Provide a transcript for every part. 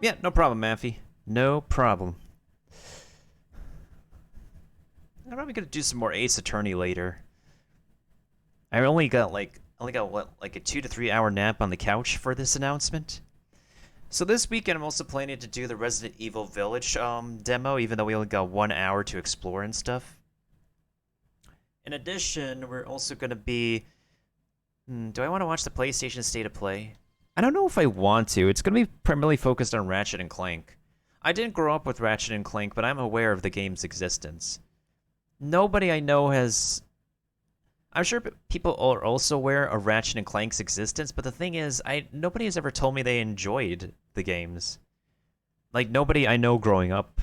Yeah, no problem, Maffy. No problem. I'm probably gonna do some more Ace Attorney later. I only got what, like a 2 to 3 hour nap on the couch for this announcement. So this weekend I'm also planning to do the Resident Evil Village demo, even though we only got 1 hour to explore and stuff. In addition, we're also gonna be. Do I want to watch the PlayStation State of Play? I don't know if I want to. It's gonna be primarily focused on Ratchet and Clank. I didn't grow up with Ratchet and Clank, but I'm aware of the game's existence. Nobody I know has. I'm sure people are also aware of Ratchet and Clank's existence, but the thing is, nobody has ever told me they enjoyed the games. Like nobody I know growing up.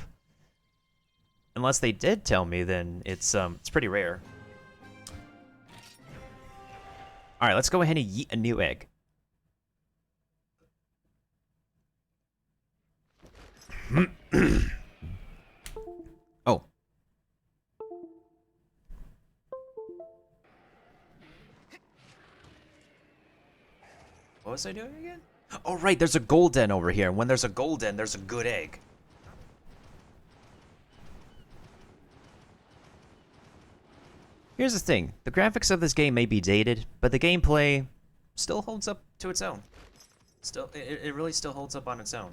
Unless they did tell me, then it's pretty rare. All right, let's go ahead and yeet a new egg. Oh. What was I doing again? Oh, right, there's a golden over here. And when there's a golden, there's a good egg. Here's the thing. The graphics of this game may be dated, but the gameplay still holds up to its own. It really still holds up on its own.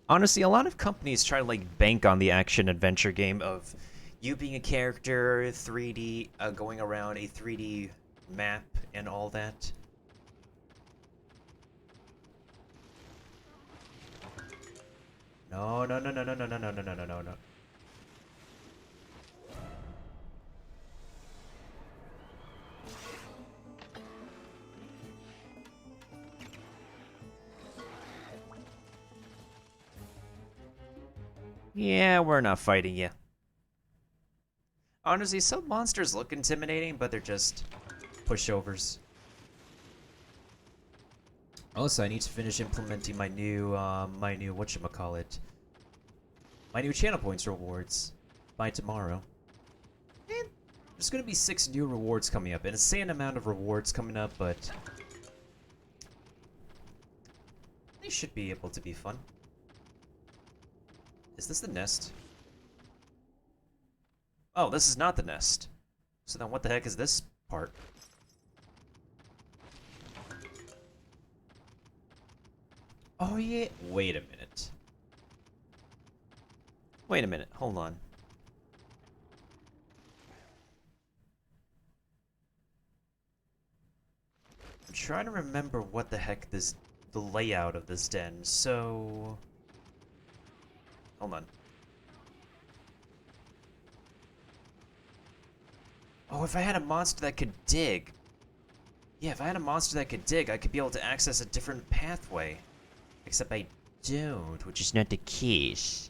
Honestly, a lot of companies try to like bank on the action adventure game of you being a character, 3D, going around a 3D map and all that. No, no, no, no, no, no, no, no, no, no, no, no, no. Yeah, we're not fighting you. Honestly, some monsters look intimidating, but they're just pushovers. Also, I need to finish implementing my new whatchamacallit, my new channel points rewards by tomorrow. And there's gonna be 6 new rewards coming up, an insane amount of rewards coming up, but they should be able to be fun. Is this the nest? Oh, this is not the nest. So then what the heck is this part? Oh yeah, wait a minute. Wait a minute, hold on. I'm trying to remember what the heck the layout of this den, so... Hold on. Oh, if I had a monster that could dig. Yeah, if I had a monster that could dig, I could be able to access a different pathway. Except I don't, which is not the case.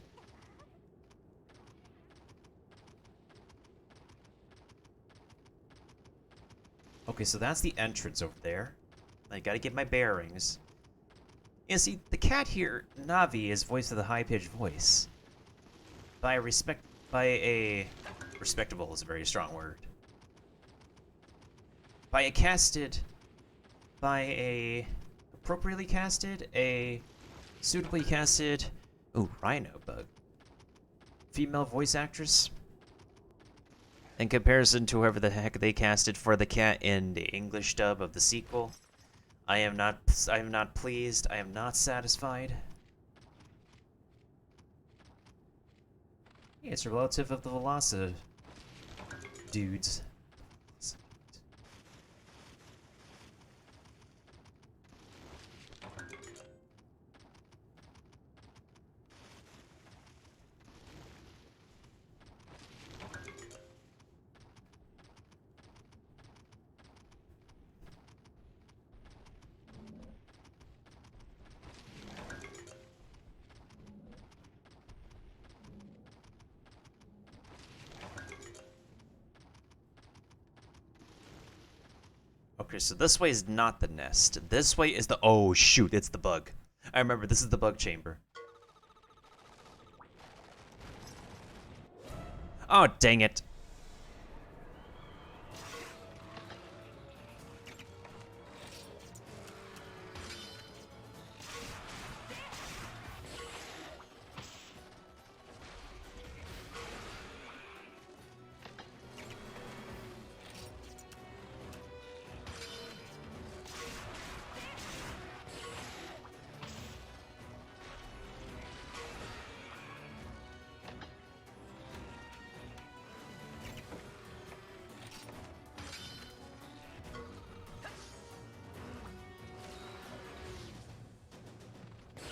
Okay, so that's the entrance over there. I gotta get my bearings. Yeah, see, the cat here, Navi, is voiced with a high-pitched voice. By a respectable is a very strong word. By a appropriately casted, a suitably casted, ooh, Rhino Bug, female voice actress. In comparison to whoever the heck they casted for the cat in the English dub of the sequel, I am not pleased. I am not satisfied. Yeah, it's a relative of the Veloci dudes. Okay, so this way is not the nest. This way is the... Oh, shoot, it's the bug. I remember, this is the bug chamber. Oh, dang it.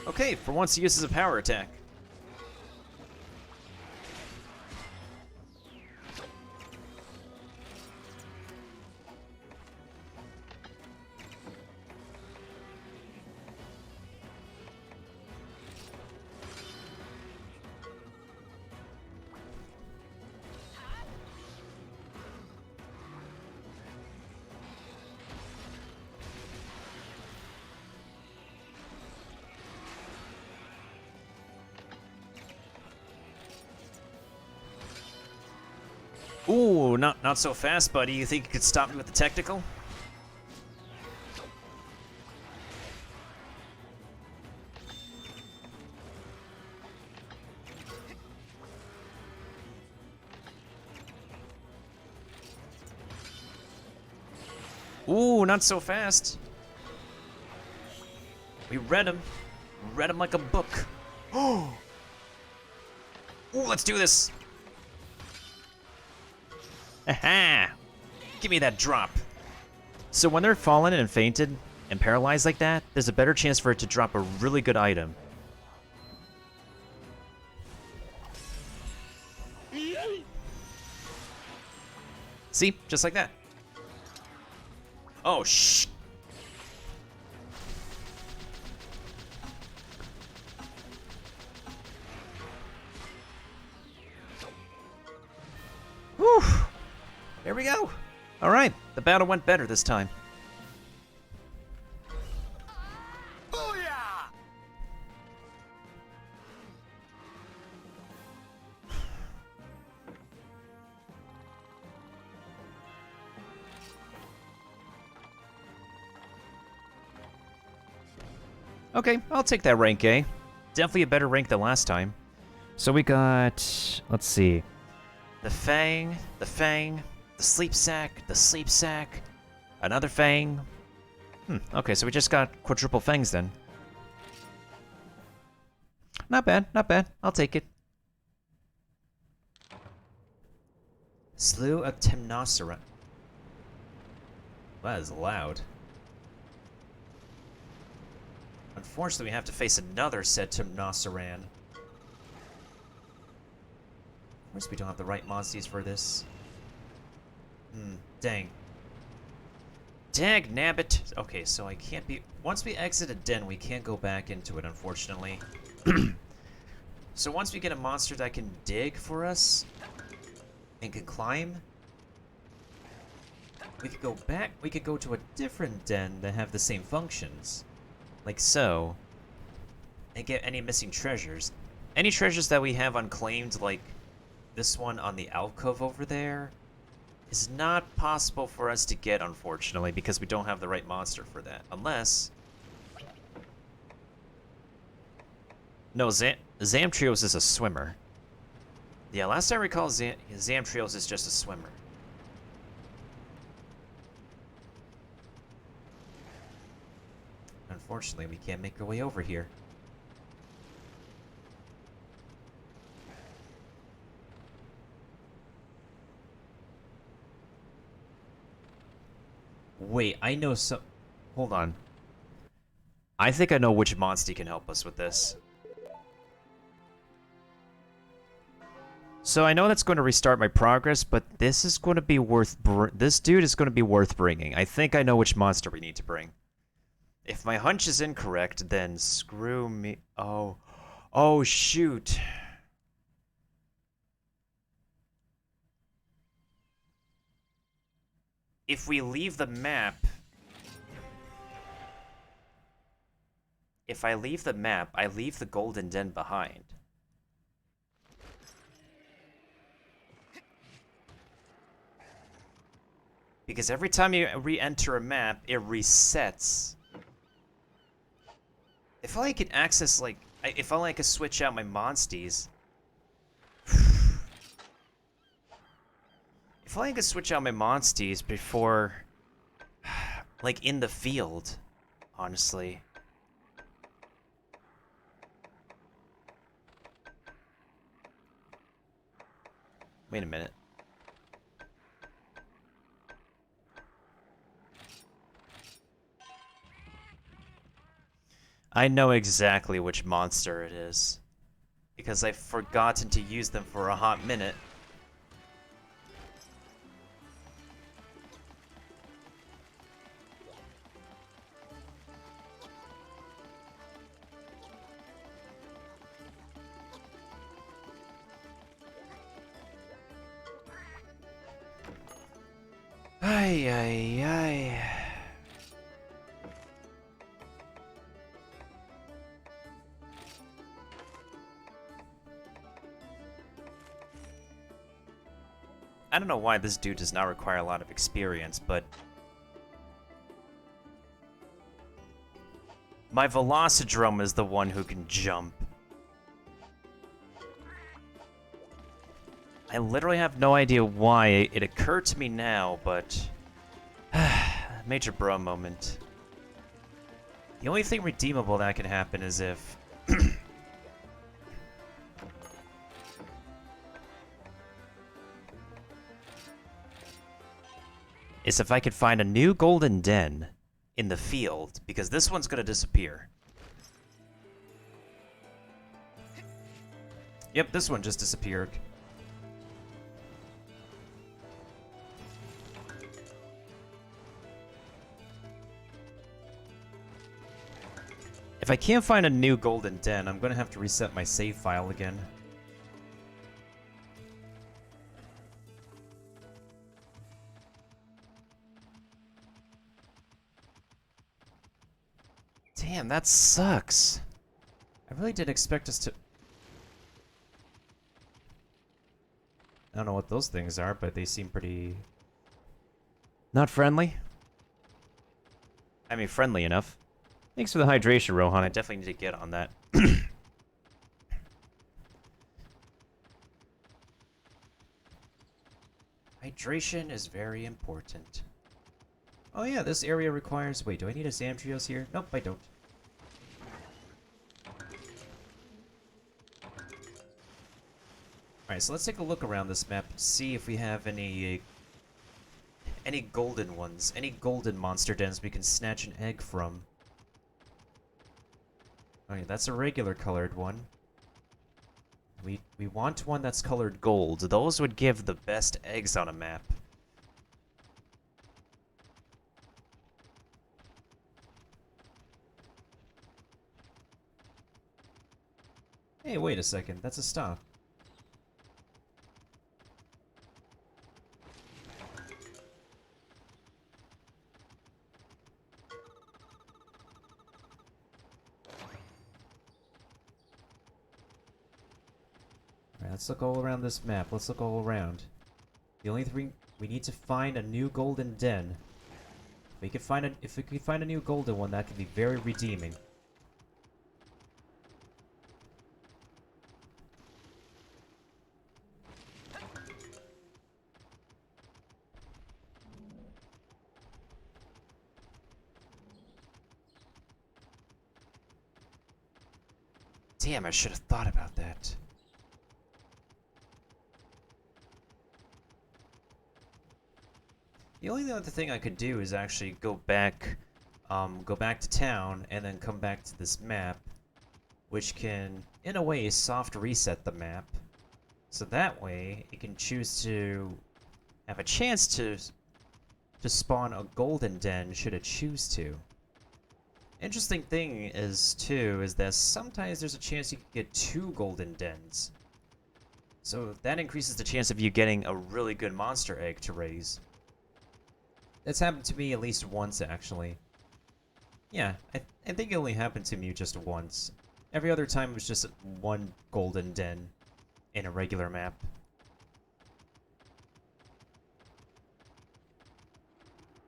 Okay, for once he uses a power attack. Ooh, not so fast, buddy. You think you could stop me with the technical? Ooh, not so fast. We read him. Read him like a book. Oh. Ooh, let's do this. Aha! Give me that drop. So when they're fallen and fainted and paralyzed like that, there's a better chance for it to drop a really good item. See? Just like that. Oh, shh. Whew. There we go. All right, the battle went better this time. Oh yeah! Okay, I'll take that rank A. Definitely a better rank than last time. So we got, let's see, the Fang, the Sleep Sack, another Fang. Okay, so we just got quadruple Fangs then. Not bad, not bad. I'll take it. Slew a Temnoceran. That is loud. Unfortunately, we have to face another said Temnoceran. Of course, we don't have the right monsters for this. Dang. Dag nabbit. Okay, so I can't be... Once we exit a den, we can't go back into it, unfortunately. So once we get a monster that can dig for us and can climb, we could go back. We could go to a different den that have the same functions, like so, and get any missing treasures. Any treasures that we have unclaimed, like this one on the alcove over there, is not possible for us to get, unfortunately, because we don't have the right monster for that. Unless... No, Zamtrios is a swimmer. Yeah, last time I recall, Zamtrios is just a swimmer. Unfortunately, we can't make our way over here. Wait, I know some... Hold on. I think I know which monster can help us with this. So I know that's going to restart my progress, but this is going to be worth... This dude is going to be worth bringing. I think I know which monster we need to bring. If my hunch is incorrect, then screw me... Oh. Oh, shoot. If we leave the map... If I leave the map, I leave the Golden Den behind. Because every time you re-enter a map, it resets. If only I could access, like... If only I could switch out my monsties. If only I could switch out my monsties before... Like, in the field, honestly. Wait a minute. I know exactly which monster it is. Because I've forgotten to use them for a hot minute. Ay, ay, ay. I don't know why this dude does not require a lot of experience, but my Velocidrome is the one who can jump. I literally have no idea why it occurred to me now, but major bro moment. The only thing redeemable that can happen is if I could find a new golden den in the field, because this one's gonna disappear. Yep, this one just disappeared. If I can't find a new golden den, I'm gonna have to reset my save file again. Damn, that sucks. I really didn't expect us to... I don't know what those things are, but they seem pretty... not friendly. I mean, friendly enough. Thanks for the hydration, Rohan. I definitely need to get on that. Hydration is very important. Oh yeah, this area requires... Wait, do I need a Zamtrios here? Nope, I don't. Alright, so let's take a look around this map and see if we have any golden ones. Any golden monster dens we can snatch an egg from. Okay, that's a regular colored one. We want one that's colored gold. Those would give the best eggs on a map. Hey, wait a second. That's a stop. Alright, let's look all around this map. Let's look all around. The only thing... We need to find a new golden den. If we could find a new golden one, that could be very redeeming. Damn, I should have thought about that. The only other thing I could do is actually go back to town and then come back to this map, which can, in a way, soft reset the map. So that way, it can choose to have a chance to spawn a golden den should it choose to. Interesting thing is, too, is that sometimes there's a chance you can get 2 golden dens. So that increases the chance of you getting a really good monster egg to raise. That's happened to me at least once, actually. Yeah, I think it only happened to me just once. Every other time it was just 1 golden den in a regular map.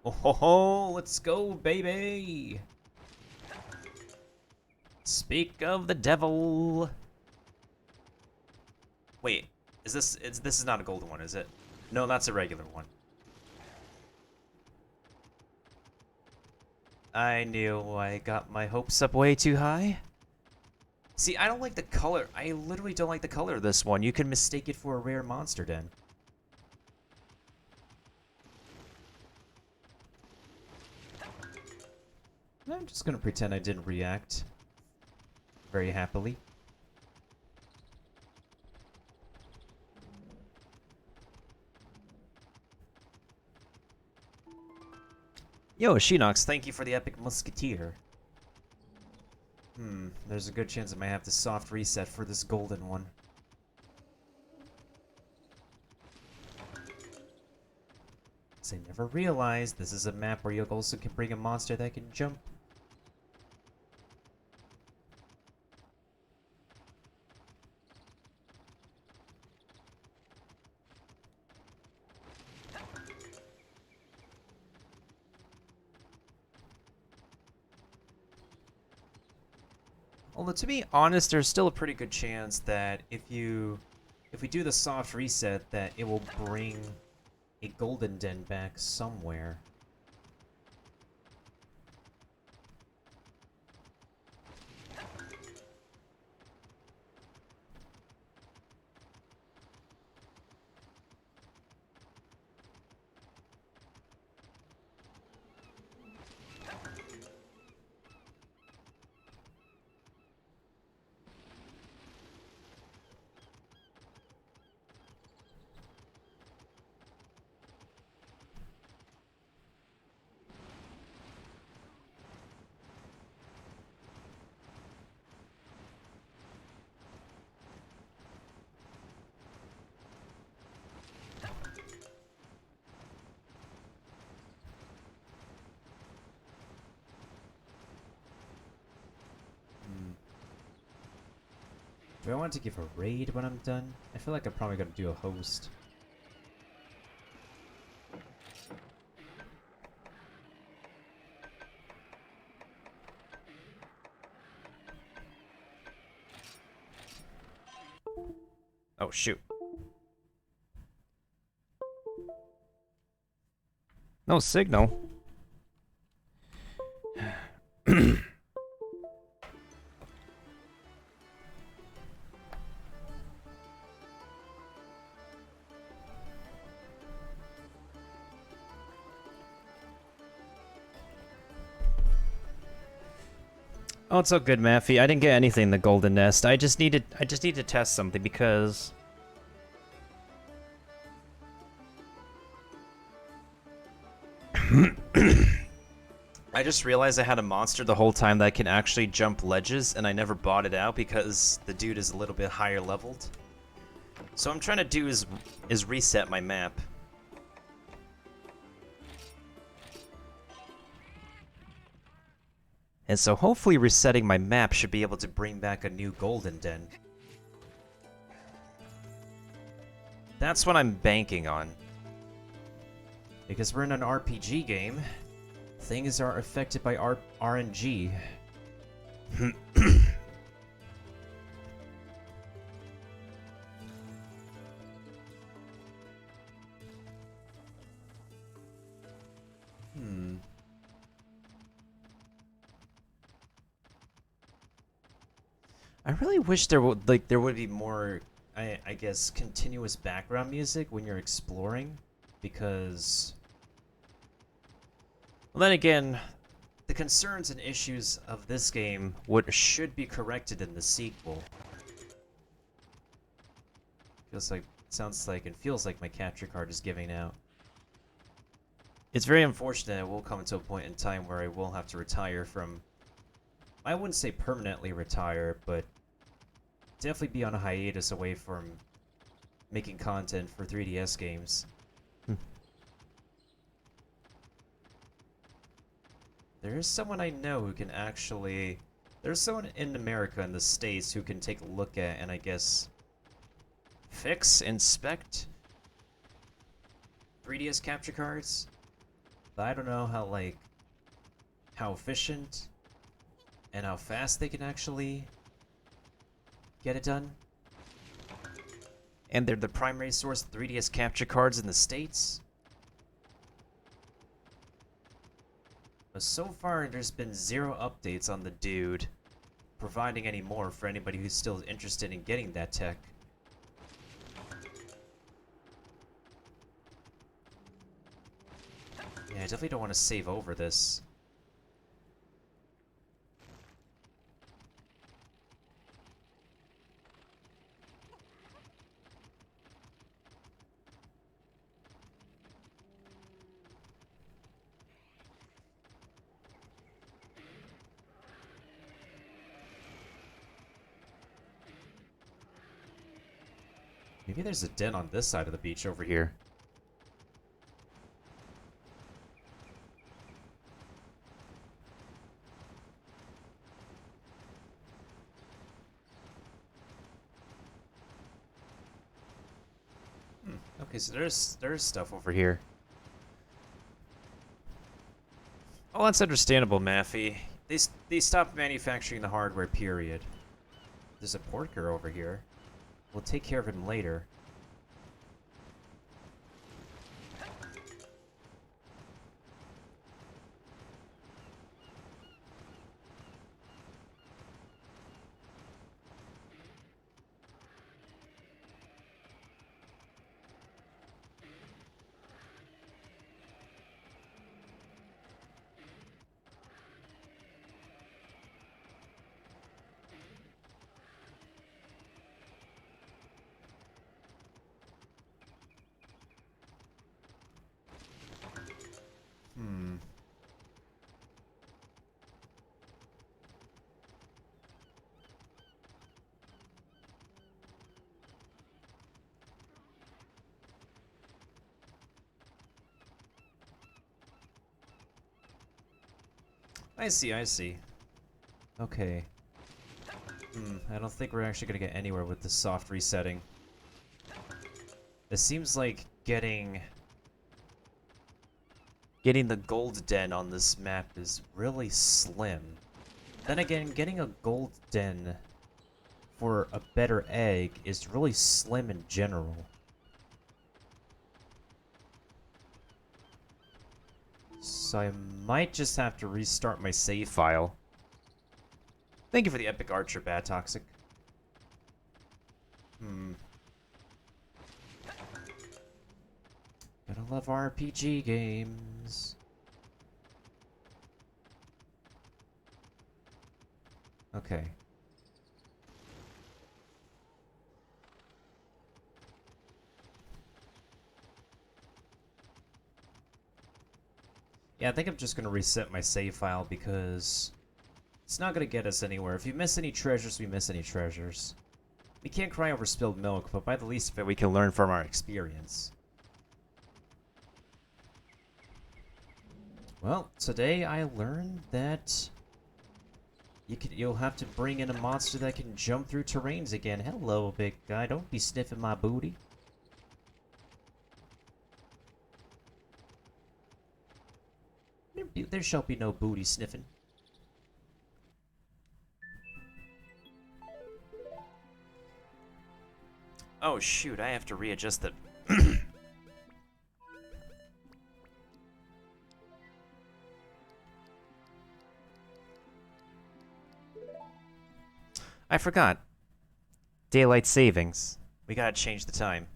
Oh ho ho, let's go, baby! Speak of the devil! Wait, this is not a golden one, is it? No, that's a regular one. I knew I got my hopes up way too high. See, I don't like the color. I literally don't like the color of this one. You can mistake it for a rare monster den. I'm just gonna pretend I didn't react. very happily. Yo, Sheenox, thank you for the epic musketeer. There's a good chance I might have to soft reset for this golden one. I never realized this is a map where you also can bring a monster that can jump. Although, to be honest, there's still a pretty good chance that if we do the soft reset, that it will bring a golden den back somewhere. Do I want to give a raid when I'm done? I feel like I'm probably gonna do a host. Oh, shoot. No signal. Oh, it's all good, Maffy. I didn't get anything in the Golden Nest. I just need to test something because I just realized I had a monster the whole time that can actually jump ledges, and I never bought it out because the dude is a little bit higher leveled. So what I'm trying to do is reset my map. And so hopefully resetting my map should be able to bring back a new golden den. That's what I'm banking on. Because we're in an RPG game, things are affected by RNG. I really wish there would be more, I guess, continuous background music when you're exploring, because, well, then again, the concerns and issues of this game should be corrected in the sequel. Sounds like and feels like my capture card is giving out. It's very unfortunate it will come to a point in time where I will have to retire from, I wouldn't say permanently retire, but definitely be on a hiatus away from making content for 3DS games. There is someone I know who can actually... There's someone in America, in the States, who can take a look at and, I guess, inspect 3DS capture cards. But I don't know how efficient and how fast they can actually get it done. And they're the primary source of 3DS capture cards in the States. But so far, there's been 0 updates on the dude providing any more for anybody who's still interested in getting that tech. Yeah, I definitely don't want to save over this. Maybe there's a den on this side of the beach over here. Okay, so there's stuff over here. Well, that's understandable, Maffey. They stopped manufacturing the hardware, period. There's a porker over here. We'll take care of him later. I see, I see. Okay. I don't think we're actually gonna get anywhere with the soft resetting. It seems like getting the gold den on this map is really slim. Then again, getting a gold den for a better egg is really slim in general. So I might just have to restart my save file. Thank you for the epic archer, Bad Toxic. Gotta love RPG games. Okay. Yeah, I think I'm just gonna reset my save file because it's not gonna get us anywhere. If you miss any treasures, we miss any treasures. We can't cry over spilled milk, but by the least of it, we can learn from our experience. Well, today I learned that you'll have to bring in a monster that can jump through terrains again. Hello, big guy. Don't be sniffing my booty. There shall be no booty sniffing. Oh shoot, I have to readjust the... I forgot. Daylight savings. We gotta change the time.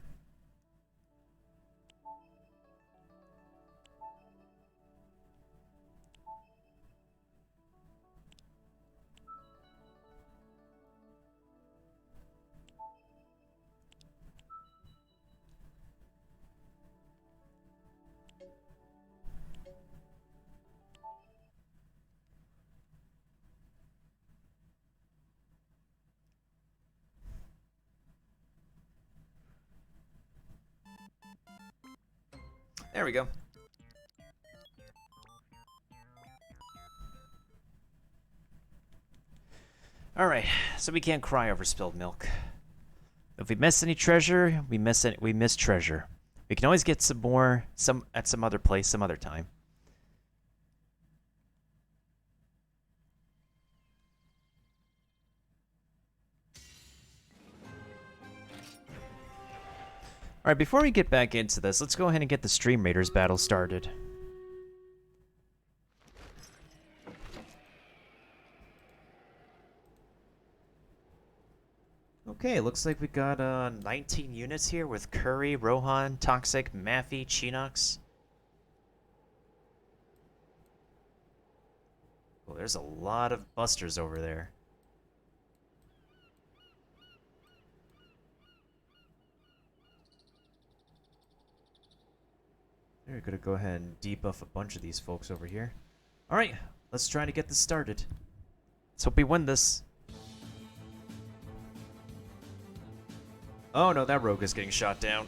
There we go. Alright, so we can't cry over spilled milk. If we miss any treasure, we miss treasure. We can always get some more at some other place, some other time. Alright, before we get back into this, let's go ahead and get the Stream Raiders battle started. Okay, looks like we got 19 units here with Curry, Rohan, Toxic, Maffey, Chinox. Well, there's a lot of busters over there. We're gonna go ahead and debuff a bunch of these folks over here. Alright, let's try to get this started. Let's hope we win this. Oh no, that rogue is getting shot down.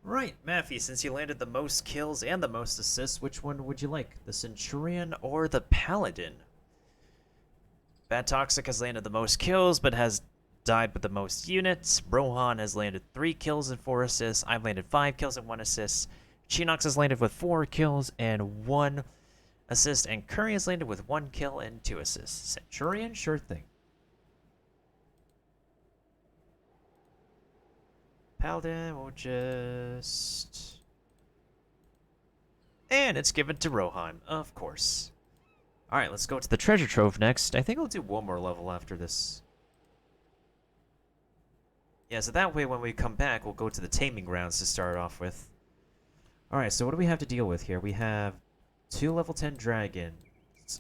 Right, Maffey, since you landed the most kills and the most assists, which one would you like? The Centurion or the Paladin? Bad Toxic has landed the most kills, but has died with the most units. Rohan has landed 3 kills and 4 assists. I've landed 5 kills and 1 assist. Chinox has landed with 4 kills and 1 assist. And Curry has landed with 1 kill and 2 assists. Centurion, sure thing. Paladin will just... And it's given to Rohan, of course. Alright, let's go to the treasure trove next. I think I'll do one more level after this. Yeah, so that way when we come back, we'll go to the taming grounds to start off with. Alright, so what do we have to deal with here? We have 2 level 10 dragons.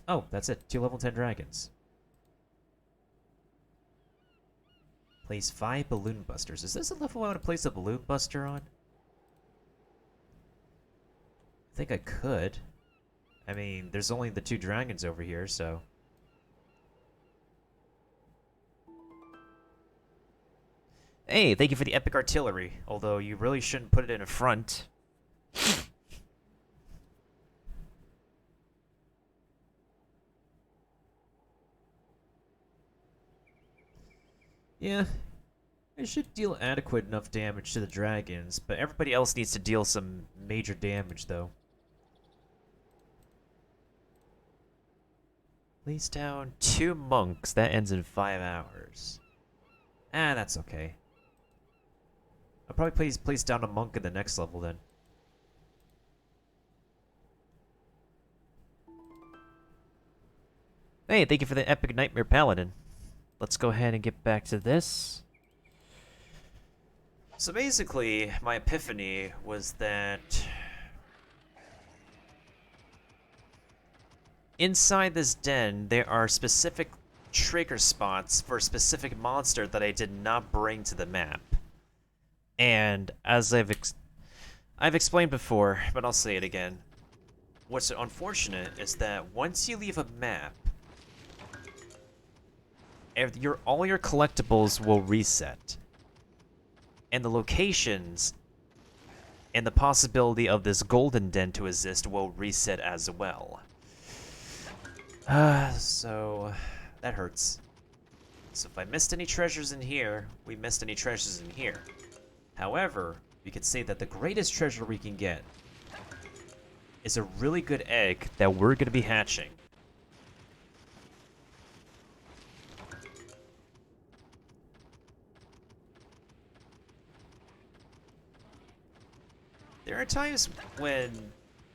Oh, that's it. 2 level 10 dragons. Place 5 balloon busters. Is this a level I want to place a balloon buster on? I think I could. I mean, there's only the 2 dragons over here, so... Hey, thank you for the epic artillery. Although you really shouldn't put it in a front. Yeah, it should deal adequate enough damage to the dragons, but everybody else needs to deal some major damage, though. Place down 2 monks. That ends in 5 hours. Ah, that's okay. I'll probably place down a monk in the next level, then. Hey, thank you for the epic Nightmare Paladin. Let's go ahead and get back to this. So basically, my epiphany was that inside this den, there are specific trigger spots for a specific monster that I did not bring to the map. And as I've explained before, but I'll say it again. What's unfortunate is that once you leave a map, all your collectibles will reset. And the locations and the possibility of this golden den to exist will reset as well. So that hurts. So if I missed any treasures in here, we missed any treasures in here. However, we could say that the greatest treasure we can get is a really good egg that we're going to be hatching. There are times when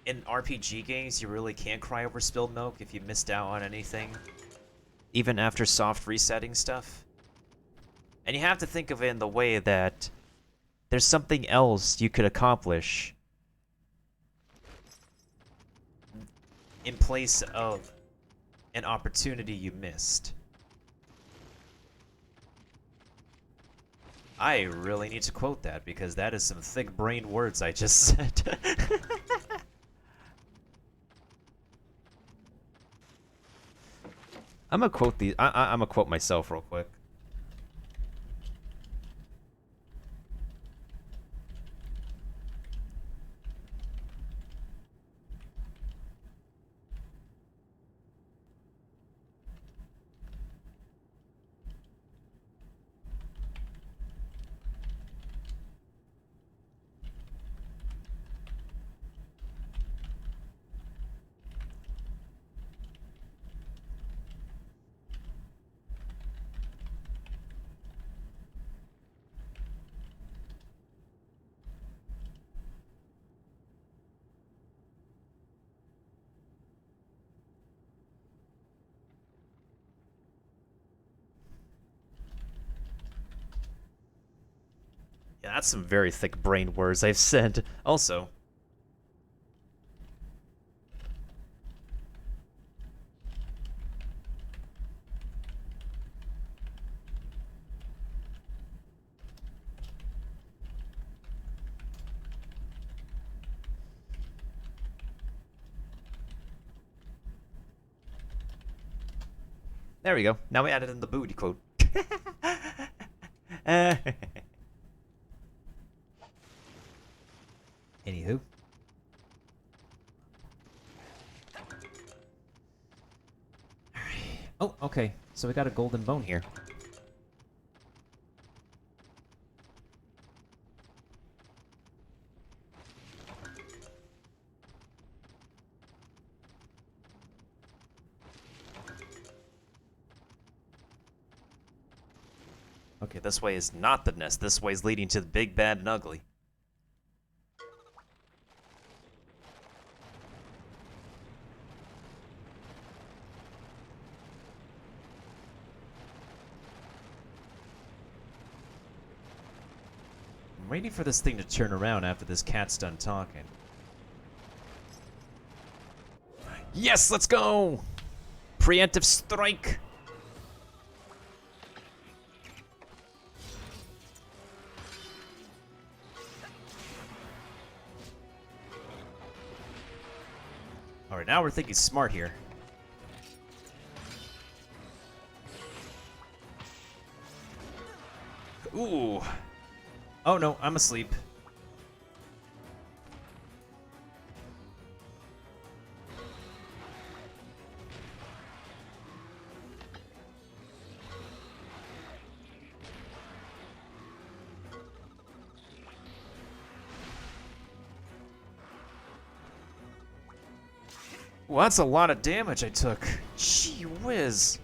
in RPG games you really can't cry over spilled milk if you missed out on anything, even after soft resetting stuff. And you have to think of it in the way that there's something else you could accomplish in place of an opportunity you missed. I really need to quote that because that is some thick-brained words I just said. I'm gonna quote these. I'm gonna quote myself real quick. That's some very thick brain words I've said. Also, there we go. Now we added in the booty quote. Anywho. Oh, okay. So we got a golden bone here. Okay, this way is not the nest. This way is leading to the big, bad, and ugly. I'm waiting for this thing to turn around after this cat's done talking. Yes, let's go! Preemptive strike! Alright, now we're thinking smart here. Ooh. Oh no, I'm asleep. Well, that's a lot of damage I took. Gee whiz.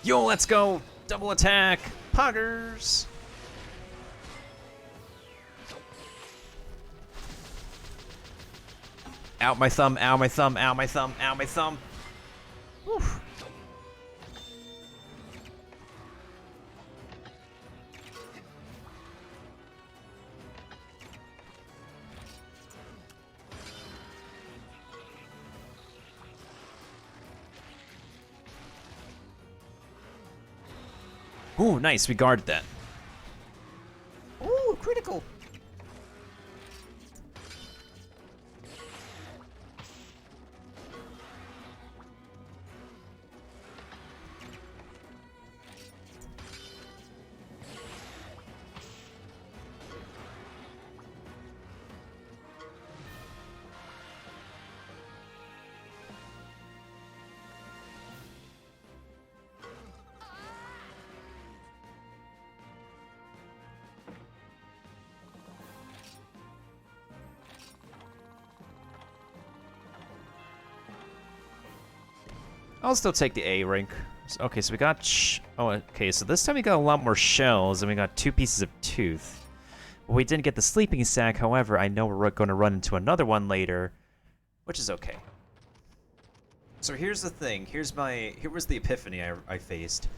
Yo, let's go! Double attack! Poggers! Out my thumb, ow my thumb, ow my thumb, ow my thumb. Whew. Ooh, nice, we guarded that. Ooh, critical! I'll still take the A rank. Okay, so we got... oh, okay, so this time we got a lot more shells, and we got 2 pieces of tooth. Well, we didn't get the sleeping sack, however, I know we're going to run into another one later, which is okay. So here's the thing. Here was the epiphany I faced.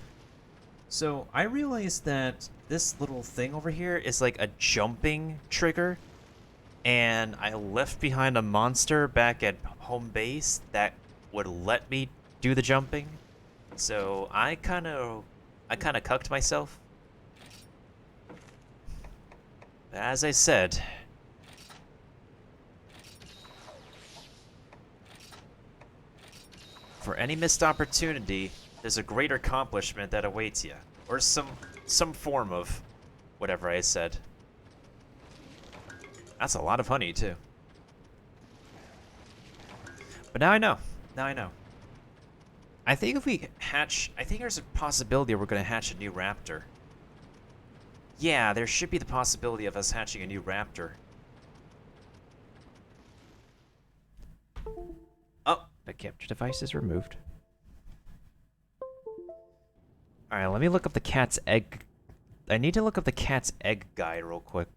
So I realized that this little thing over here is like a jumping trigger, and I left behind a monster back at home base that would let me do the jumping, so I kind of cucked myself. But as I said, for any missed opportunity, there's a greater accomplishment that awaits you, or some form of whatever I said. That's a lot of honey too. But now I know. Now I know. I think if we hatch... I think there's a possibility we're going to hatch a new raptor. Yeah, there should be the possibility of us hatching a new raptor. Oh, the capture device is removed. Alright, let me look up the cat's egg... I need to look up the cat's egg guide real quick.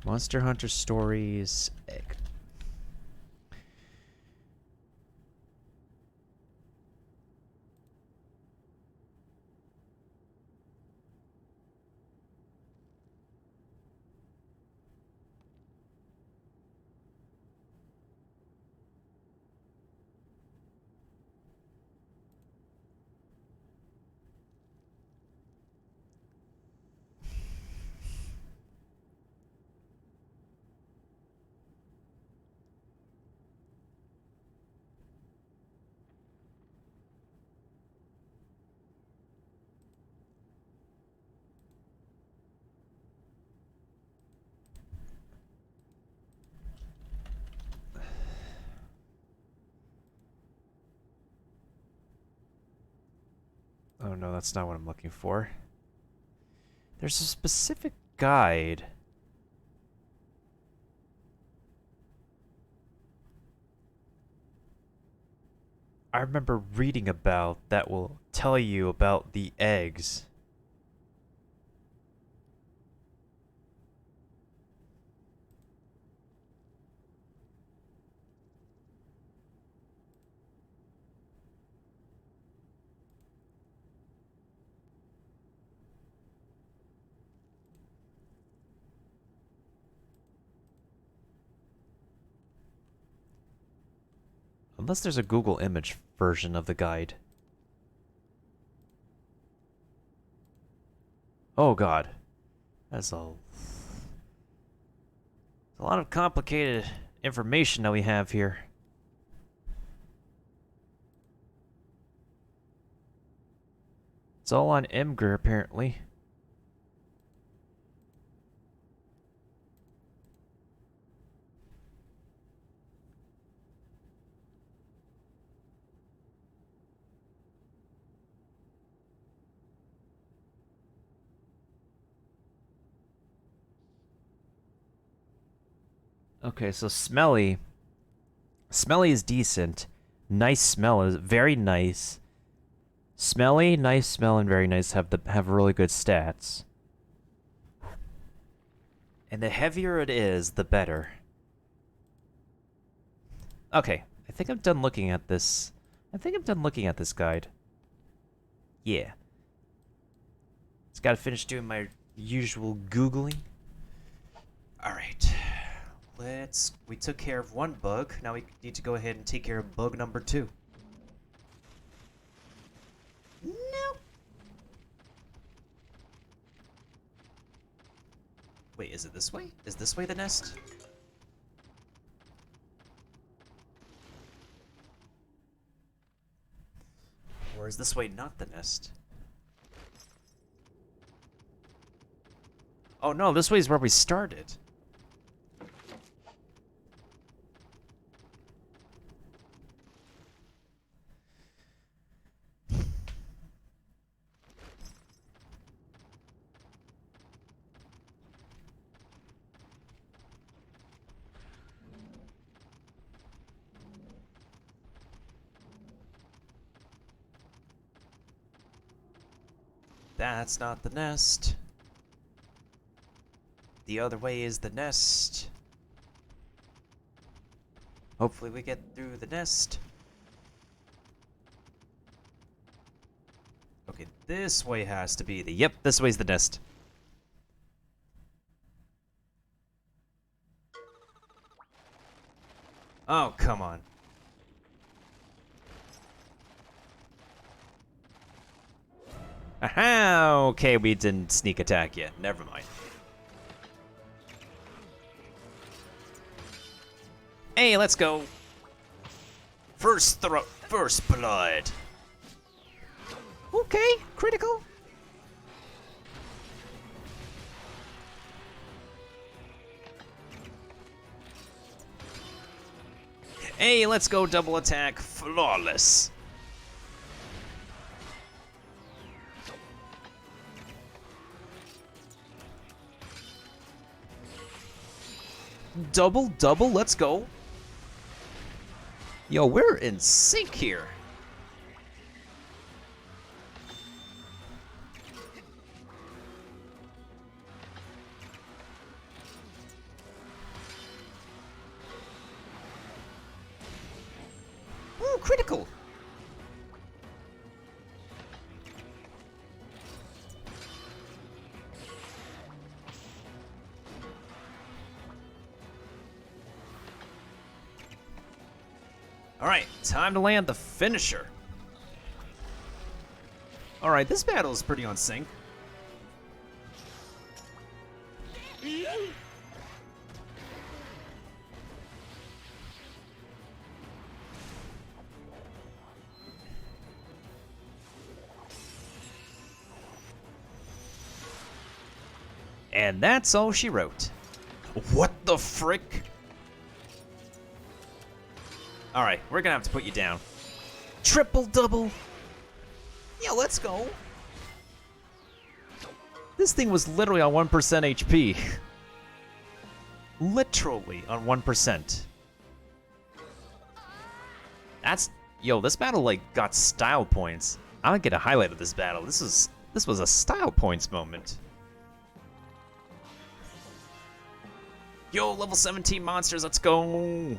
Monster Hunter Stories egg. Oh no, that's not what I'm looking for. There's a specific guide. I remember reading about that will tell you about the eggs. Unless there's a Google image version of the guide. Oh god. That's a lot of complicated information that we have here. It's all on Imgur, apparently. Okay, so Smelly. Smelly is decent. Nice smell is very nice. Smelly, nice smell, and very nice have really good stats. And the heavier it is, the better. Okay, I think I'm done looking at this. I think I'm done looking at this guide. Yeah. Just gotta finish doing my usual Googling. Alright. We took care of one bug. Now we need to go ahead and take care of bug number 2. No. Wait, is it this way? Is this way the nest? Or is this way not the nest? Oh no, this way is where we started. That's not the nest. The other way is the nest. Hopefully we get through the nest. Okay, this way has to be the... Yep, this way's the nest. Oh, come on. Aha! Okay, we didn't sneak attack yet. Never mind. Hey, let's go. First blood. Okay, critical. Hey, let's go double attack. Flawless. Double, let's go. Yo, we're in sync here. Ooh, critical. Alright, time to land the finisher. Alright, this battle is pretty on sync. And that's all she wrote. What the frick? Alright, we're gonna have to put you down. Triple double. Yeah, let's go. This thing was literally on 1% HP. Literally on 1%. That's... Yo, this battle, like, got style points. I don't get a highlight of this battle. This was a style points moment. Yo, level 17 monsters, let's go!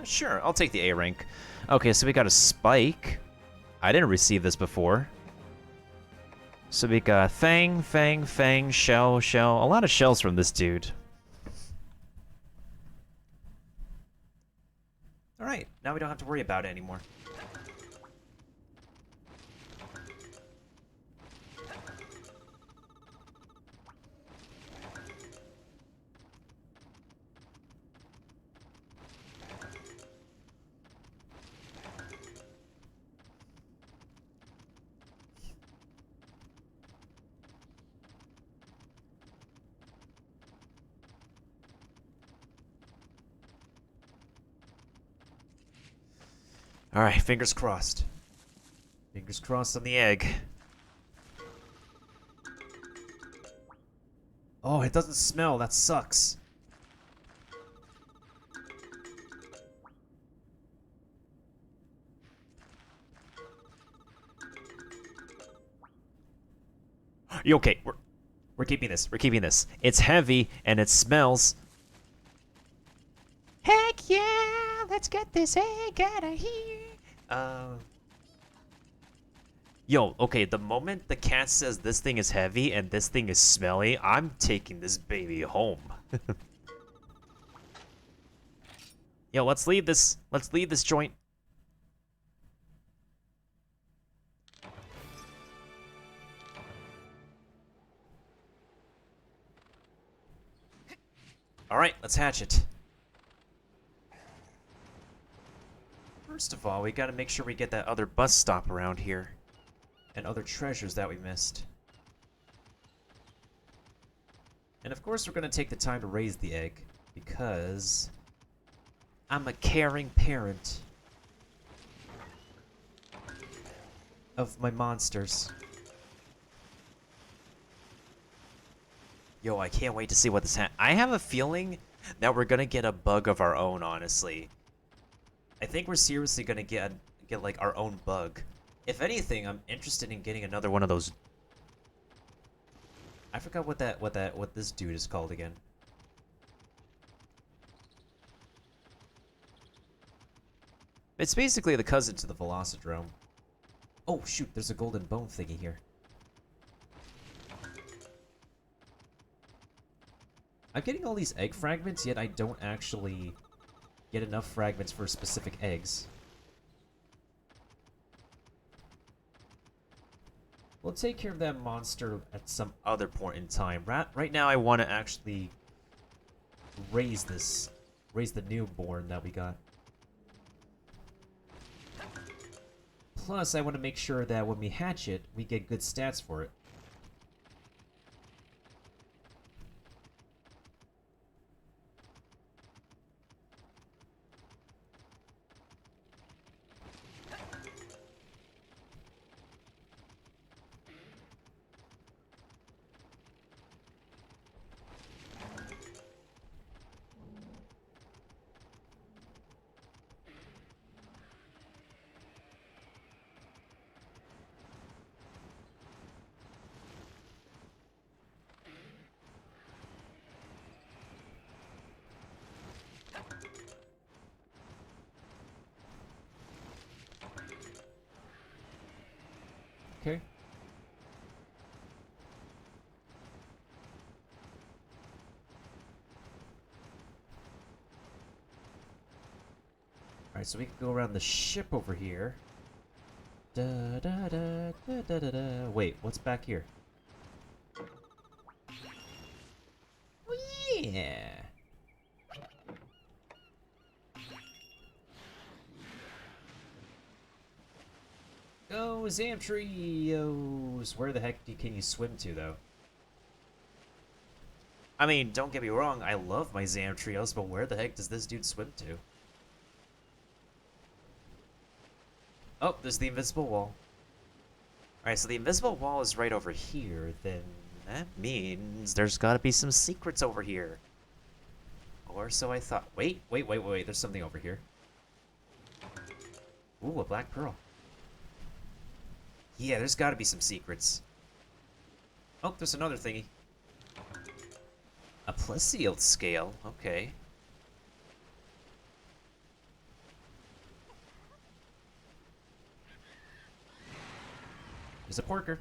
Sure, I'll take the A rank. Okay, so we got a spike. I didn't receive this before. So we got Fang, Shell. A lot of shells from this dude. Alright, now we don't have to worry about it anymore. Alright, fingers crossed. Fingers crossed on the egg. Oh, it doesn't smell. That sucks. You okay? We're keeping this. We're keeping this. It's heavy and it smells. Heck yeah! Let's get this egg out of here. Yo, okay, the moment the cat says this thing is heavy and this thing is smelly, I'm taking this baby home. Yo, let's leave this joint. Alright, let's hatch it. First of all, we gotta make sure we get that other bus stop around here. And other treasures that we missed. And of course we're gonna take the time to raise the egg. Because... I'm a caring parent. Of my monsters. Yo, I can't wait to see what this I have a feeling that we're gonna get a bug of our own, honestly. I think we're seriously gonna get like our own bug. If anything, I'm interested in getting another one of those. I forgot what this dude is called again. It's basically the cousin to the Velocidrome. Oh shoot, there's a golden bone thingy here. I'm getting all these egg fragments, yet I don't actually get enough fragments for specific eggs. We'll take care of that monster at some other point in time. Right now I want to actually raise the newborn that we got. Plus, I want to make sure that when we hatch it, we get good stats for it. Okay. Alright, so we can go around the ship over here. Da da da da da da da. Wait, what's back here? Oh yeah! Go, Zamtrios! Where the heck can you swim to, though? I mean, don't get me wrong, I love my Zamtrios, but where the heck does this dude swim to? Oh, there's the invisible wall. Alright, so the invisible wall is right over here, then that means there's gotta be some secrets over here. Or so I thought. Wait, there's something over here. Ooh, a black pearl. Yeah, there's gotta be some secrets. Oh, there's another thingy. A Plesiel scale, okay. There's a porker.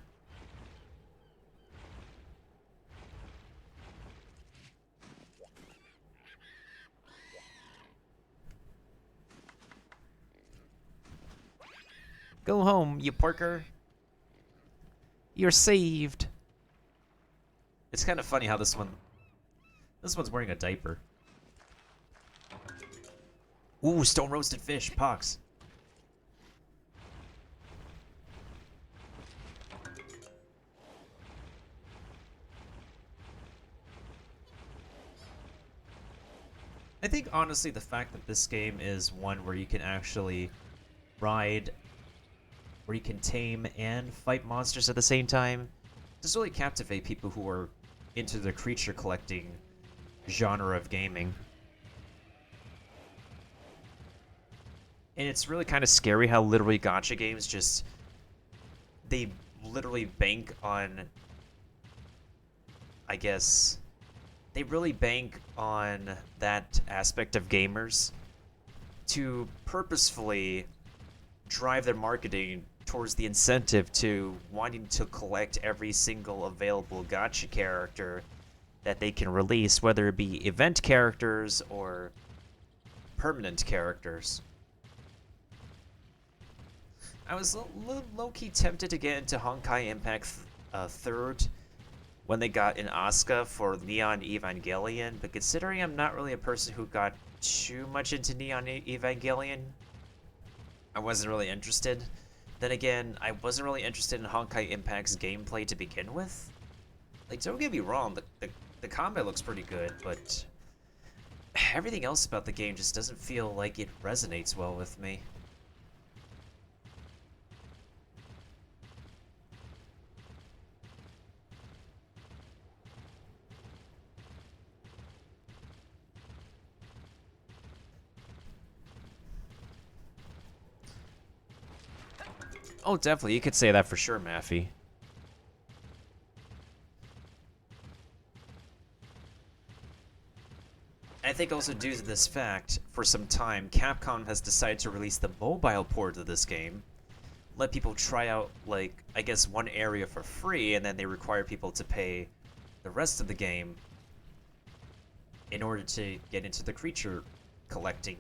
Go home, you porker. You're saved. It's kind of funny how this one's wearing a diaper. Ooh, stone roasted fish, Pogs. I think honestly the fact that this game is one where you can actually ride, where you can tame and fight monsters at the same time, does really captivate people who are into the creature collecting genre of gaming. And it's really kind of scary how literally gacha games just, they literally bank on, I guess, they really bank on that aspect of gamers to purposefully drive their marketing towards the incentive to wanting to collect every single available gacha character that they can release, whether it be event characters or permanent characters. I was low-key tempted to get into Honkai Impact 3rd when they got an Asuka for Neon Evangelion, but considering I'm not really a person who got too much into Neon Evangelion, I wasn't really interested. Then again, I wasn't really interested in Honkai Impact's gameplay to begin with. Like, don't get me wrong, the combat looks pretty good, but everything else about the game just doesn't feel like it resonates well with me. Oh, definitely. You could say that for sure, Maffy. I think also due to this fact, for some time, Capcom has decided to release the mobile port of this game. Let people try out, like, I guess one area for free, and then they require people to pay the rest of the game in order to get into the creature collecting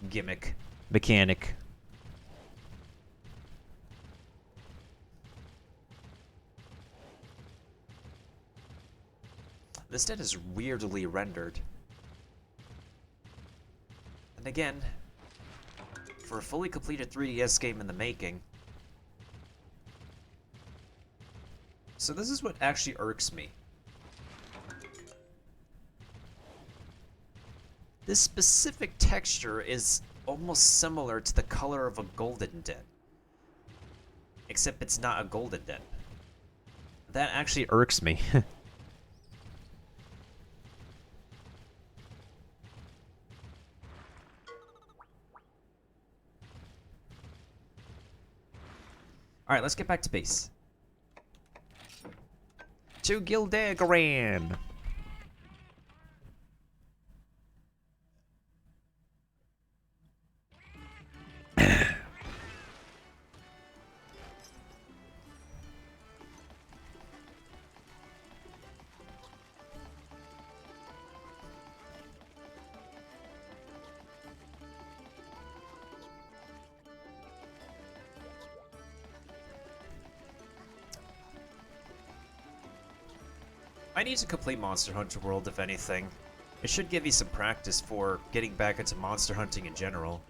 gimmick mechanic. This dead is weirdly rendered. And again, for a fully completed 3DS game in the making. So this is what actually irks me. This specific texture is almost similar to the color of a golden dip. Except it's not a golden dip. That actually irks me. Alright, let's get back to base. To Gildegaran! I need to complete Monster Hunter World, if anything. It should give you some practice for getting back into monster hunting in general.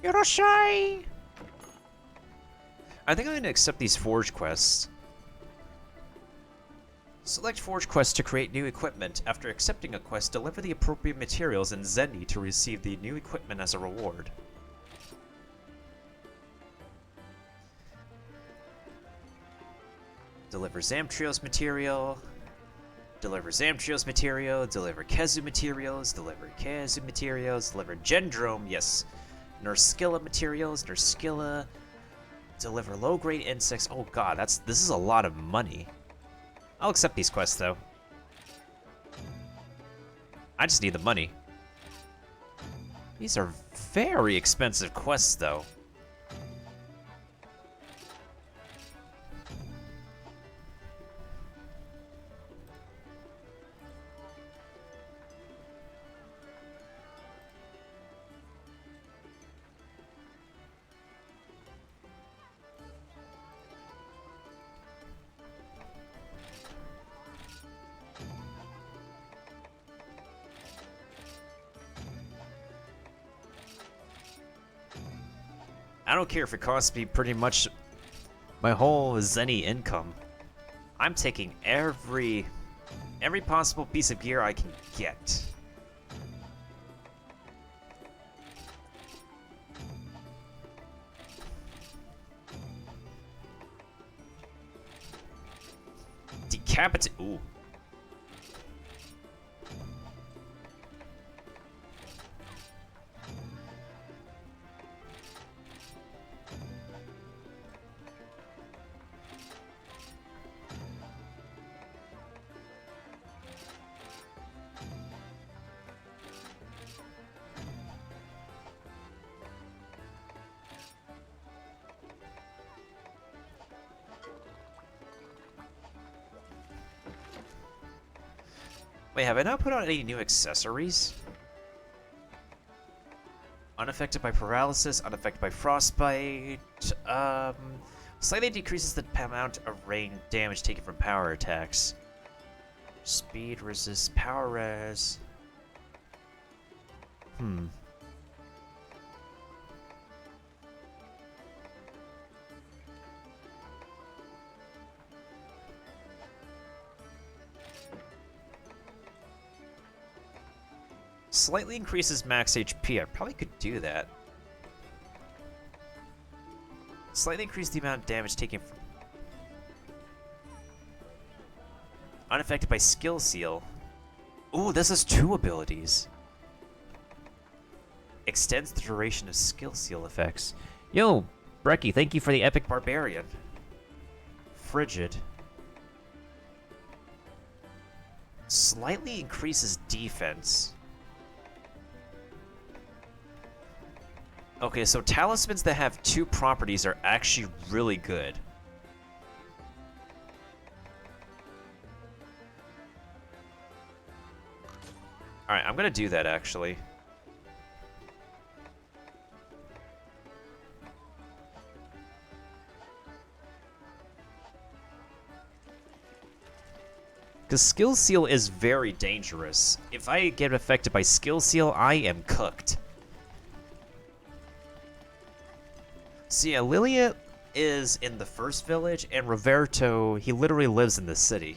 Yoroshiai! I think I'm going to accept these Forge quests. Select Forge quests to create new equipment. After accepting a quest, deliver the appropriate materials in Zenny to receive the new equipment as a reward. Deliver Zamtrios material. Deliver Zamtrios material. Deliver Kezu materials. Deliver Kezu materials. Deliver Gendrome, yes. Nurskilla materials. Nurskilla. Deliver low-grade insects. Oh god, this is a lot of money. I'll accept these quests though. I just need the money. These are very expensive quests though. I don't care if it costs me pretty much my whole Zenny income. I'm taking every possible piece of gear I can get. Decapitate. Ooh. Wait, have I not put on any new accessories? Unaffected by paralysis, unaffected by frostbite. Slightly decreases the amount of rain damage taken from power attacks. Speed resists power res. Slightly increases max HP. I probably could do that. Slightly increase the amount of damage taken from... Unaffected by skill seal. Ooh, this has 2 abilities. Extends the duration of skill seal effects. Yo, Brecky, thank you for the epic barbarian. Frigid. Slightly increases defense. Okay, so talismans that have 2 properties are actually really good. Alright, I'm gonna do that actually. Because Skill Seal is very dangerous. If I get affected by Skill Seal, I am cooked. So yeah, Lilia is in the first village, and Roberto, he literally lives in the city.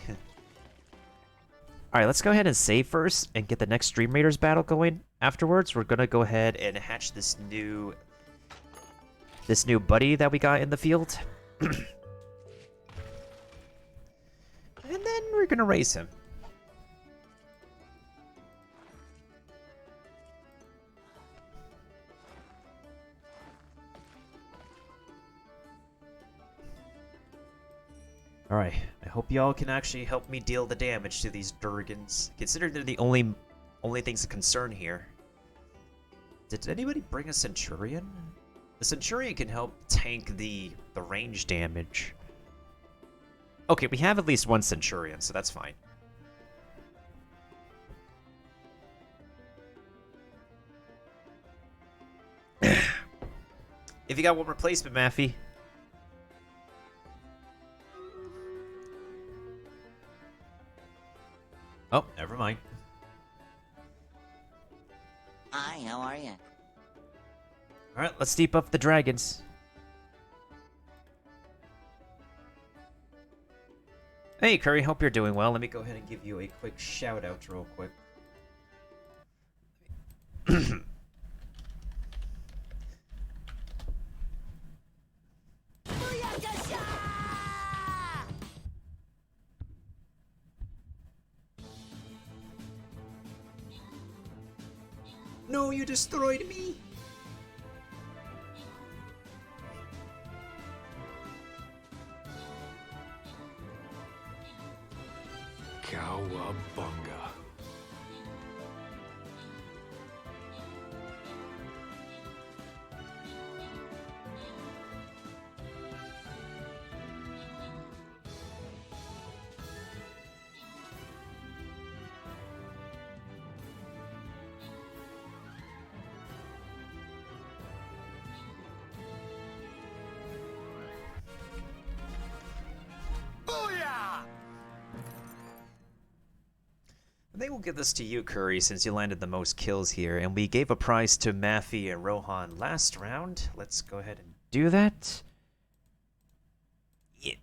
Alright, let's go ahead and save first and get the next Stream Raiders battle going. Afterwards, we're gonna go ahead and hatch this new buddy that we got in the field. And then we're gonna raise him. Alright, I hope y'all can actually help me deal the damage to these Durgans. Consider they're the only things of concern here. Did anybody bring a Centurion? The Centurion can help tank the range damage. Okay, we have at least one Centurion, so that's fine. If you got one replacement, Maffy. Oh, never mind. Hi, how are you? Alright, let's deep up the dragons. Hey, Curry, hope you're doing well. Let me go ahead and give you a quick shout out real quick. No, you destroyed me! Cowabunga. I think we'll give this to you, Curry, since you landed the most kills here, and we gave a prize to Maffy and Rohan last round. Let's go ahead and do that. Yeah.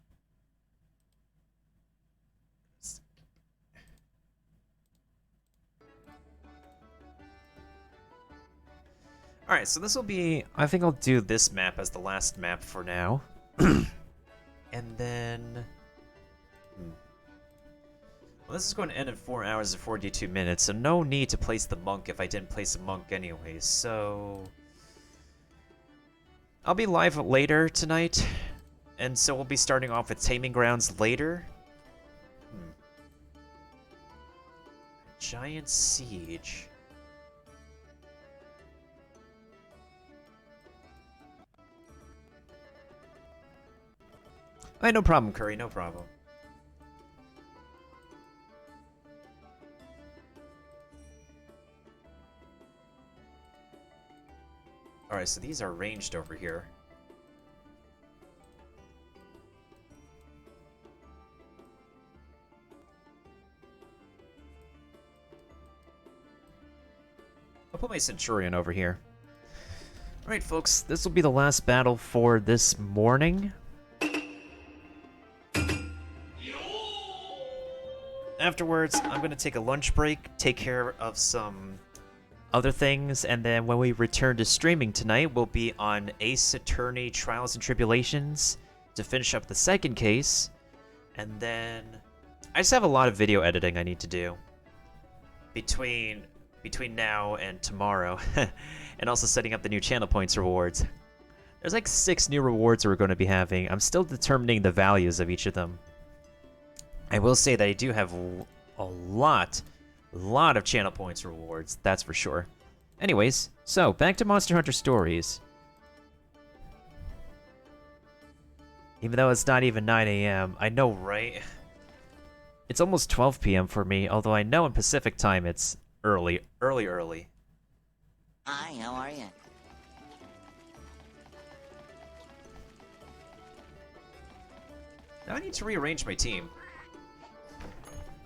Alright, so this will be... I think I'll do this map as the last map for now. And then... Well, this is going to end in 4 hours and 42 minutes, so no need to place the monk if I didn't place a monk anyways, so... I'll be live later tonight, and so we'll be starting off with Taming Grounds later. Giant Siege. Alright, no problem, Curry, no problem. Alright, so these are ranged over here. I'll put my Centurion over here. Alright, folks, this will be the last battle for this morning. Afterwards, I'm going to take a lunch break, take care of some other things, and then when we return to streaming tonight, we'll be on Ace Attorney Trials and Tribulations to finish up the second case, and then I just have a lot of video editing I need to do between now and tomorrow, and also setting up the new channel points rewards. There's like 6 new rewards we're going to be having. I'm still determining the values of each of them. I will say that I do have a lot of channel points rewards, that's for sure. Anyways, so back to Monster Hunter Stories. Even though it's not even 9 AM, I know, right? It's almost 12 PM for me, although I know in Pacific time it's early. Hi, how are you? Now I need to rearrange my team.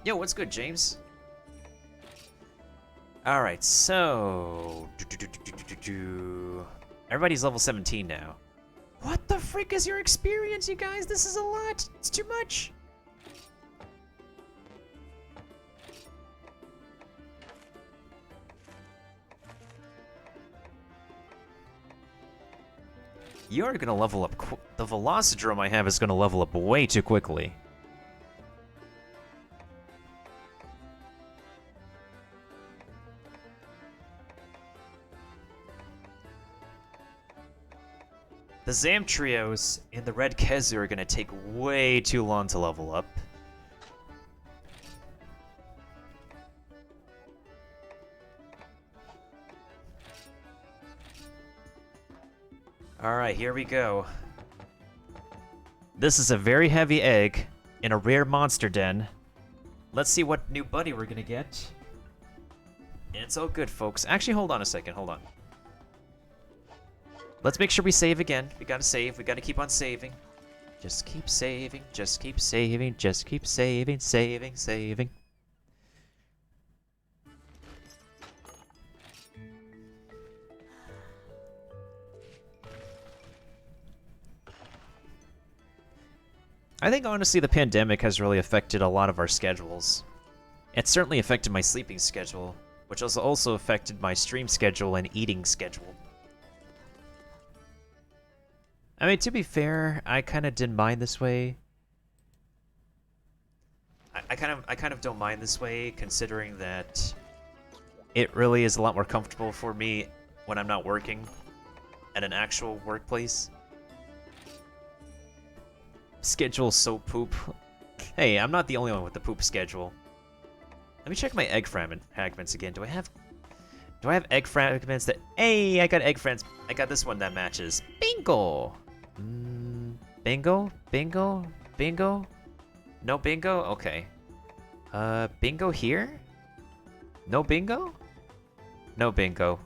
Yo, what's good, James? Alright, so... Everybody's level 17 now. What the frick is your experience, you guys? This is a lot. It's too much. You're gonna level up. The Velocidrome I have is gonna level up way too quickly. The Zamtrios and the Red Kezu are gonna take way too long to level up. Alright, here we go. This is a very heavy egg in a rare monster den. Let's see what new buddy we're gonna get. And it's all good, folks. Actually, hold on a second, hold on. Let's make sure we save again. We gotta save, we gotta keep on saving. Just keep saving, just keep saving, just keep saving, saving. I think honestly the pandemic has really affected a lot of our schedules. It certainly affected my sleeping schedule, which has also affected my stream schedule and eating schedule. I mean, to be fair, I kind of didn't mind this way. I kind of don't mind this way, considering that it really is a lot more comfortable for me when I'm not working at an actual workplace. Schedule's so poop. Hey, I'm not the only one with the poop schedule. Let me check my egg fragments again. Do I have egg fragments that... Hey, I got egg fragments. I got this one that matches. Bingo! Bingo? Bingo? Bingo? No bingo? Okay. Bingo here? No bingo? No bingo.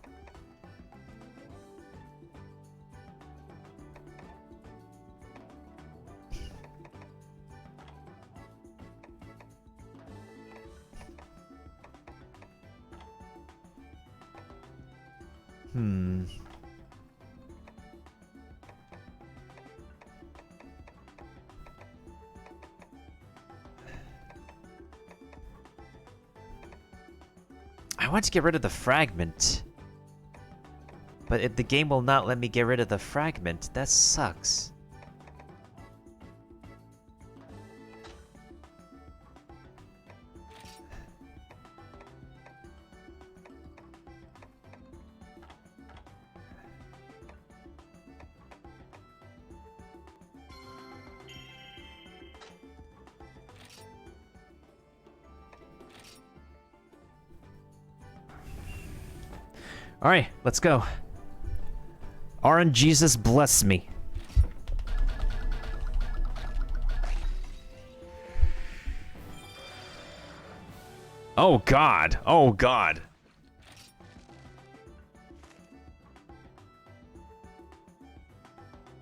I want to get rid of the fragment. But the game will not let me get rid of the fragment. That sucks. Alright, let's go. RNGesus bless me. Oh god. Oh god.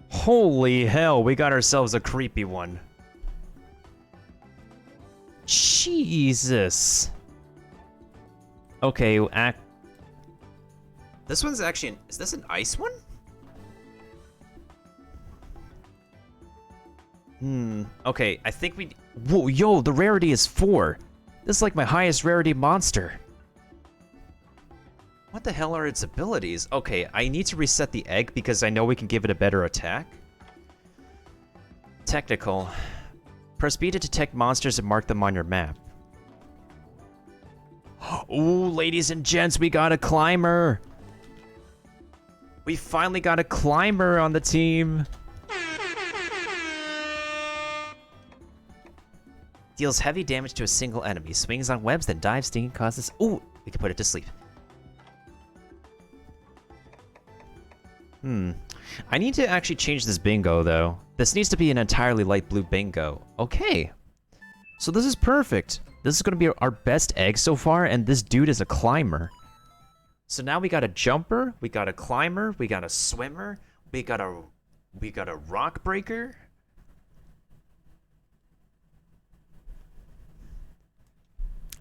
Holy hell, we got ourselves a creepy one. Jesus. Okay, this one's actually... Is this an ice one? Okay, I think we... Whoa, yo, the rarity is 4. This is like my highest rarity monster. What the hell are its abilities? Okay, I need to reset the egg because I know we can give it a better attack. Technical. Press B to detect monsters and mark them on your map. Ooh, ladies and gents, we got a climber! We finally got a climber on the team! Deals heavy damage to a single enemy. Swings on webs, then dives, stinging, causes... Ooh! We can put it to sleep. I need to actually change this bingo, though. This needs to be an entirely light blue bingo. Okay. So this is perfect. This is going to be our best egg so far, and this dude is a climber. So now we got a jumper, we got a climber, we got a swimmer, we got a rock breaker.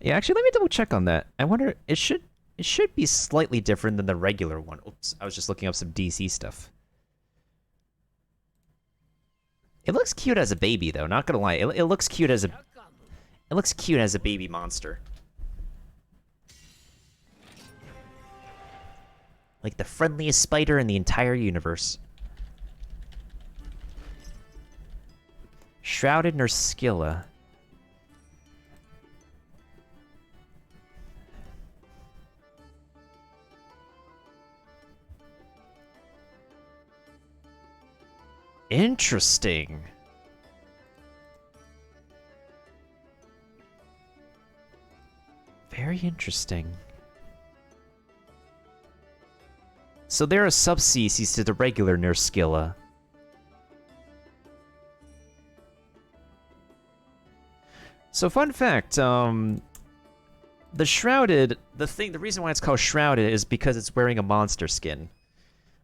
Yeah, actually, let me double check on that. I wonder, it should be slightly different than the regular one. Oops, I was just looking up some DC stuff. It looks cute as a baby, though. Not gonna lie, it looks cute as a baby monster. Like the friendliest spider in the entire universe. Shrouded Nurskilla. Interesting. Very interesting. So they're a subspecies to the regular Nurskilla. So fun fact, the Shrouded, the reason why it's called Shrouded is because it's wearing a monster skin.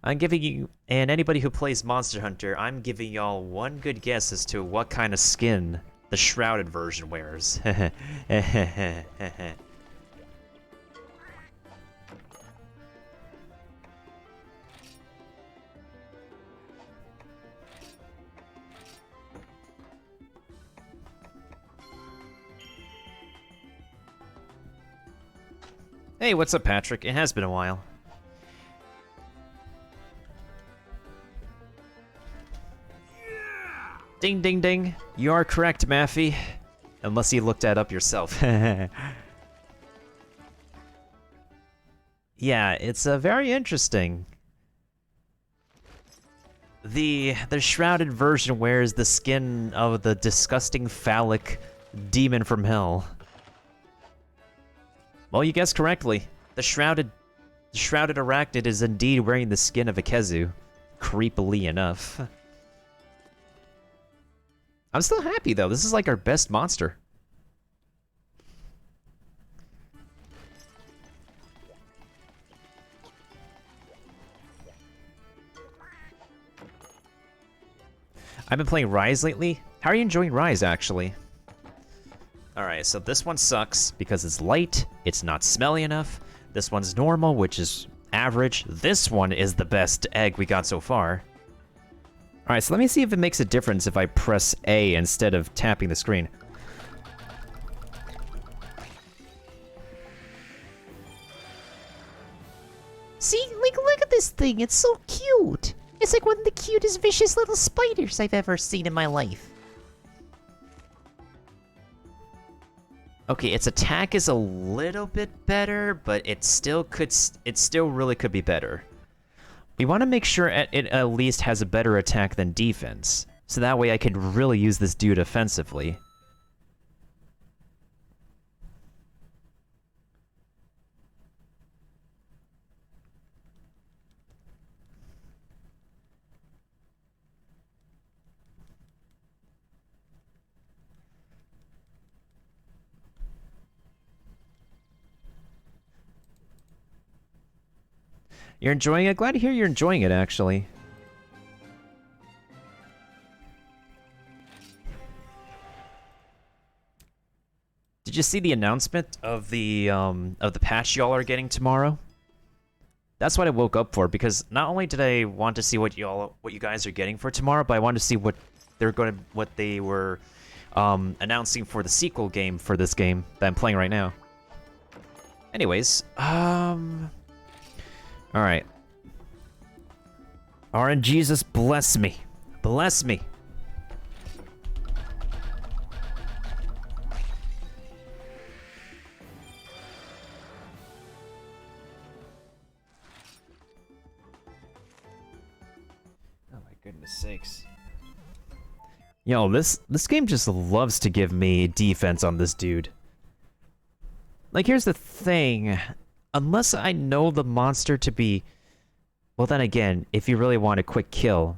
I'm giving you, and anybody who plays Monster Hunter, I'm giving y'all one good guess as to what kind of skin the Shrouded version wears. Hey, what's up, Patrick? It has been a while. Ding, ding, ding. You are correct, Maffy. Unless you looked that up yourself. Yeah, it's very interesting. The Shrouded version wears the skin of the disgusting phallic demon from hell. Well, you guessed correctly. The shrouded arachnid is indeed wearing the skin of a Kezu. Creepily enough. I'm still happy, though. This is like our best monster. I've been playing Rise lately. How are you enjoying Rise, actually? Alright, so this one sucks because it's light, it's not smelly enough. This one's normal, which is average. This one is the best egg we got so far. Alright, so let me see if it makes a difference if I press A instead of tapping the screen. See, like, look at this thing. It's so cute. It's like one of the cutest, vicious little spiders I've ever seen in my life. Okay, its attack is a little bit better, but it still really could be better. We want to make sure it at least has a better attack than defense, so that way I can really use this dude offensively. You're enjoying it? Glad to hear you're enjoying it, actually. Did you see the announcement of the patch y'all are getting tomorrow? That's what I woke up for, because not only did I want to see what you guys are getting for tomorrow, but I wanted to see what they were announcing for the sequel game for this game that I'm playing right now. Anyways, alright. RNGesus, bless me. Bless me. Oh my goodness sakes. Yo, this game just loves to give me defense on this dude. Like, here's the thing. Unless I know the monster to be... Well, then again, if you really want a quick kill...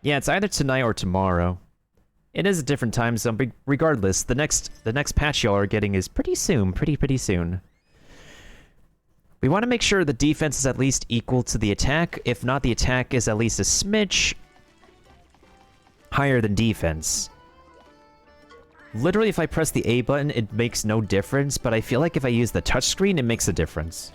Yeah, it's either tonight or tomorrow. It is a different time zone, but regardless, the next patch y'all are getting is pretty soon, pretty soon. We want to make sure the defense is at least equal to the attack. If not, the attack is at least a smidge higher than defense. Literally, if I press the A button, it makes no difference, but I feel like if I use the touchscreen, it makes a difference.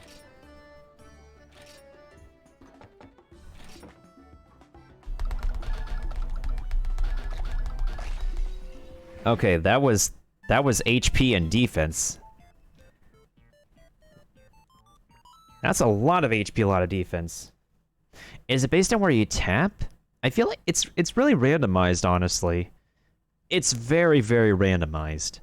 Okay, that was HP and defense. That's a lot of HP, a lot of defense. Is it based on where you tap? I feel like it's really randomized, honestly. It's very, very randomized.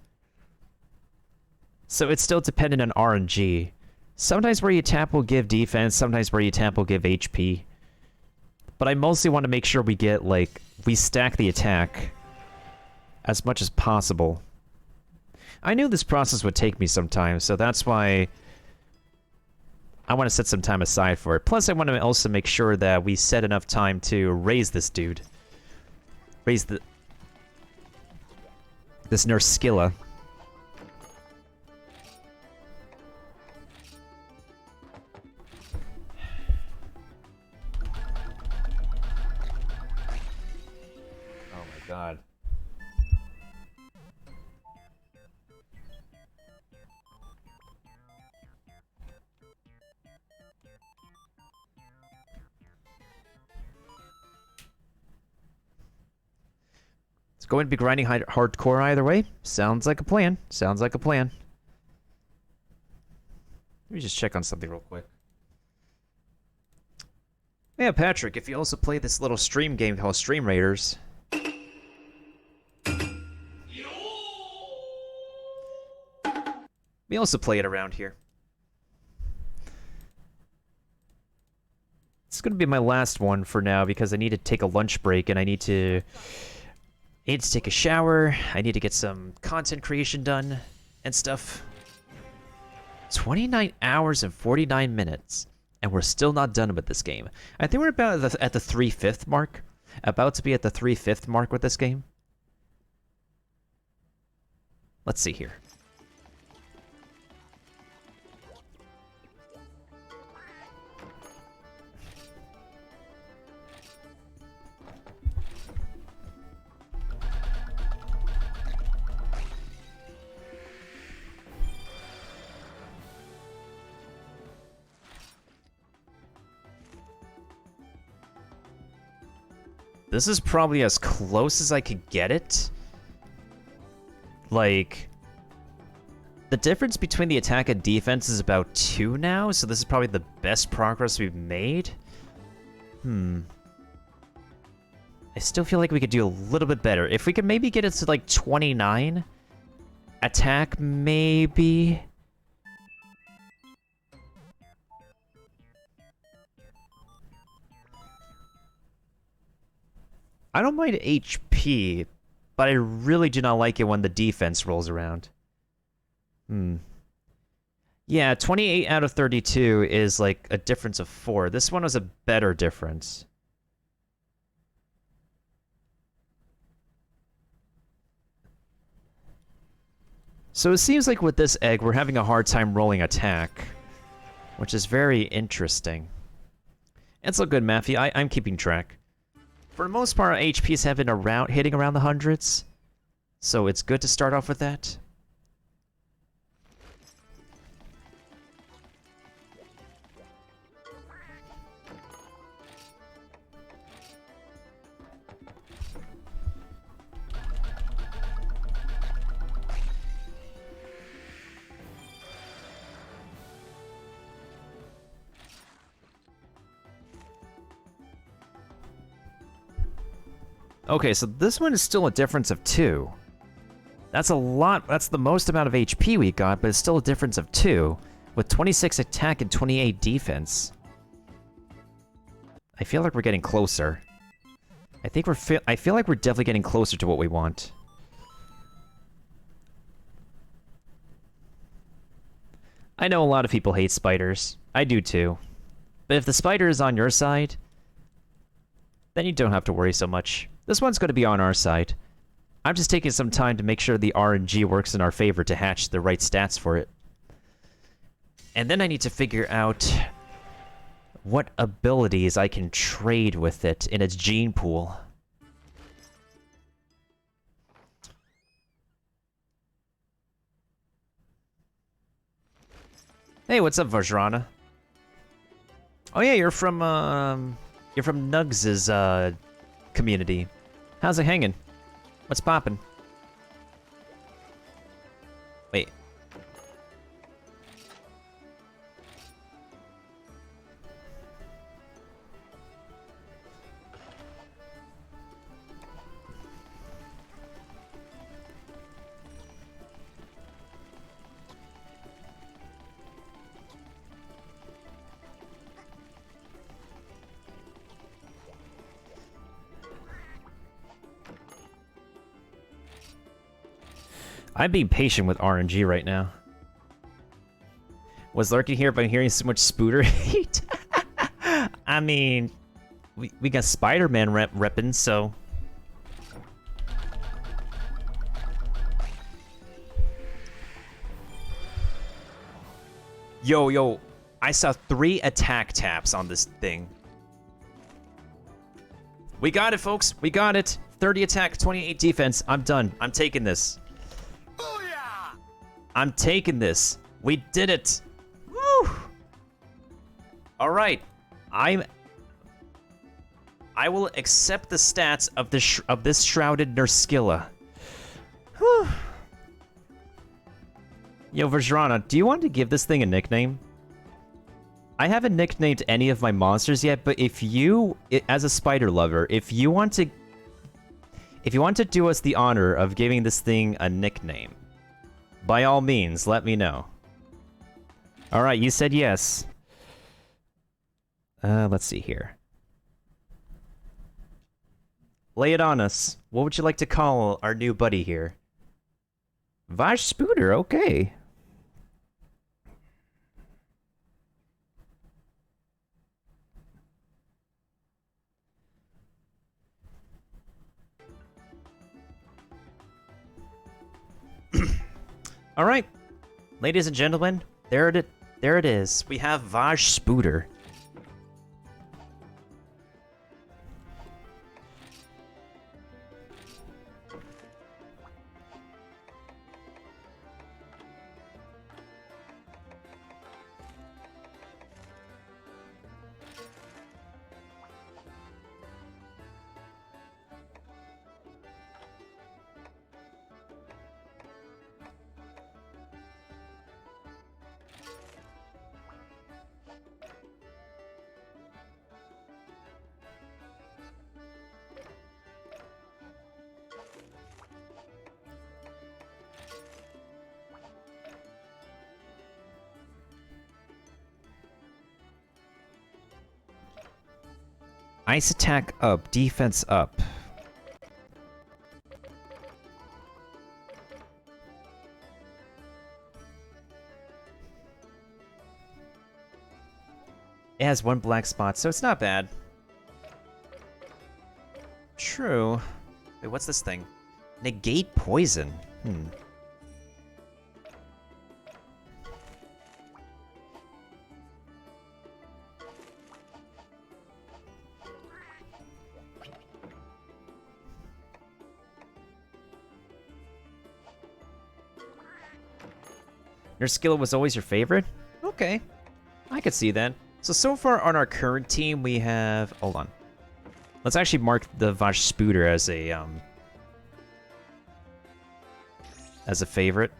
So it's still dependent on RNG. Sometimes where you tap will give defense, sometimes where you tap will give HP. But I mostly want to make sure we get, like, we stack the attack as much as possible. I knew this process would take me some time, so that's why I want to set some time aside for it. Plus, I want to also make sure that we set enough time to raise this dude. Raise this Nurse Skilla. Oh my god. It's going to be grinding hardcore either way. Sounds like a plan. Sounds like a plan. Let me just check on something real quick. Yeah, Patrick, if you also play this little stream game called Stream Raiders. We also play it around here. It's going to be my last one for now because I need to take a lunch break and I need to take a shower. I need to get some content creation done and stuff. 29 hours and 49 minutes, and we're still not done with this game. I think we're about at the 3/5 mark. About to be at the 3/5 mark with this game. Let's see here. This is probably as close as I could get it. Like, the difference between the attack and defense is about 2 now, so this is probably the best progress we've made. I still feel like we could do a little bit better. If we could maybe get it to like 29 attack, maybe. I don't mind HP, but I really do not like it when the defense rolls around. Yeah, 28 out of 32 is like a difference of 4. This one was a better difference. So it seems like with this egg, we're having a hard time rolling attack, which is very interesting. It's all good, Matthew. I'm keeping track. For the most part, HPs have been hitting around the hundreds, so it's good to start off with that. Okay, so this one is still a difference of 2. That's a lot. That's the most amount of HP we got, but it's still a difference of 2, with 26 attack and 28 defense. I feel like we're getting closer. I feel like we're definitely getting closer to what we want. I know a lot of people hate spiders. I do too. But if the spider is on your side, then you don't have to worry so much. This one's going to be on our side. I'm just taking some time to make sure the RNG works in our favor to hatch the right stats for it. And then I need to figure out what abilities I can trade with it in its gene pool. Hey, what's up, Vajrana? Oh yeah, you're from Nugs's community. How's it hanging? What's poppin'? Wait. I'm being patient with RNG right now. Was lurking here by hearing so much Spooter hate? I mean, we got Spider-Man reppin', so... Yo, I saw 3 attack taps on this thing. We got it, folks. We got it. 30 attack, 28 defense. I'm done. I'm taking this. Booyah! I'm taking this. We did it. Woo! All right. I will accept the stats of this shrouded Nurskilla. Whew. Yo, Vajrana, do you want to give this thing a nickname? I haven't nicknamed any of my monsters yet, but if you, as a spider lover, if you want to do us the honor of giving this thing a nickname, by all means, let me know. All right, you said yes. Let's see here. Lay it on us. What would you like to call our new buddy here? Vaj Spooter, okay. All right, ladies and gentlemen, there it is. We have Vaj Spooter. Ice attack up, defense up. It has 1 black spot, so it's not bad. True. Wait, what's this thing? Negate poison. Your skill was always your favorite? Okay. I could see that. So far on our current team, we have... Hold on. Let's actually mark the Vaj Spooter as a favorite.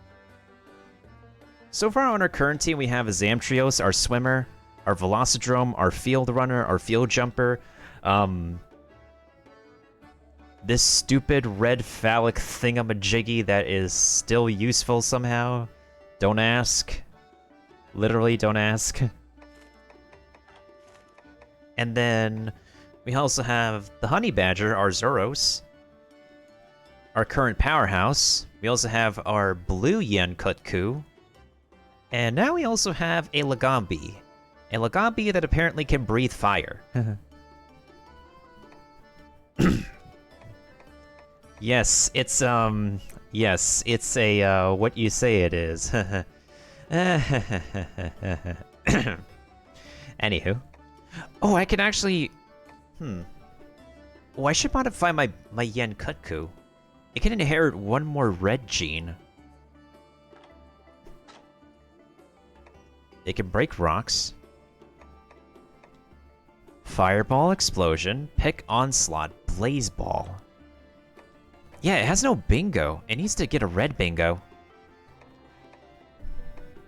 So far on our current team, we have a Zamtrios, our swimmer, our Velocidrome, our field runner, our field jumper, this stupid red phallic thingamajiggy that is still useful somehow. Don't ask. Literally, don't ask. And then we also have the Honey Badger, our Zoros, our current powerhouse. We also have our blue Yen Kutku. And now we also have a Lagambi. A Lagambi that apparently can breathe fire. Yes, it's a, what you say it is. Anywho. Oh, I can actually... Oh, I should modify my Yen Kutku. It can inherit 1 more red gene. It can break rocks. Fireball, explosion, pick, onslaught, blaze ball. Yeah, it has no bingo. It needs to get a red bingo.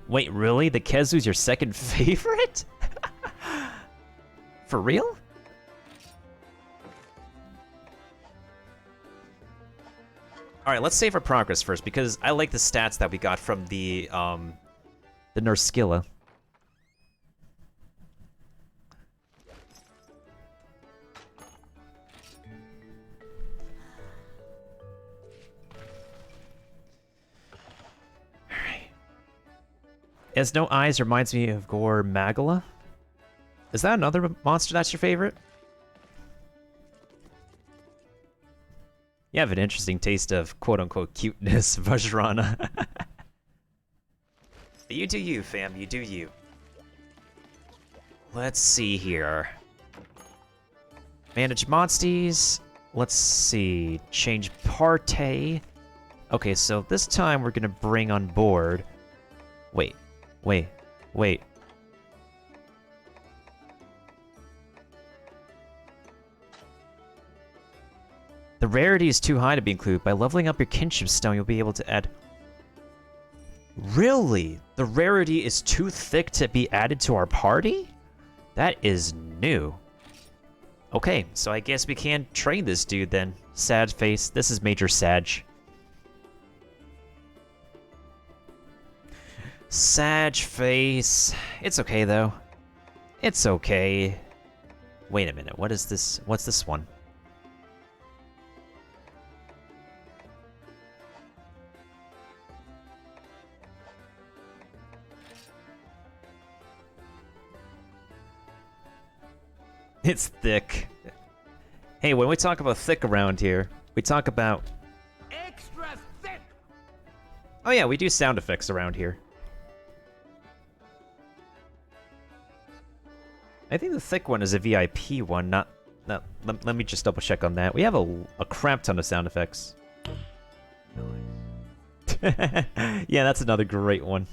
Wait, really? The Kezu's your second favorite? For real? Alright, let's save our progress first, because I like the stats that we got from the Nurskilla. Alright. It has no eyes, reminds me of Gore Magala. Is that another monster that's your favorite? You have an interesting taste of quote-unquote cuteness, Vajrana. You do you, fam. You do you. Let's see here. Manage monsties. Let's see. Change partay. Okay, so this time we're gonna bring on board... Wait. The rarity is too high to be included. By leveling up your kinship stone, you'll be able to add... Really? The rarity is too thick to be added to our party? That is new. Okay, so I guess we can't train this dude then. Sad face. This is Major Sag. Sag face. It's okay, though. It's okay. Wait a minute. What is this? What's this one? It's thick. Hey, when we talk about thick around here, we talk about... Extra thick! Oh yeah, we do sound effects around here. I think the thick one is a VIP one, not... let me just double check on that. We have a crap ton of sound effects. Yeah, that's another great one.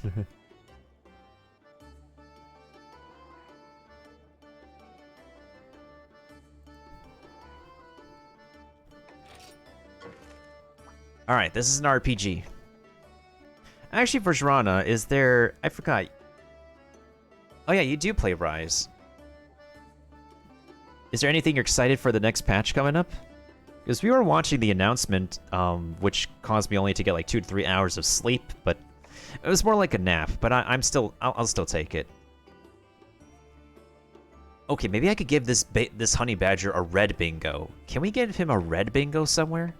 Alright, this is an RPG. Actually, Vajrana, is there... I forgot. Oh yeah, you do play Rise. Is there anything you're excited for the next patch coming up? Because we were watching the announcement, which caused me only to get like 2 to 3 hours of sleep, but it was more like a nap, but I'll still take it. Okay, maybe I could give this honey badger a red bingo. Can we give him a red bingo somewhere?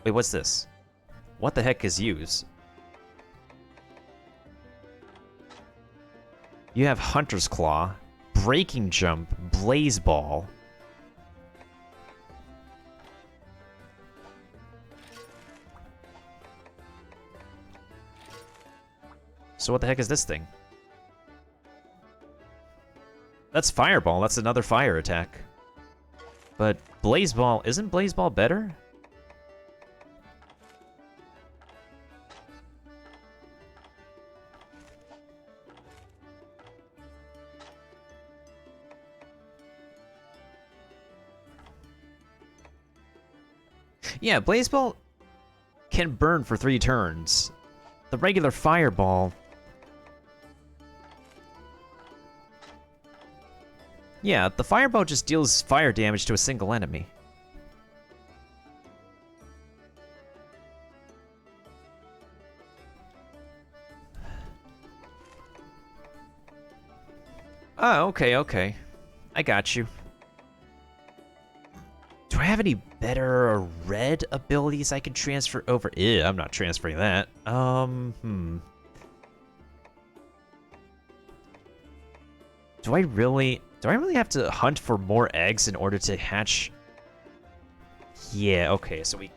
Wait, what's this? What the heck is use? You have Hunter's Claw, Breaking Jump, Blaze Ball. So what the heck is this thing? That's Fireball, that's another fire attack. But Blaze Ball, isn't Blaze Ball better? Yeah, Blaze Ball can burn for 3 turns. The regular Fireball... Yeah, the Fireball just deals fire damage to a single enemy. Oh, okay. I got you. Do I have any better red abilities I can transfer over? Ew, I'm not transferring that. Do I really have to hunt for more eggs in order to hatch? Yeah, okay, so we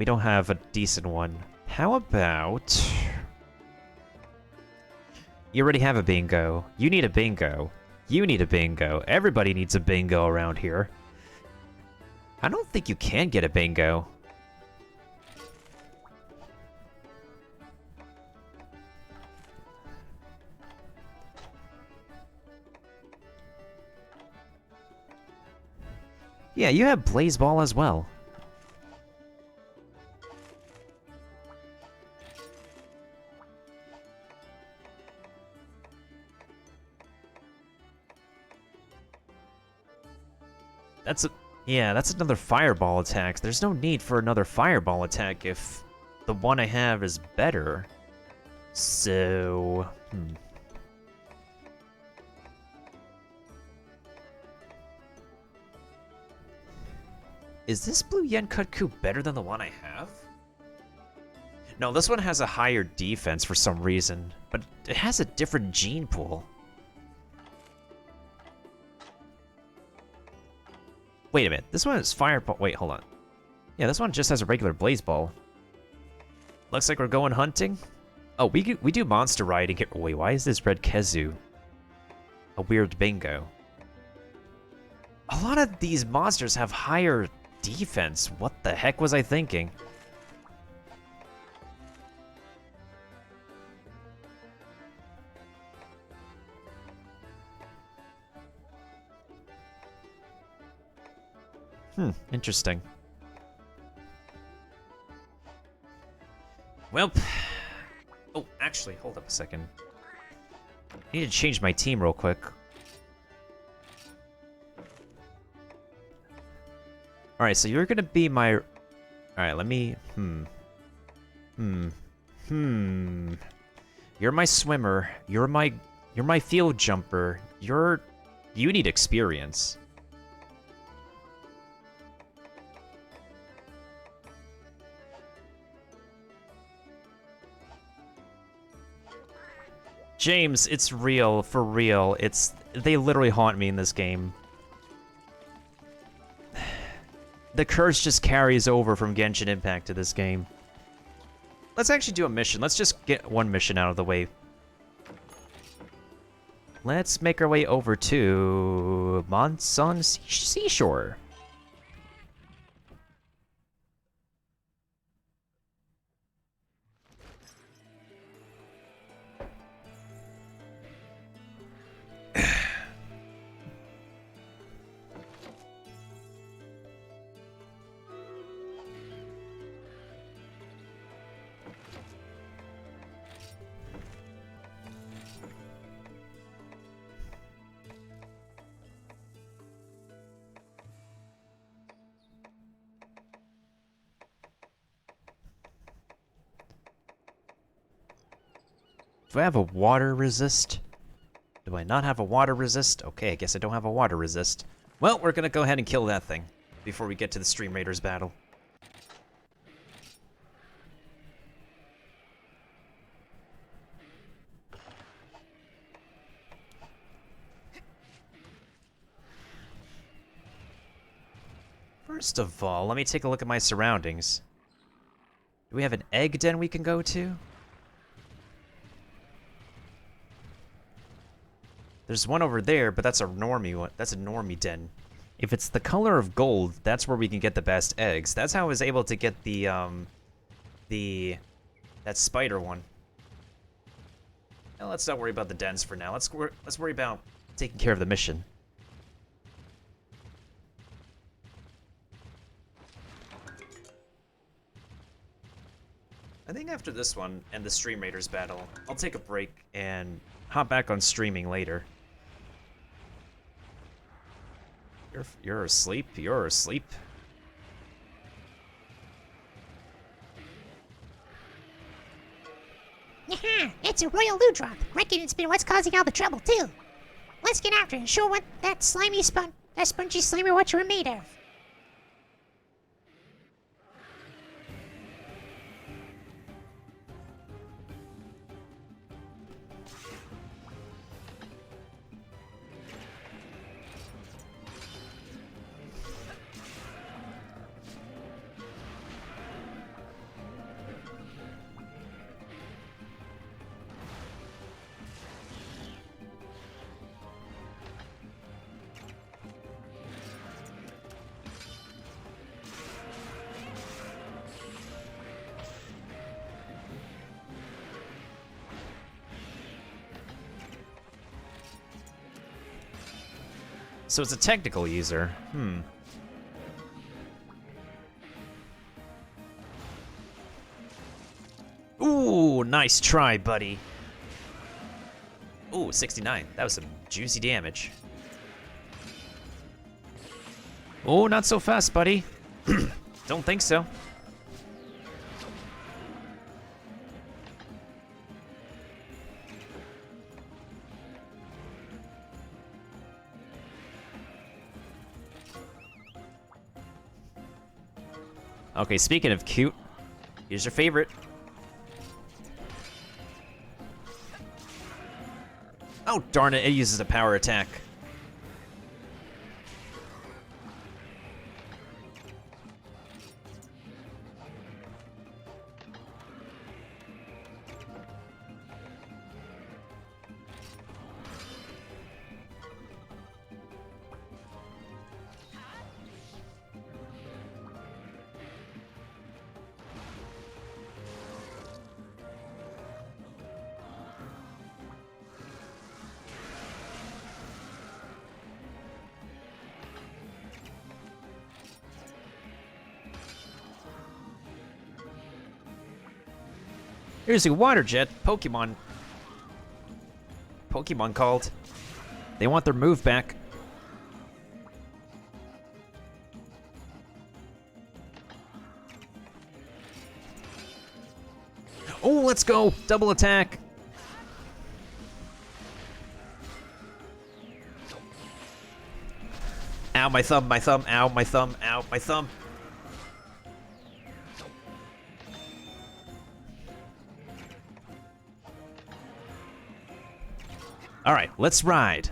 don't have a decent one. How about... You already have a bingo. You need a bingo. You need a bingo. Everybody needs a bingo around here. I don't think you can get a bingo. Yeah, you have Blaze Ball as well. Yeah, that's another fireball attack. There's no need for another fireball attack if the one I have is better. So, Is this blue Yen Kutku better than the one I have? No, this one has a higher defense for some reason, but it has a different gene pool. Wait a minute, this one is fireball. Wait, hold on. Yeah, this one just has a regular blaze ball. Looks like we're going hunting. Oh, we do monster riding here. Wait, why is this red Kezu a weird bingo? A lot of these monsters have higher defense. What the heck was I thinking? Interesting. Well, oh, actually, hold up a second. I need to change my team real quick. Alright, so you're gonna be my... Alright, let me... You're my swimmer. You're my field jumper. You need experience. James, it's real, for real. They literally haunt me in this game. The curse just carries over from Genshin Impact to this game. Let's actually do a mission. Let's just get one mission out of the way. Let's make our way over to Monson Seashore. Do I have a water resist? Do I not have a water resist? Okay, I guess I don't have a water resist. Well, we're gonna go ahead and kill that thing before we get to the Stream Raiders battle. First of all, let me take a look at my surroundings. Do we have an egg den we can go to? There's one over there, but that's a normie one. That's a normie den. If it's the color of gold, that's where we can get the best eggs. That's how I was able to get that spider one. Now let's not worry about the dens for now. Let's worry about taking care of the mission. I think after this one and the Stream Raiders battle, I'll take a break and hop back on streaming later. You're asleep? You're asleep? Yaha! It's a royal Ludroth. Reckon it's been what's causing all the trouble, too. Let's get after it and show what that spongy slimer what you're made of. So it's a technical user. Ooh, nice try, buddy. Ooh, 69. That was some juicy damage. Oh, not so fast, buddy. Don't think so. Okay, speaking of cute, here's your favorite. Oh, darn it, it uses a power attack. Here's a water jet. Pokemon called. They want their move back. Oh, let's go. Double attack. Ow, my thumb, my thumb, ow, my thumb, ow, my thumb. All right, let's ride.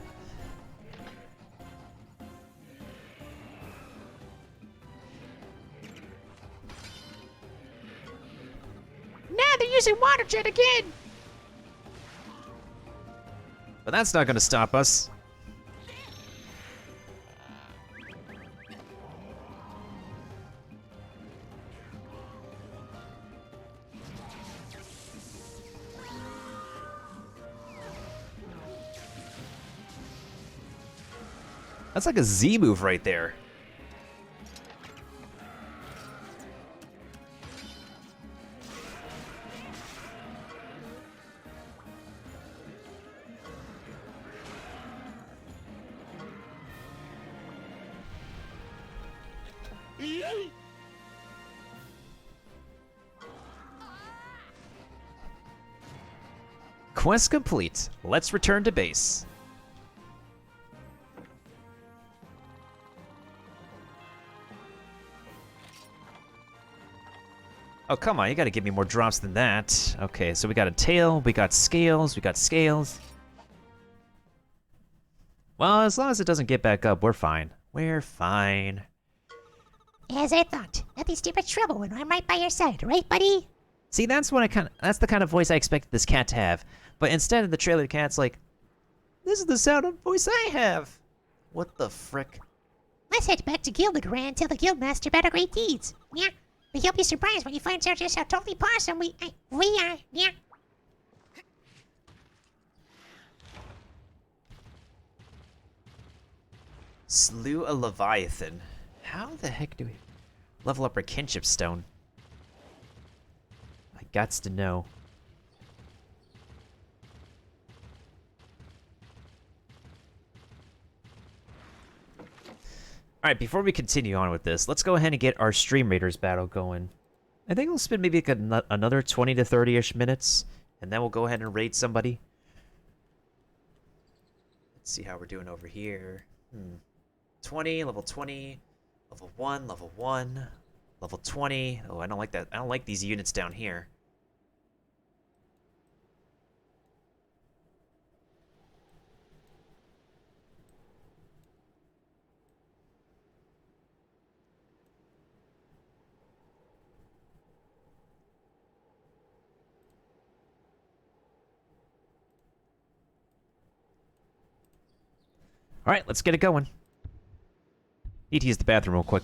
Now they're using water jet again. But that's not gonna stop us. That's like a Z move right there. Quest complete. Let's return to base. Oh, come on, you gotta give me more drops than that. Okay, so we got a tail, we got scales, we got scales. Well, as long as it doesn't get back up, we're fine. We're fine. As I thought, nothing stupid trouble when I'm right by your side, right, buddy? See, that's the kind of voice I expected this cat to have. But instead of the trailer, the cat's like, this is the sound of voice I have. What the frick? Let's head back to Gildegrand and tell the Guildmaster about our great deeds. Yeah, but you'll be surprised when you find out just how totally awesome we are. Yeah. Slew a Leviathan. How the heck do we level up our kinship stone? I gots to know. Alright, before we continue on with this, let's go ahead and get our Stream Raiders battle going. I think we'll spend maybe like another 20 to 30-ish minutes, and then we'll go ahead and raid somebody. Let's see how we're doing over here. 20, level 20, level 1, level 1, level 20. Oh, I don't like that. I don't like these units down here. All right, let's get it going. Need to use the bathroom real quick.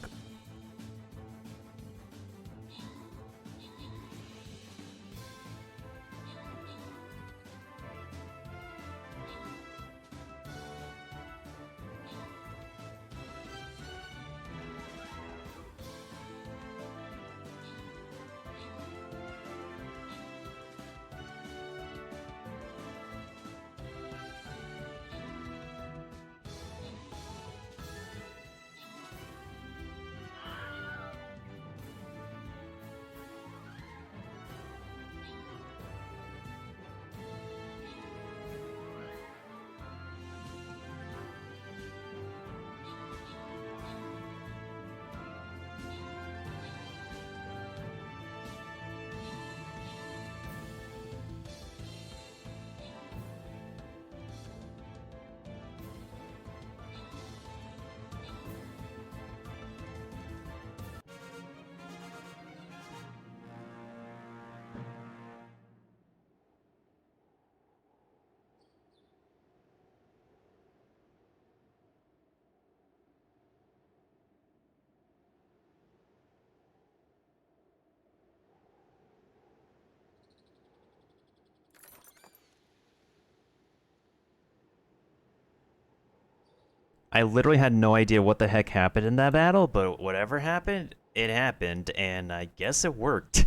I literally had no idea what the heck happened in that battle, but whatever happened, it happened, and I guess it worked.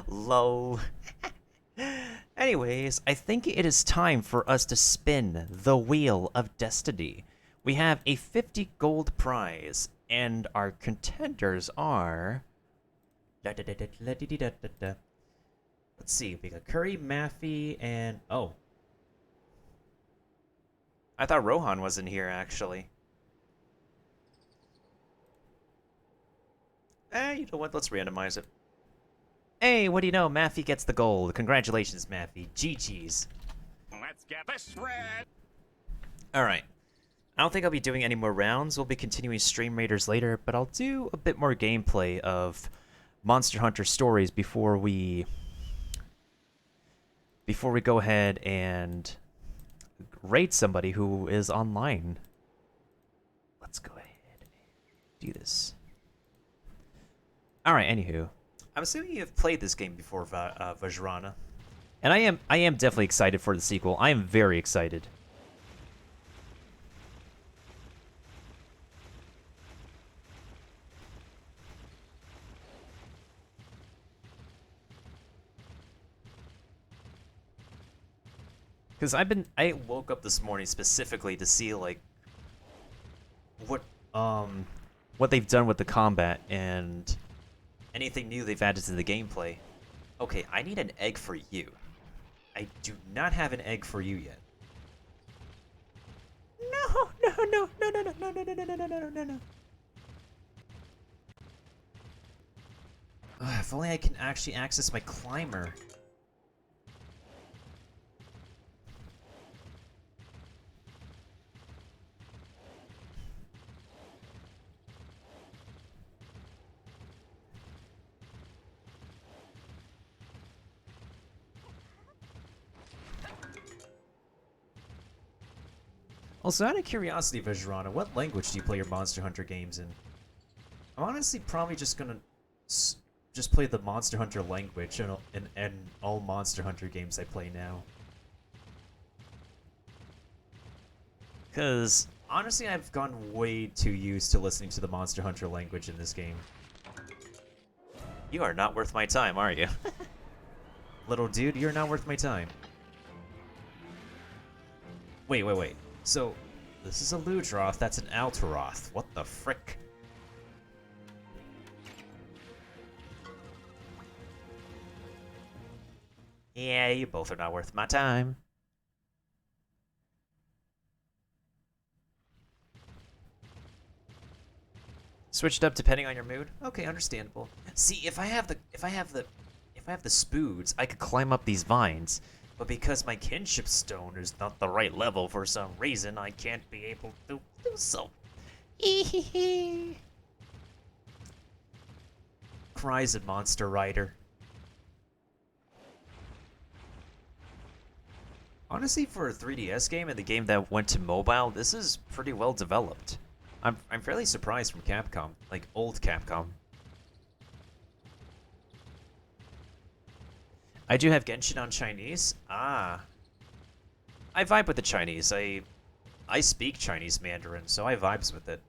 Lol. Anyways, I think it is time for us to spin the Wheel of Destiny. We have a 50 gold prize, and our contenders are... Let's see, we got Curry, Maffey, and... Oh. I thought Rohan was in here, actually. You know what? Let's randomize it. Hey, what do you know? Maffey gets the gold. Congratulations, Maffey. GG's. Let's get this red. Alright. I don't think I'll be doing any more rounds. We'll be continuing Stream Raiders later, but I'll do a bit more gameplay of Monster Hunter Stories before we go ahead and raid somebody who is online. Let's go ahead and do this. Alright, anywho. I'm assuming you've played this game before, Vajrana. And I am definitely excited for the sequel. I am very excited. Because I woke up this morning specifically to see, like, what they've done with the combat and anything new they've added to the gameplay. Okay, I need an egg for you. I do not have an egg for you yet. No, no, no, no, no, no, no, no, no, no, no, no, no, no. If only I can actually access my climber. Also, out of curiosity, Vajrana, what language do you play your Monster Hunter games in? I'm honestly probably just gonna just play the Monster Hunter language in all Monster Hunter games I play now. Because, honestly, I've gotten way too used to listening to the Monster Hunter language in this game. You are not worth my time, are you? Little dude, you're not worth my time. Wait, wait, wait. So, this is a Ludroth, that's an Alteroth. What the frick? Yeah, you both are not worth my time. Switched up depending on your mood? Okay, understandable. See, if I have the spoods, I could climb up these vines. But because my kinship stone is not the right level for some reason, I can't be able to do so. Cries a Monster Rider. Honestly, for a 3DS game and the game that went to mobile, this is pretty well developed. I'm fairly surprised from Capcom, like old Capcom. I do have Genshin on Chinese. Ah. I vibe with the Chinese. I speak Chinese Mandarin, so I vibes with it.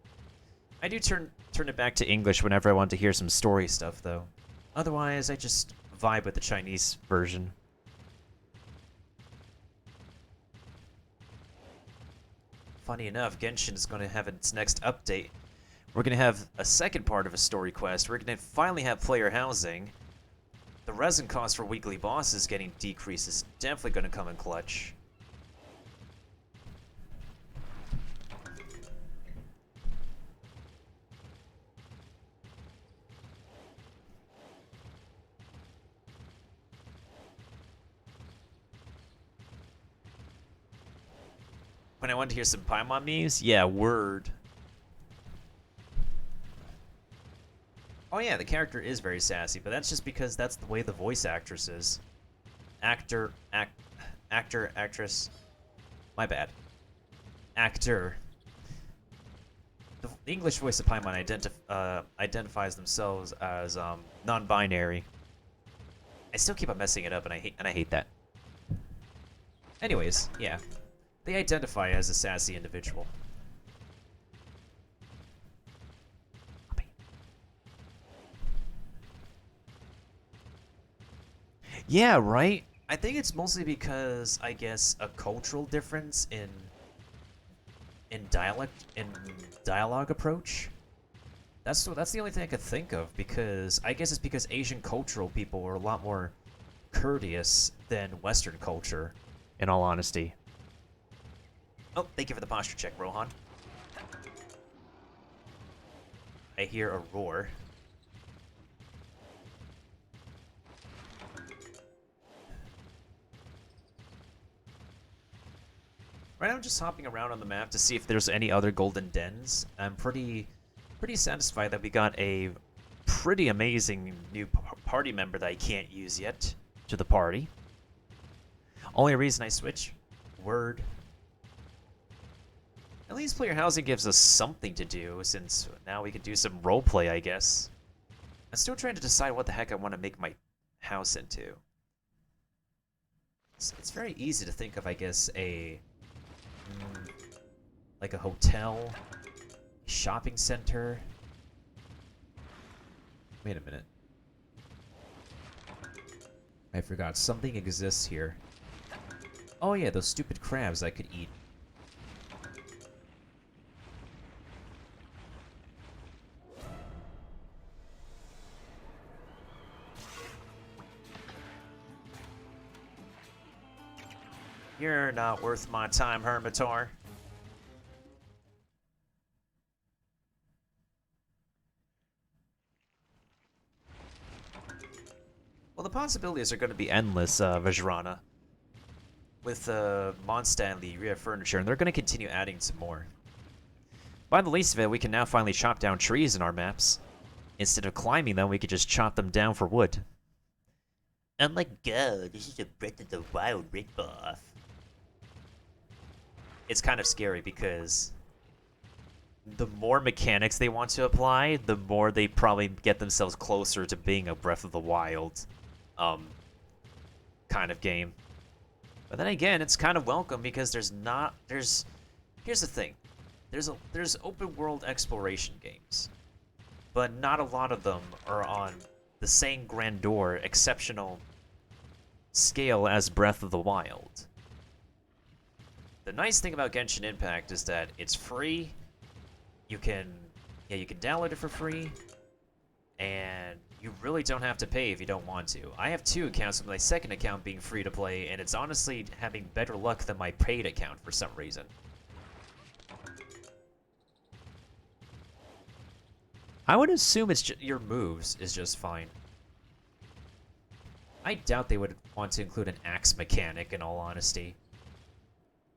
I do turn it back to English whenever I want to hear some story stuff, though. Otherwise, I just vibe with the Chinese version. Funny enough, Genshin is going to have its next update. We're going to have a second part of a story quest. We're going to finally have player housing. The resin cost for weekly bosses getting decreased is definitely going to come in clutch. When I want to hear some Paimon memes? Yeah, word. Oh yeah, the character is very sassy, but that's just because that's the way the voice actress is. Actor, actress. My bad. Actor. The English voice of Paimon identifies themselves as non-binary. I still keep on messing it up, and I hate that. Anyways, yeah. They identify as a sassy individual. Yeah, right? I think it's mostly because, I guess, a cultural difference in dialogue approach. That's the only thing I could think of, because I guess it's because Asian cultural people are a lot more courteous than Western culture, in all honesty. Oh, thank you for the posture check, Rohan. I hear a roar. Right now I'm just hopping around on the map to see if there's any other golden dens. I'm pretty satisfied that we got a pretty amazing new party member that I can't use yet to the party. Only reason I switch, word. At least player housing gives us something to do, since now we can do some roleplay, I guess. I'm still trying to decide what the heck I want to make my house into. It's very easy to think of, I guess, like a hotel, shopping center. Wait a minute. I forgot, something exists here. Oh yeah, those stupid crabs I could eat. You're not worth my time, Hermitor. Well, the possibilities are going to be endless, Vajrana. With Mondstadt and the Ria Furniture, and they're going to continue adding some more. By the least of it, we can now finally chop down trees in our maps. Instead of climbing them, we could just chop them down for wood. Oh my god, this is a Breath of the Wild ripoff. It's kind of scary because the more mechanics they want to apply, the more they probably get themselves closer to being a Breath of the Wild kind of game. But then again, it's kind of welcome because here's the thing. There's open world exploration games, but not a lot of them are on the same grandeur, exceptional scale as Breath of the Wild. The nice thing about Genshin Impact is that it's free. You can download it for free, and you really don't have to pay if you don't want to. I have 2 accounts, with my second account being free to play, and it's honestly having better luck than my paid account for some reason. I would assume it's your moves is just fine. I doubt they would want to include an axe mechanic, in all honesty.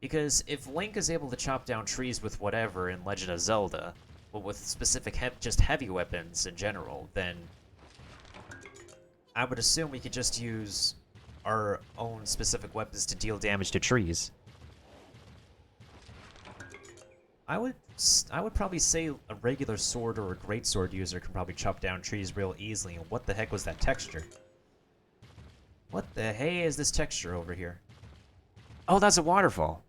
Because if Link is able to chop down trees with whatever in Legend of Zelda, but with specific just heavy weapons in general, then I would assume we could just use our own specific weapons to deal damage to trees. I would probably say a regular sword or a greatsword user can probably chop down trees real easily. And what the heck was that texture? What the hey is this texture over here? Oh, that's a waterfall.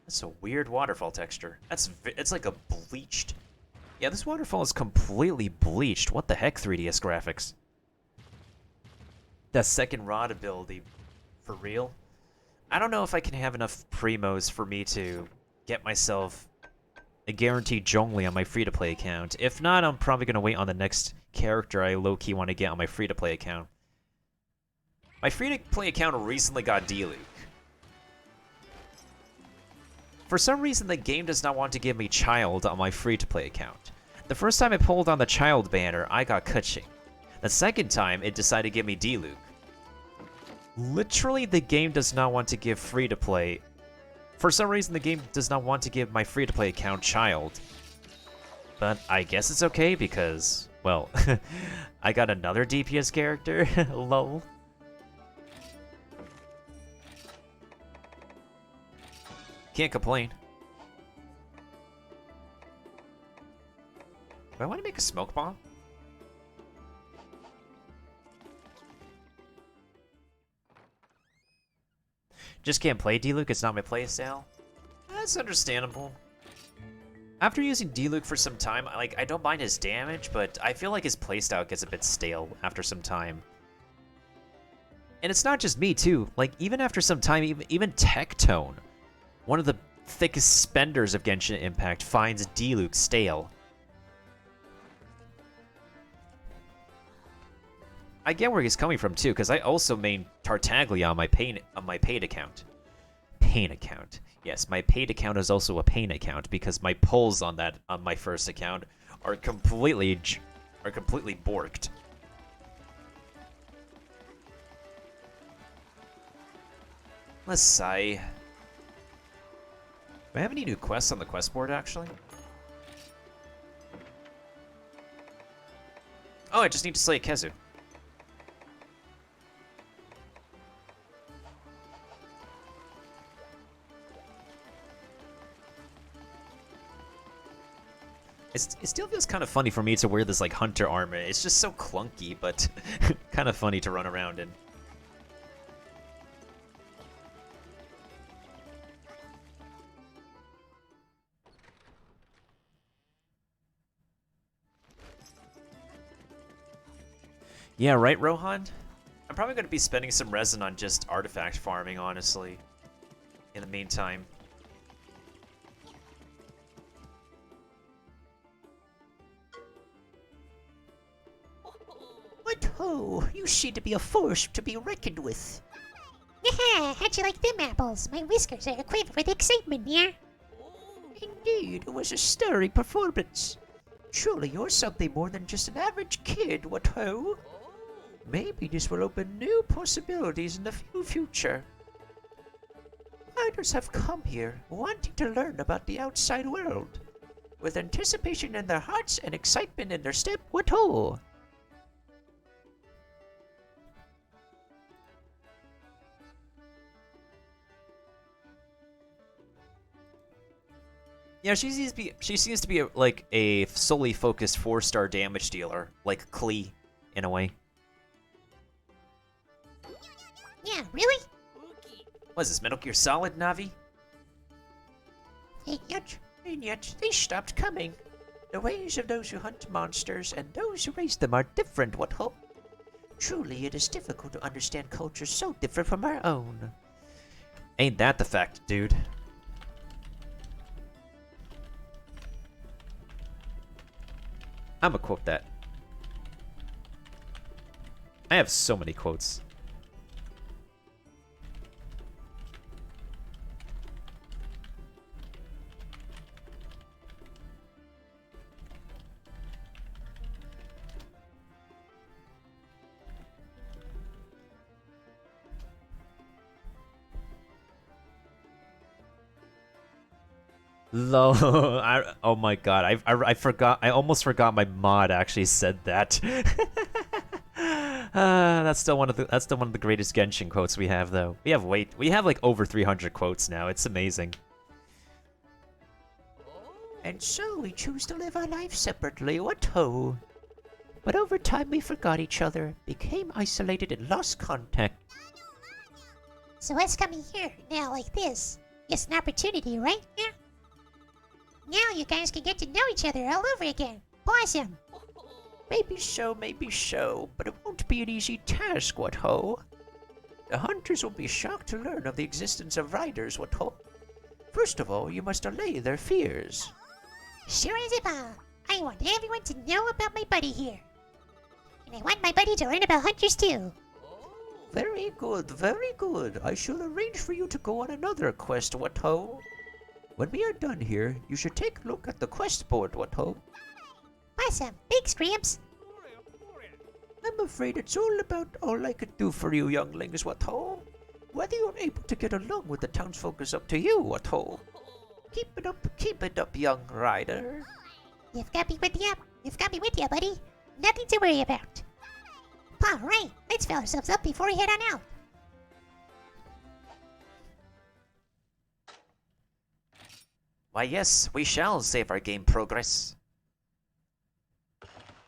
That's a weird waterfall texture. It's like a bleached. Yeah, this waterfall is completely bleached. What the heck, 3DS graphics? That second rod ability, for real? I don't know if I can have enough primos for me to get myself a guaranteed Zhongli on my free-to-play account. If not, I'm probably going to wait on the next character I low-key want to get on my free-to-play account. My free-to-play account recently got Diluc. For some reason, the game does not want to give me Child on my free-to-play account. The first time I pulled on the Child banner, I got Kuching. The second time, it decided to give me Diluc. Literally, the game does not want to give free-to-play. For some reason, the game does not want to give my free-to-play account Child. But I guess it's okay because, well, I got another DPS character. Lol. Can't complain. Do I want to make a smoke bomb? Just can't play Diluc, it's not my playstyle. That's understandable. After using D-Luke for some time, like, I don't mind his damage, but I feel like his playstyle gets a bit stale after some time. And it's not just me, too. Like, even after some time, even Tectone, one of the thickest spenders of Genshin Impact, finds D-Luke stale. I get where he's coming from, too, because I also main Tartaglia on my paid account. Pain account. Yes, my paid account is also a pain account because my pulls on my first account are completely borked. Let's see. Do I have any new quests on the quest board actually? Oh, I just need to slay Kezu. It still feels kind of funny for me to wear this like hunter armor. It's just so clunky, but kind of funny to run around in. Yeah, right, Rohan? I'm probably going to be spending some resin on just artifact farming, honestly, in the meantime. What ho! You seem to be a force to be reckoned with. Yeah, how'd you like them apples? My whiskers are quiver with excitement, yeah? Indeed, it was a stirring performance. Surely you're something more than just an average kid, what ho? Maybe this will open new possibilities in the future. Riders have come here wanting to learn about the outside world, with anticipation in their hearts and excitement in their step, what ho? Yeah, she seems to be like a solely focused 4-star damage dealer, like Klee, in a way. Yeah, really? What is this, Metal Gear Solid, Navi? Hey, And yet they stopped coming. The ways of those who hunt monsters and those who raise them are different, what ho? Truly, it is difficult to understand cultures so different from our own. Ain't that the fact, dude? I'ma quote that. I have so many quotes. Lol. Oh my god. I forgot. I almost forgot my mod actually said that. That's still one of the greatest Genshin quotes we have though. We have like over 300 quotes now. It's amazing. And so we choose to live our lives separately, what ho? But over time we forgot each other, became isolated and lost contact. so us coming here now like this, it's an opportunity, right? Yeah? Now you guys can get to know each other all over again. Awesome. Maybe so, but it won't be an easy task, what ho? The hunters will be shocked to learn of the existence of riders, what ho? First of all, you must allay their fears. Sure as a ball. I want everyone to know about my buddy here. And I want my buddy to learn about hunters too. Very good, very good. I shall arrange for you to go on another quest, what ho? When we are done here, you should take a look at the quest board, what ho? Awesome. Thanks, Gramps. I'm afraid it's all about all I could do for you younglings, what ho? Whether you're able to get along with the townsfolk is up to you, what ho? Keep it up, young rider. You've got me with you. You've got me with you, buddy. Nothing to worry about. All right, let's fill ourselves up before we head on out. Why yes, we shall save our game progress.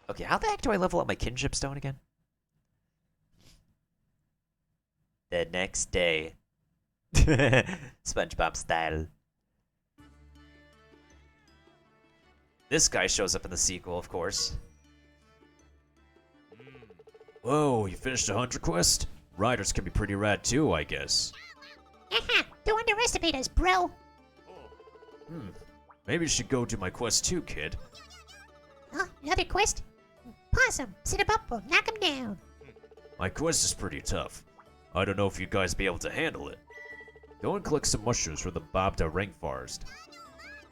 Okay, how the heck do I level up my kinship stone again? The next day. SpongeBob style. This guy shows up in the sequel, of course. Whoa, you finished a hunter quest? Riders can be pretty rad too, I guess. Haha, don't underestimate us, bro. Maybe you should go do my quest too, kid. Huh? Another quest? Possum, sit him up or knock him down. My quest is pretty tough. I don't know if you guys be able to handle it. Go and collect some mushrooms from the Babda rainforest.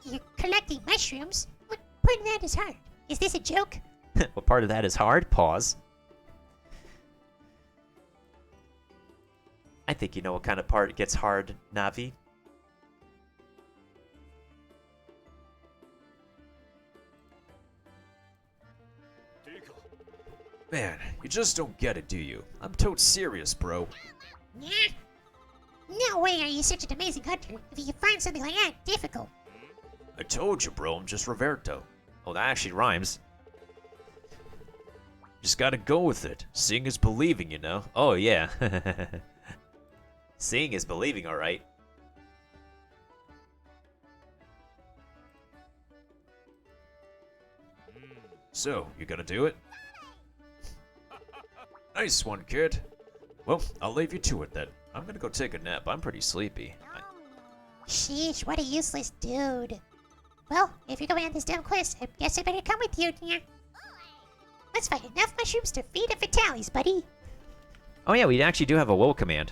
You're collecting mushrooms? What part of that is hard? Is this a joke? What part of that is hard? Pause. I think you know what kind of part gets hard, Navi. Man, you just don't get it, do you? I'm totes serious, bro. Yeah? No way are you such an amazing hunter if you can find something like that difficult. I told you, bro, I'm just Roberto. Oh, that actually rhymes. Just gotta go with it. Seeing is believing, you know? Oh, yeah. Seeing is believing, alright. So, you gonna do it? Nice one, kid. Well, I'll leave you to it then. I'm gonna go take a nap. I'm pretty sleepy. Sheesh, what a useless dude. Well, if you're going on this dumb quest, I guess I better come with you, yeah. Let's find enough mushrooms to feed a Vitalis, buddy. Oh, yeah, we actually do have a woe command.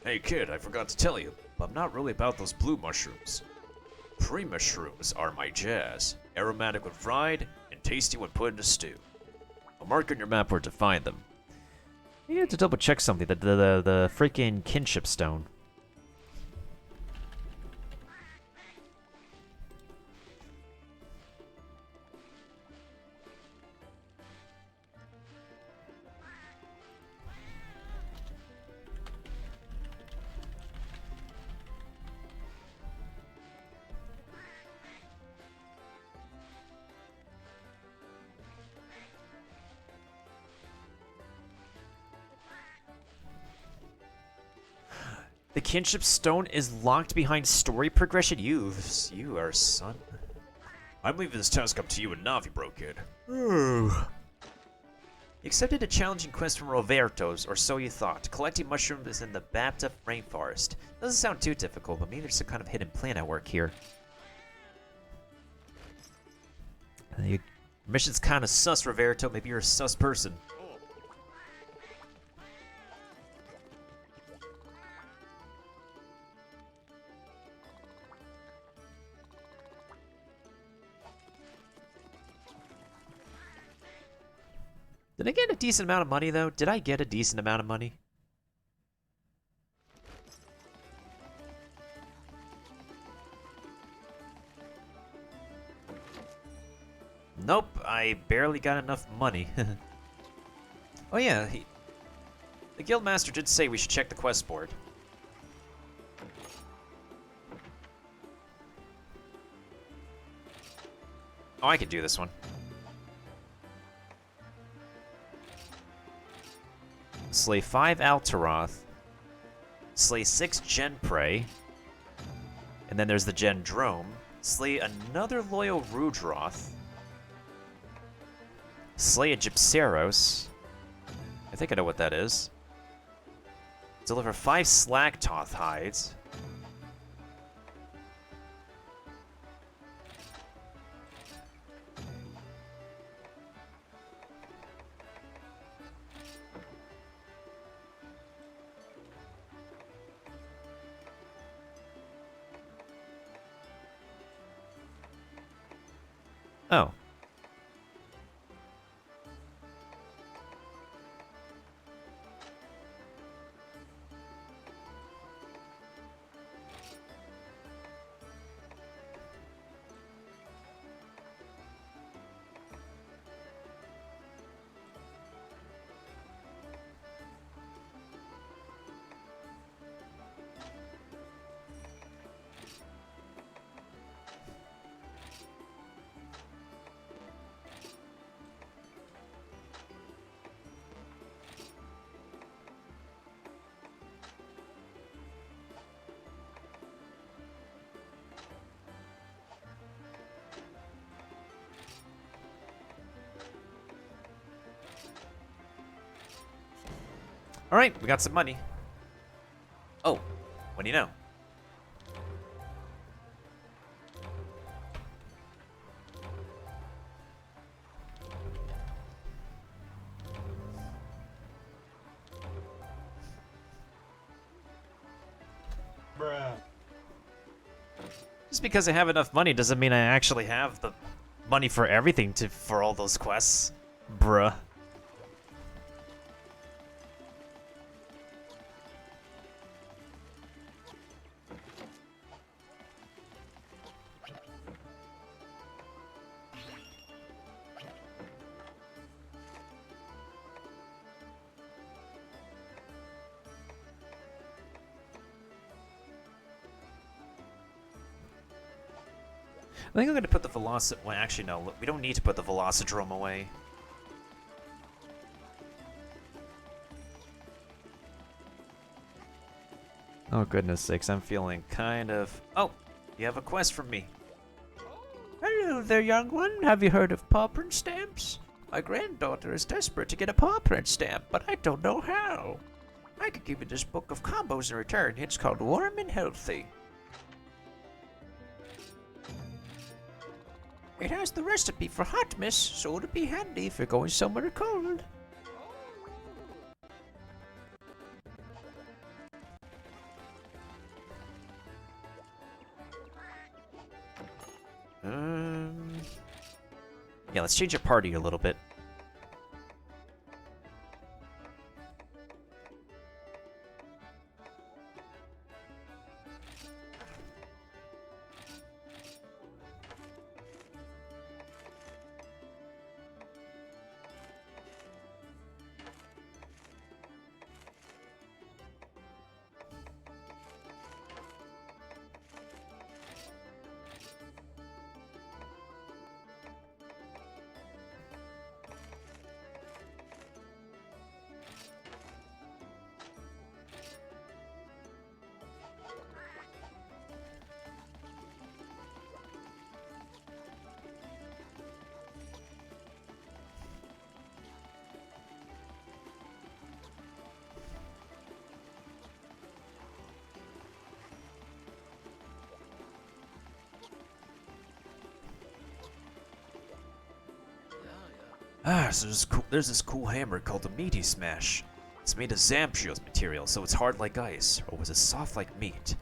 Hey kid, I forgot to tell you, but I'm not really about those blue mushrooms. Pre-mushrooms are my jazz. Aromatic when fried, and tasty when put in a stew. I'll mark on your map where to find them. You have to double check something. The freaking kinship stone. The kinship stone is locked behind story progression. You are son. I'm leaving this task up to you and Navi, bro, kid. You accepted a challenging quest from Roberto's, or so you thought. Collecting mushrooms in the Bapta rainforest. Doesn't sound too difficult, but maybe there's some kind of hidden plan at work here. Your mission's kind of sus, Roberto. Maybe you're a sus person. Did I get a decent amount of money, though? Did I get a decent amount of money? Nope, I barely got enough money. Oh yeah, the guildmaster did say we should check the quest board. Oh, I could do this one. Slay 5 Altaroth. Slay 6 Genprey. And then there's the Gendrome. Slay another loyal Rudroth. Slay a Gypseros. I think I know what that is. Deliver 5 Slagtoth hides. Oh. Alright, we got some money. Oh, what do you know? Just because I have enough money doesn't mean I actually have the money for everything for all those quests. Bruh. I think I'm gonna put the well, actually, no. We don't need to put the Velocidrome away. Oh, goodness sakes. I'm feeling kind of... Oh, you have a quest from me. Hello there, young one. Have you heard of paw print stamps? My granddaughter is desperate to get a paw print stamp, but I don't know how. I could give you this book of combos in return. It's called Warm and Healthy. It has the recipe for hot mess, so it'll be handy if you're going somewhere cold. Yeah, let's change your party a little bit. So there's this cool hammer called a Meaty Smash. It's made of Zamshio's material, so it's hard like ice, or was it soft like meat?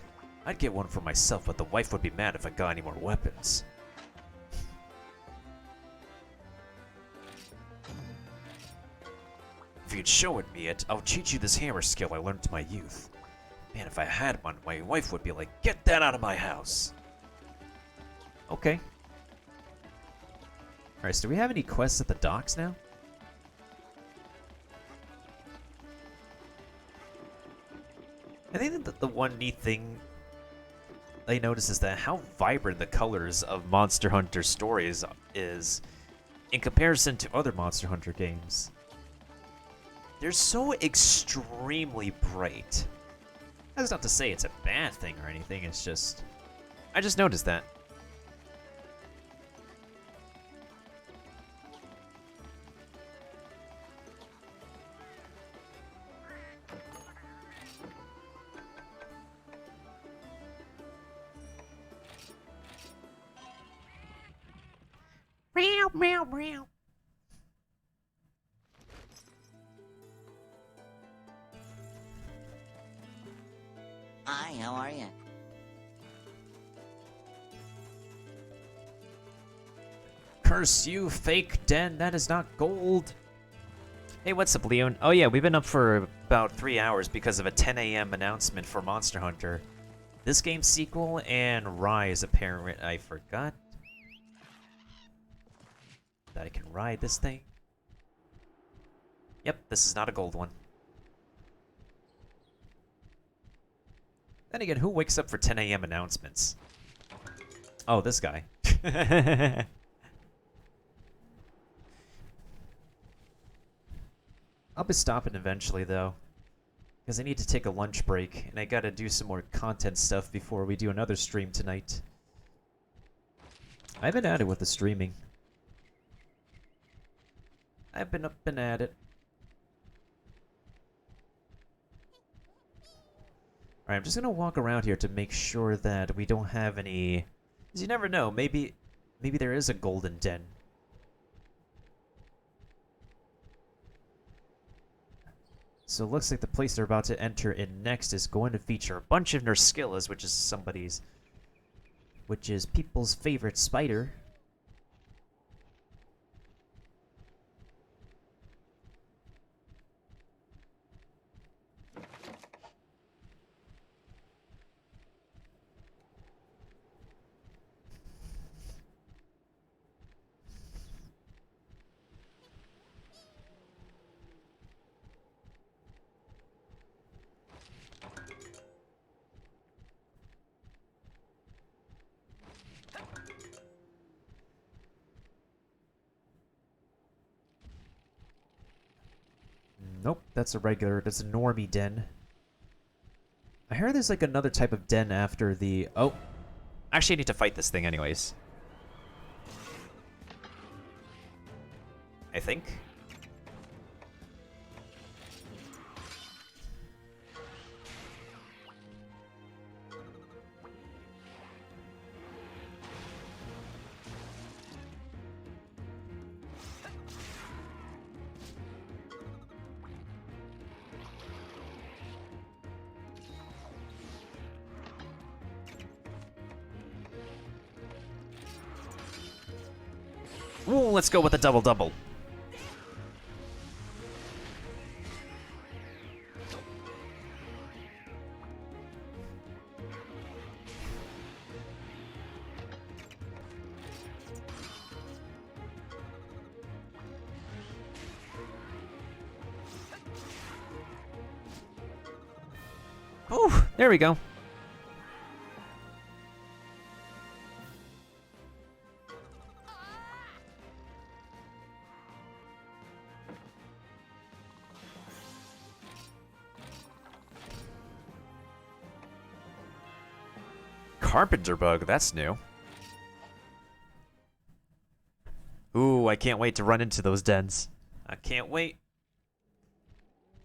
I'd get one for myself, but the wife would be mad if I got any more weapons. If you'd show it me, I'll teach you this hammer skill I learned in my youth. Man, if I had one, my wife would be like, "Get that out of my house!" Okay. Alright, so do we have any quests at the docks now? I think that the one neat thing I noticed is that how vibrant the colors of Monster Hunter stories is in comparison to other Monster Hunter games. They're so extremely bright. That's not to say it's a bad thing or anything, it's just... I just noticed that. Meow, meow, meow. Hi, how are you? Curse you, fake den, that is not gold. Hey, what's up, Leon? Oh yeah, we've been up for about 3 hours because of a 10 a.m. announcement for Monster Hunter. This game's sequel and Rise, apparently. I forgot that I can ride this thing. Yep, this is not a gold one. Then again, who wakes up for 10 a.m. announcements? Oh, this guy. I'll be stopping eventually, though. Because I need to take a lunch break, and I gotta do some more content stuff before we do another stream tonight. I've been at it with the streaming. I've been up and at it. Alright, I'm just gonna walk around here to make sure that we don't have any... 'Cause you never know, maybe there is a golden den. So it looks like the place they're about to enter in next is going to feature a bunch of Nurskillas, which is people's favorite spider. Nope, that's a normie den. I heard there's like another type of den after the... Oh! Actually, I need to fight this thing anyways. I think. Ooh, let's go with a double-double. Ooh, there we go. Carpenter bug, that's new. Ooh, I can't wait to run into those dens. I can't wait.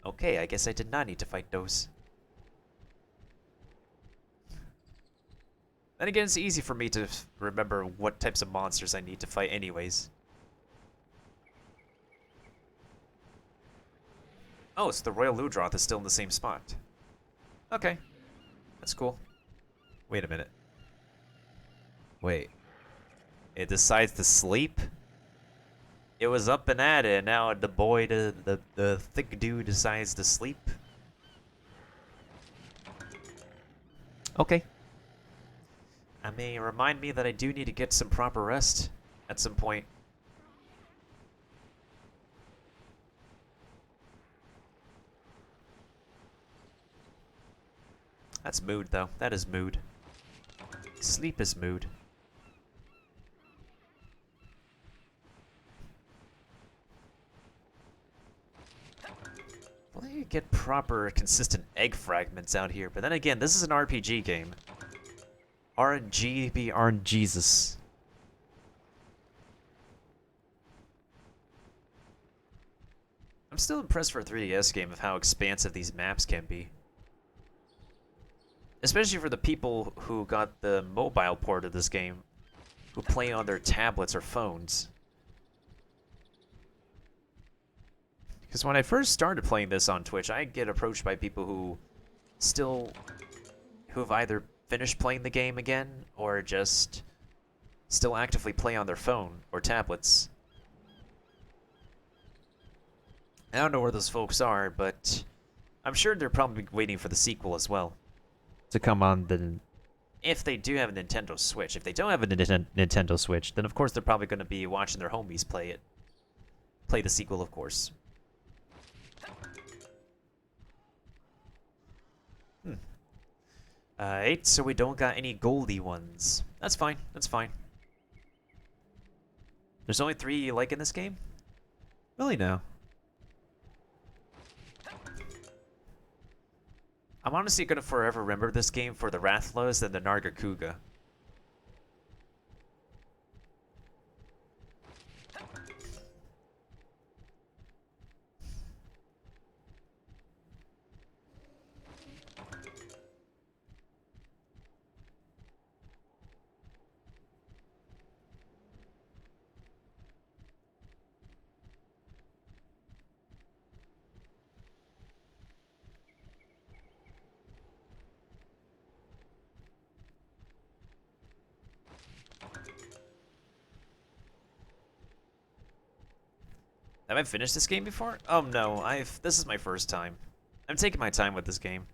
Okay, I guess I did not need to fight those. Then again, it's easy for me to remember what types of monsters I need to fight anyways. Oh, so the Royal Ludroth is still in the same spot. Okay. That's cool. Wait a minute. Wait. It decides to sleep? It was up and at it, and now the thick dude decides to sleep? Okay. I mean, remind me that I do need to get some proper rest at some point. That's mood, though. That is mood. Sleep is mood. Well, you get proper, consistent egg fragments out here, but then again, this is an RPG game. RNG be RNGesus. I'm still impressed for a 3DS game of how expansive these maps can be. Especially for the people who got the mobile port of this game, who play on their tablets or phones. Because when I first started playing this on Twitch, I get approached by people who've either finished playing the game again, or just still actively play on their phone or tablets. I don't know where those folks are, but I'm sure they're probably waiting for the sequel as well to come on the... If they do have a Nintendo Switch. If they don't have a Nintendo Switch, then of course they're probably going to be watching their homies play it. Play the sequel, of course. Alright, so we don't got any goldy ones. That's fine, that's fine. There's only 3 you like in this game? Really now? I'm honestly gonna forever remember this game for the Rathlas and the Nargacuga. Have I finished this game before? Oh no, this is my first time. I'm taking my time with this game.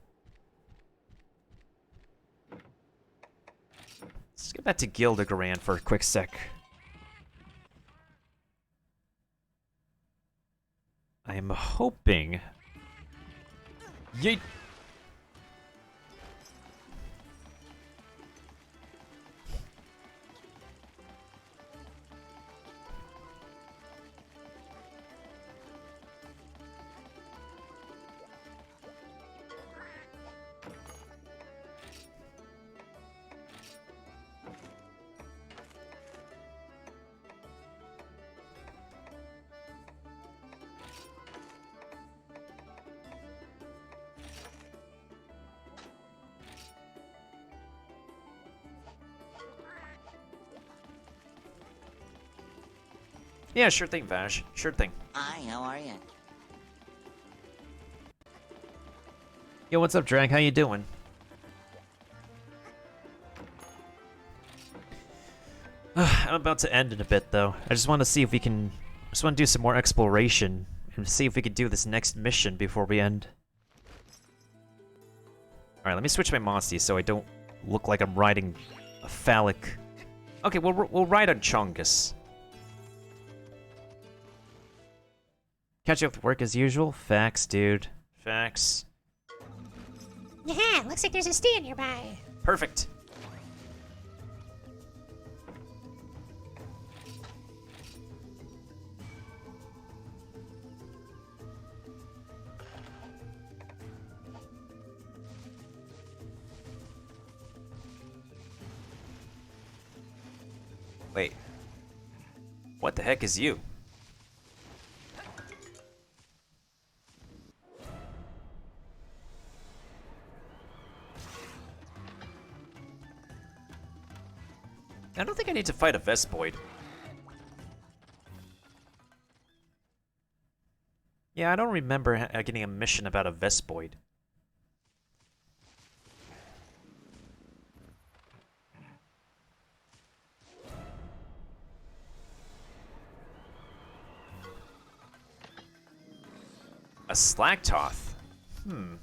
Let's get back to Gildegaran for a quick sec. I'm hoping... Yeet! Yeah, sure thing, Vash. Sure thing. Hi, how are you? Yo, what's up, Drag? How you doing? I'm about to end in a bit, though. I just want to see if we can... I just want to do some more exploration and see if we can do this next mission before we end. Alright, let me switch my Monsty so I don't look like I'm riding a phallic... Okay, we'll ride on Chungus. Catch up with work as usual? Facts, dude. Facts. Yeah, looks like there's a stand nearby. Perfect. Wait. What the heck is you? I don't think I need to fight a Vespoid. Yeah, I don't remember getting a mission about a Vespoid. A Slagtoth? Hmm.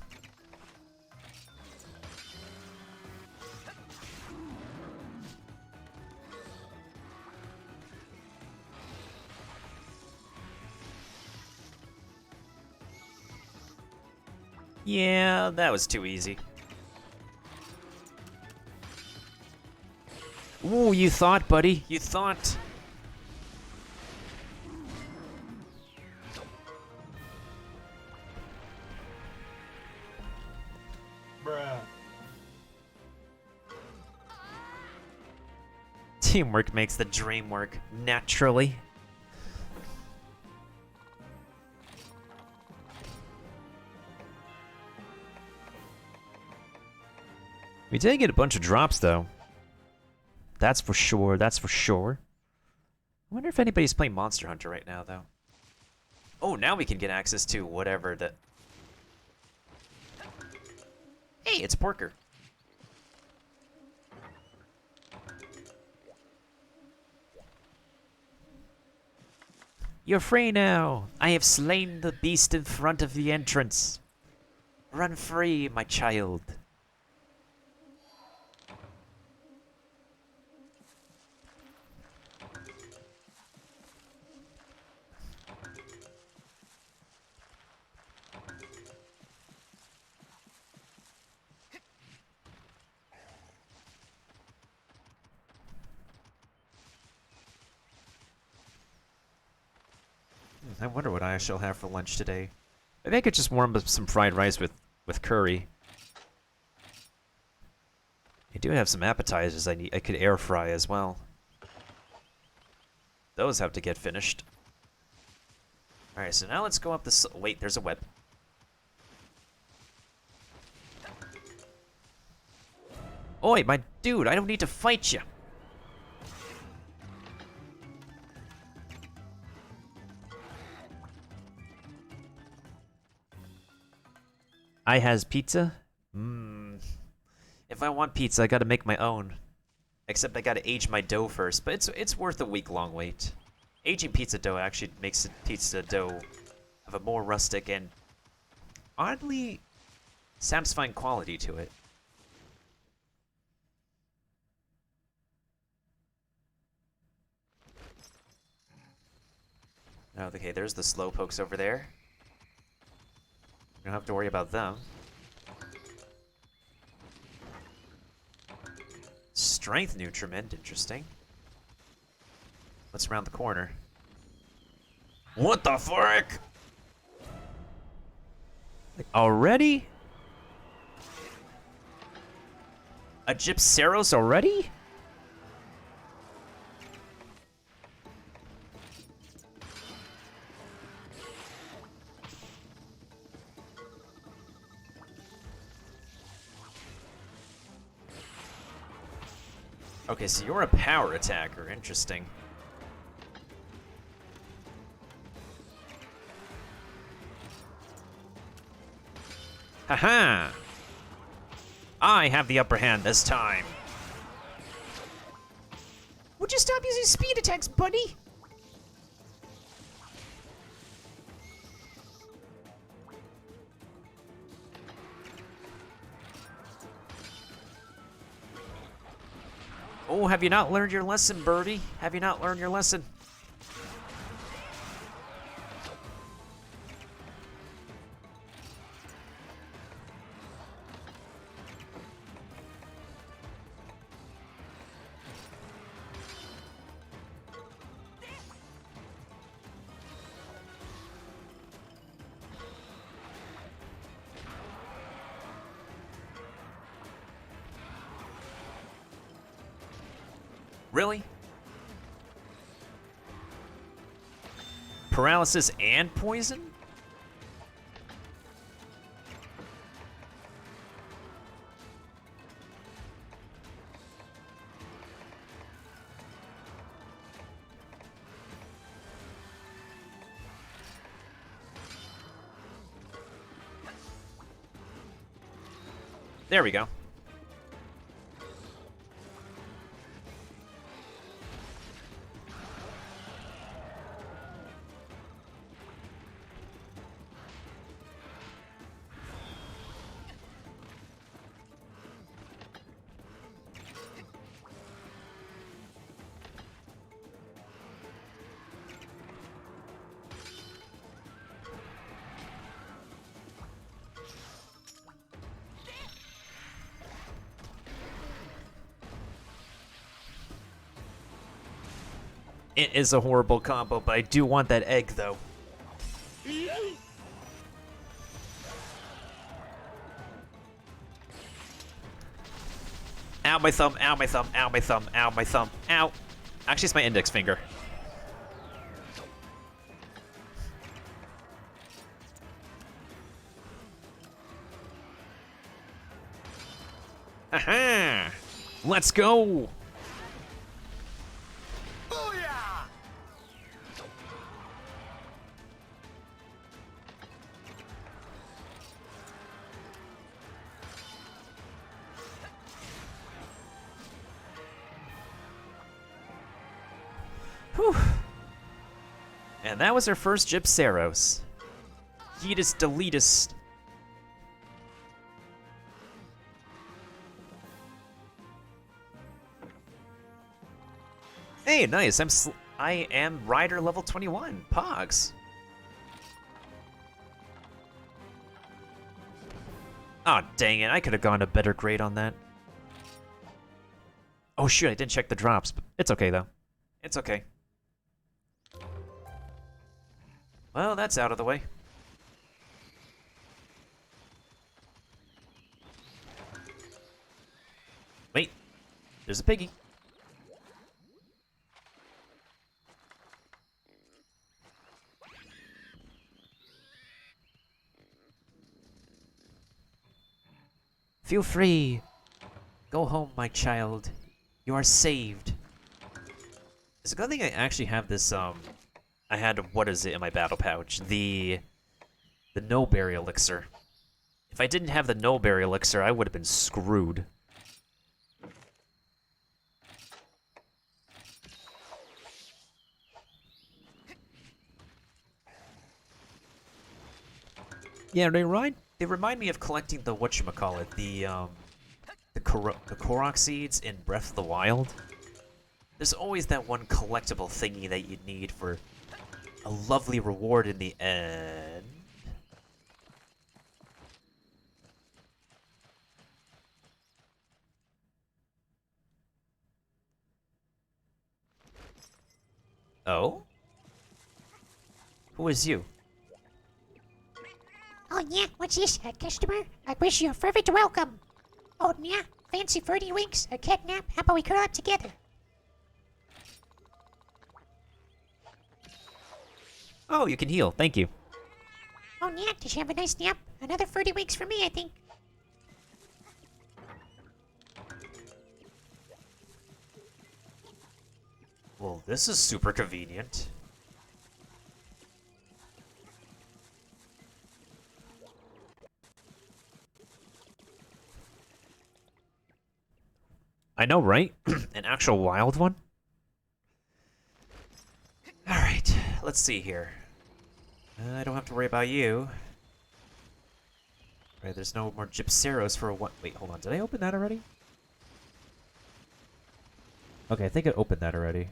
Yeah, that was too easy. Ooh, you thought, buddy. You thought. Bruh. Teamwork makes the dream work, naturally. We did get a bunch of drops, though. That's for sure, that's for sure. I wonder if anybody's playing Monster Hunter right now, though. Oh, now we can get access to whatever that... Hey, it's Porker. You're free now. I have slain the beast in front of the entrance. Run free, my child. I wonder what I shall have for lunch today. Maybe I could just warm up some fried rice with curry. I do have some appetizers I could air fry as well. Those have to get finished. Alright, so now let's go up this... Wait, there's a web. Oi, my dude, I don't need to fight you. I has pizza? Mmm. If I want pizza, I gotta make my own. Except I gotta age my dough first, but it's worth a week-long wait. Aging pizza dough actually makes pizza dough have a more rustic and oddly satisfying quality to it. Okay, there's the slow pokes over there. You don't have to worry about them. Strength nutriment, interesting. What's around the corner? What the frick? Already? A Gypceros already? Okay, so you're a power attacker. Interesting. Haha! I have the upper hand this time. Would you stop using speed attacks, buddy? Oh, have you not learned your lesson, Birdie? Have you not learned your lesson? Really? Paralysis and poison? There we go. It is a horrible combo, but I do want that egg, though. Ow, my thumb, ow, my thumb, ow, my thumb, ow, my thumb, ow. Actually, it's my index finger. Aha! Let's go! Whew. And that was our first Gypceros. Yeetus deletus. Hey, nice. I am Rider level 21. Pogs. Aw, oh, dang it. I could have gone a better grade on that. Oh, shoot. I didn't check the drops, but it's okay, though. It's okay. Well, that's out of the way. Wait. There's a piggy. Feel free. Go home, my child. You are saved. It's a good thing I actually have this, I had, what is it in my battle pouch? The no-berry elixir. If I didn't have the no-berry elixir, I would have been screwed. Yeah, they remind me of collecting the whatchamacallit, the Korok seeds in Breath of the Wild. There's always that one collectible thingy that you need for a lovely reward in the end. Oh? Who is you? Oh yeah, what's this, a customer? I wish you a fervent welcome. Oh yeah, fancy fruity winks, a cat nap, how about we curl up together? Oh, you can heal. Thank you. Oh yeah, did you have a nice nap? Another fruity winks for me, I think. Well, this is super convenient. I know, right? An actual wild one? Alright, let's see here. I don't have to worry about you. Right, there's no more Gypceros for a one. Wait, hold on. Did I open that already? Okay, I think I opened that already.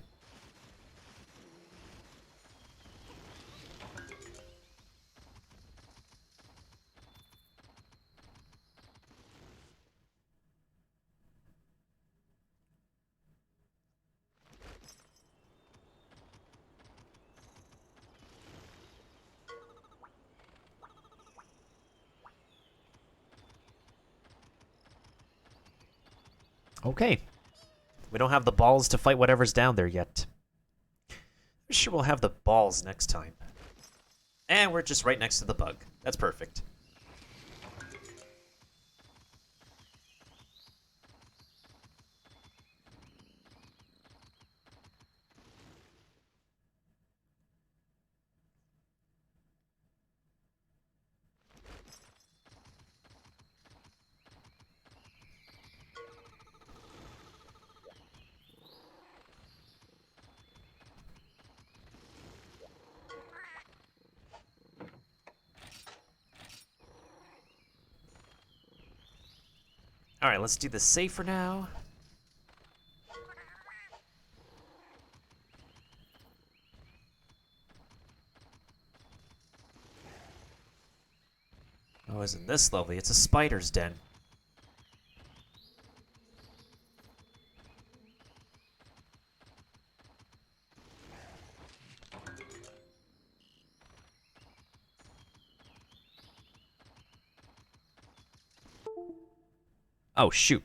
Okay. We don't have the balls to fight whatever's down there yet. I'm sure we'll have the balls next time. And we're just right next to the bug. That's perfect. Alright, let's do this safer now. Oh, isn't this lovely? It's a spider's den. Oh, shoot.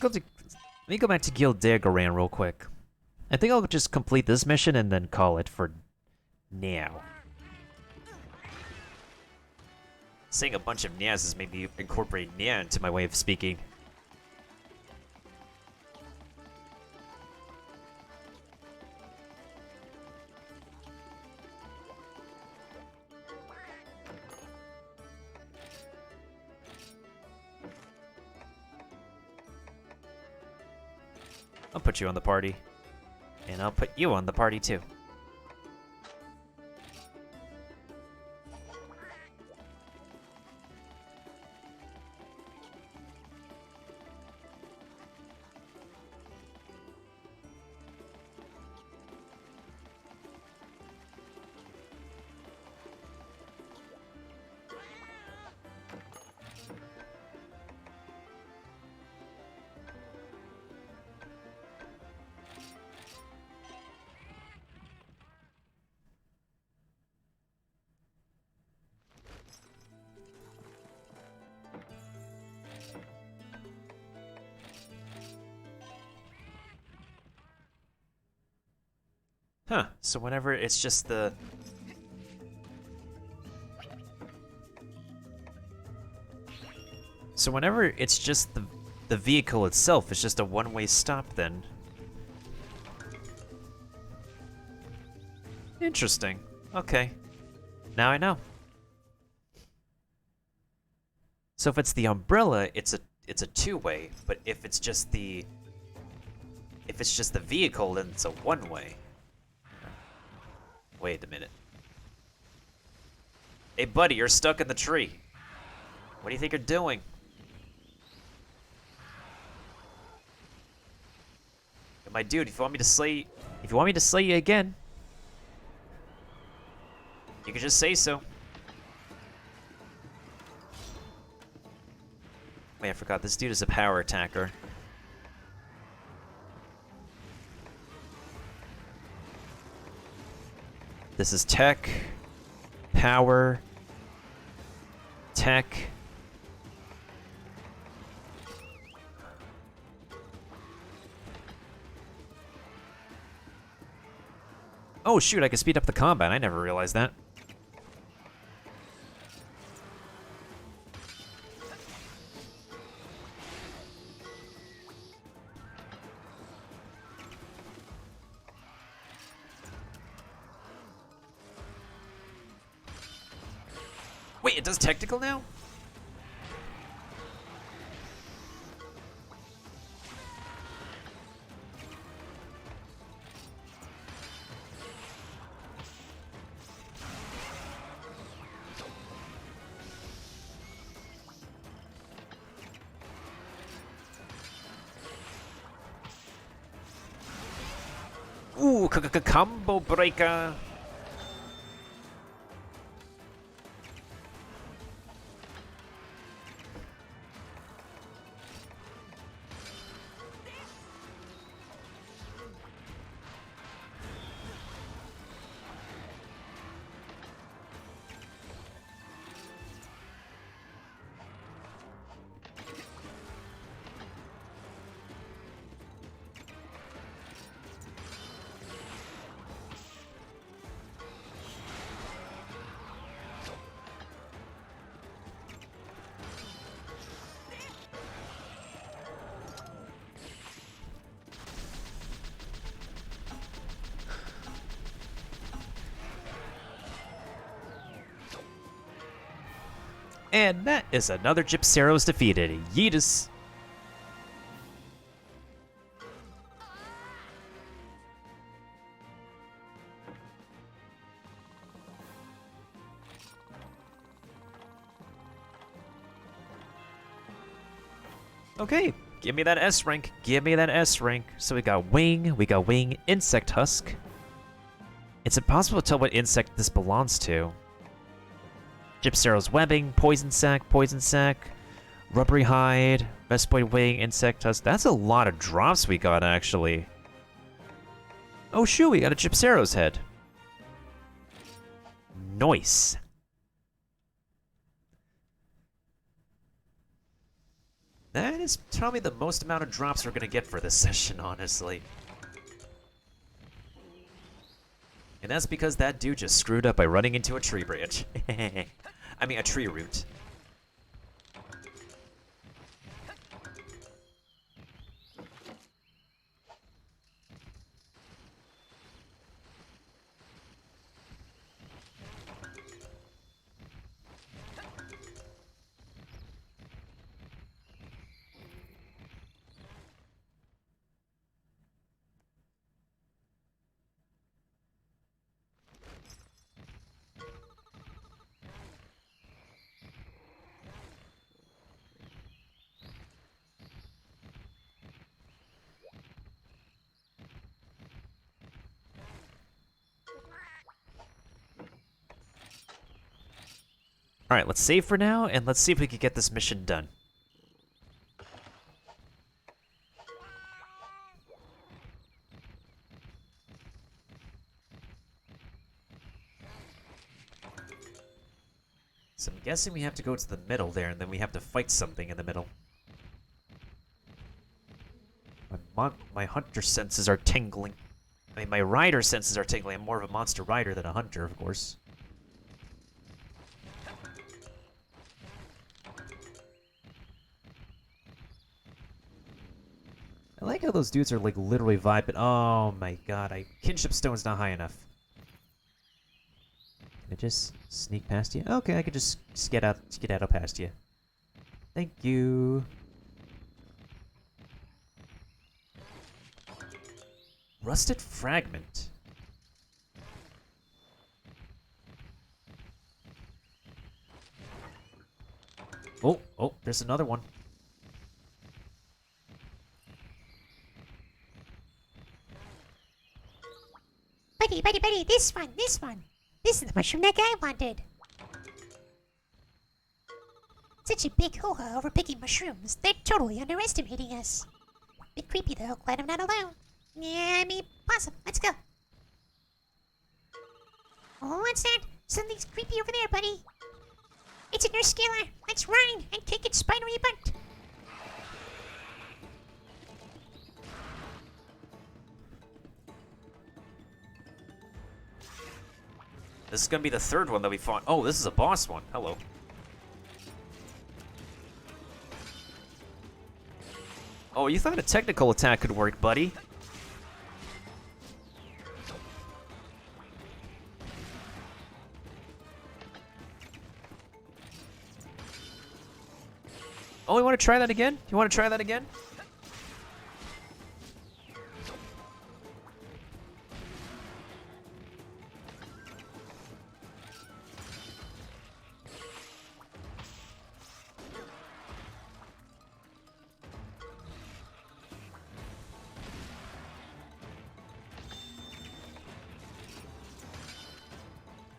Let me go back to Gildegaran real quick. I think I'll just complete this mission and then call it for now. Saying a bunch of nyas has made me incorporate nya into my way of speaking. I'll put you on the party. And I'll put you on the party too. Huh, so whenever it's just the... So whenever it's just the vehicle itself, it's just a one-way stop then. Interesting. Okay. Now I know. So if it's the umbrella, it's a two-way, but if it's just the vehicle, then it's a one-way. Wait a minute. Hey buddy, you're stuck in the tree. What do you think you're doing? My dude, if you want me to slay you again, you can just say so. Wait, I forgot. This dude is a power attacker. This is tech, power, tech. Oh shoot, I can speed up the combat. I never realized that. Wait, it does technical now? Ooh, combo breaker. And that is another Gypceros defeated. Yeetus. Okay, give me that S rank. Give me that S rank. So we got wing, insect husk. It's impossible to tell what insect this belongs to. Gypceros webbing, poison sac, rubbery hide, vespoid wing, insect husk. That's a lot of drops we got, actually. Oh shoot, we got a Gypceros head. Nice. That is probably the most amount of drops we're gonna get for this session, honestly. And that's because that dude just screwed up by running into a tree branch. I mean, a tree root. Alright, let's save for now, and let's see if we can get this mission done. So I'm guessing we have to go to the middle there, and then we have to fight something in the middle. My hunter senses are tingling. I mean, my rider senses are tingling. I'm more of a monster rider than a hunter, of course. I like how those dudes are like literally vibing. Oh my god, kinship stone's not high enough. Can I just sneak past you? Okay, I could just skedaddle past you. Thank you. Rusted fragment. Oh, there's another one. Buddy, this one. This is the mushroom that guy wanted. Such a big hoo-ha over picking mushrooms. They're totally underestimating us. Bit creepy though, glad I'm not alone. Yeah, I mean, possum, let's go. Oh, what's that? Something's creepy over there, buddy. It's a nurse scaler. Let's run and kick its spidery butt. This is gonna be the third one that we fought. Oh, this is a boss one. Hello. Oh, you thought a technical attack could work, buddy? Oh, you want to try that again? You want to try that again?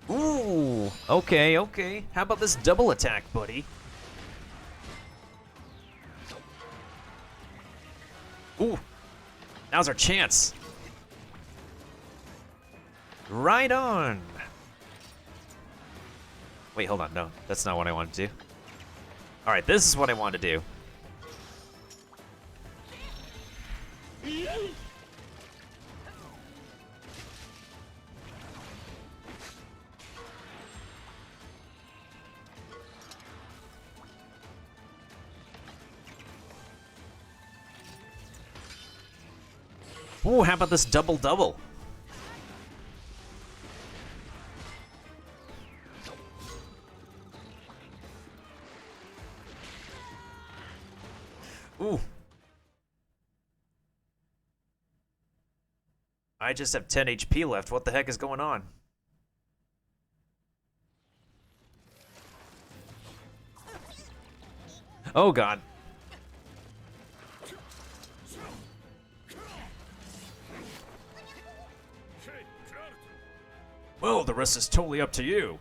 Ooh, okay. How about this double attack, buddy? Ooh, now's our chance. Right on. Wait, hold on. No, that's not what I wanted to do. All right, this is what I want to do. Ooh, how about this double-double? Ooh. I just have 10 HP left. What the heck is going on? Oh, God. Well, the rest is totally up to you.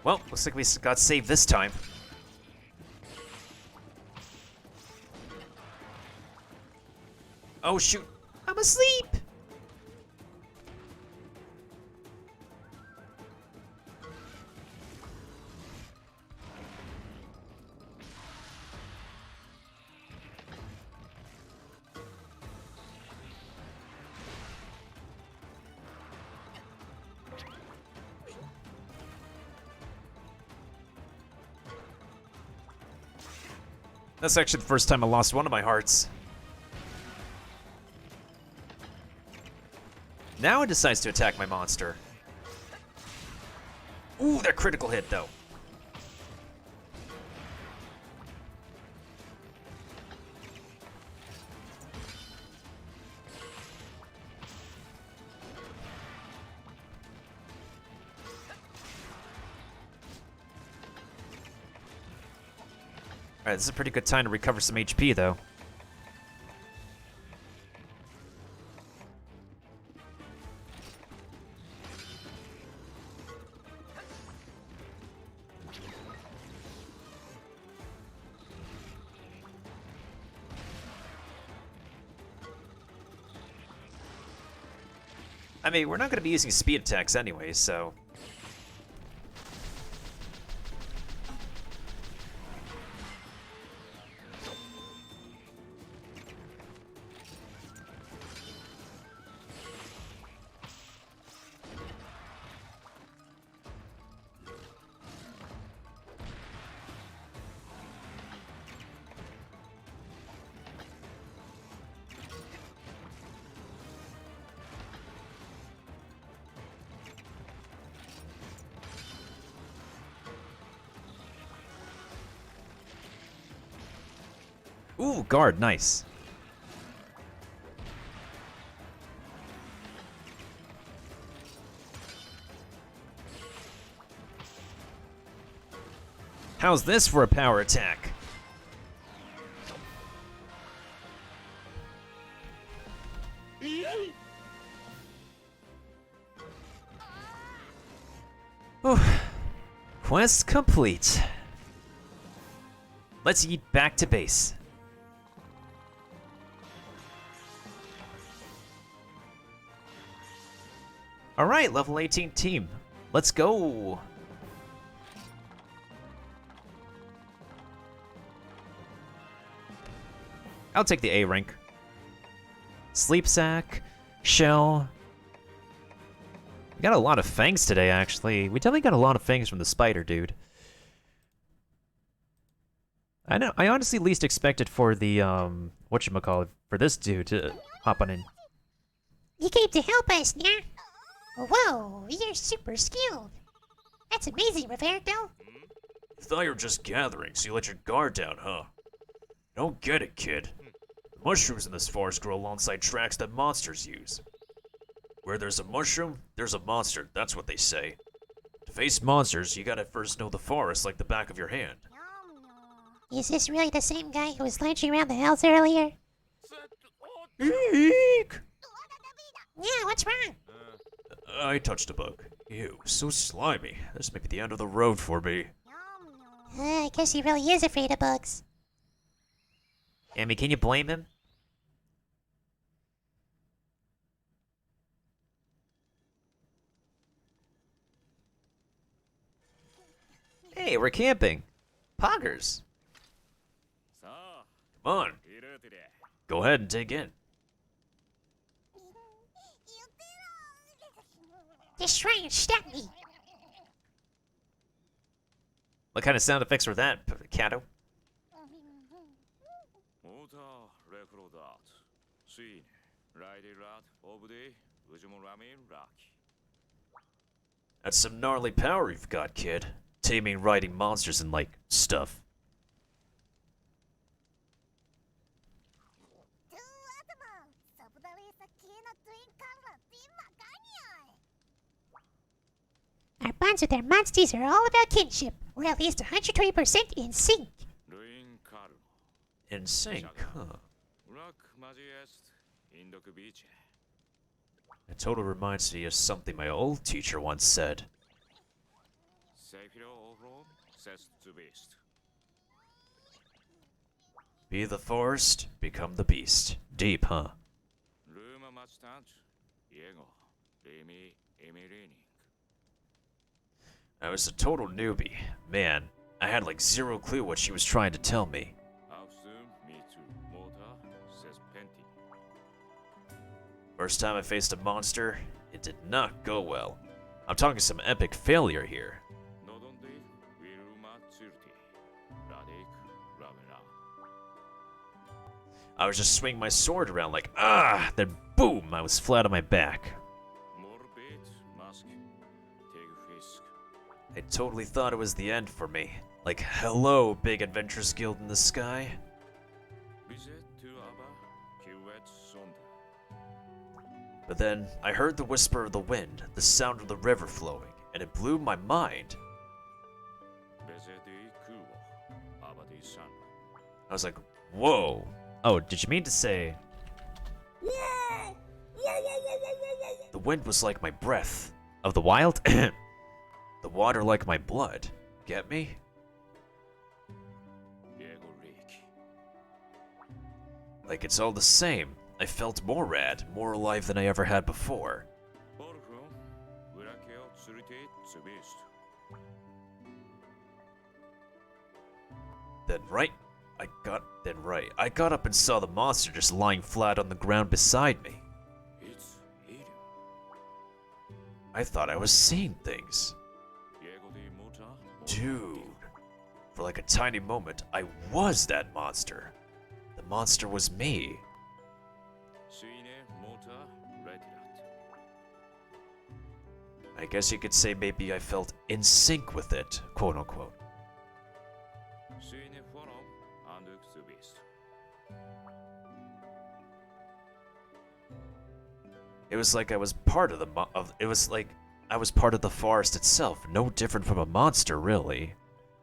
Well, looks like we got saved this time. Oh, shoot. I'm asleep! That's actually the first time I lost one of my hearts. Now it decides to attack my monster. Ooh, that critical hit, though. Alright, this is a pretty good time to recover some HP, though. I mean, we're not going to be using speed attacks anyway, so... Ooh, guard, nice. How's this for a power attack? Ooh. Quest complete. Let's eat back to base. Alright, level 18 team. Let's go! I'll take the A rank. Sleep sack, shell. We got a lot of fangs today, actually. We definitely got a lot of fangs from the spider dude. I honestly least expected for the, whatchamacallit, for this dude to hop on in. You came to help us, yeah? Whoa, you're super skilled. That's amazing, Roberto. Thought you were just gathering, so you let your guard down, huh? Don't get it, kid. The mushrooms in this forest grow alongside tracks that monsters use. Where there's a mushroom, there's a monster, that's what they say. To face monsters, you gotta first know the forest like the back of your hand. Is this really the same guy who was lounging around the house earlier? Eek! Yeah, what's wrong? I touched a bug. Ew, so slimy. This may be the end of the road for me. I guess he really is afraid of bugs. Amy, can you blame him? Hey, we're camping. Poggers. Come on. Go ahead and dig in. Just try and stab me. What kind of sound effects were that, Cato? That's some gnarly power you've got, kid. Taming riding monsters and, like, stuff. Our bonds with our monsters are all about kinship. We're at least 120% in sync. In sync, huh? It totally reminds me of something my old teacher once said. Be the forest, become the beast. Deep, huh? I was a total newbie. Man, I had like zero clue what she was trying to tell me. First time I faced a monster, it did not go well. I'm talking some epic failure here. I was just swinging my sword around like, ah! Then boom, I was flat on my back. I totally thought it was the end for me. Like, hello, big adventurous guild in the sky. But then, I heard the whisper of the wind, the sound of the river flowing, and it blew my mind. I was like, whoa. Oh, did you mean to say... The wind was like my breath. Of the wild? The water like my blood. Get me? Like it's all the same. I felt more rad, more alive than I ever had before. Then right. I got up and saw the monster just lying flat on the ground beside me. It's hidden. I thought I was seeing things. Diego de Mota. Dude. For like a tiny moment, I was that monster. The monster was me. Suine Mota Retirat. I guess you could say maybe I felt in sync with it, quote unquote. Suine Forum and Xubist. It was like I was part of it was like I was part of the forest itself, no different from a monster, really.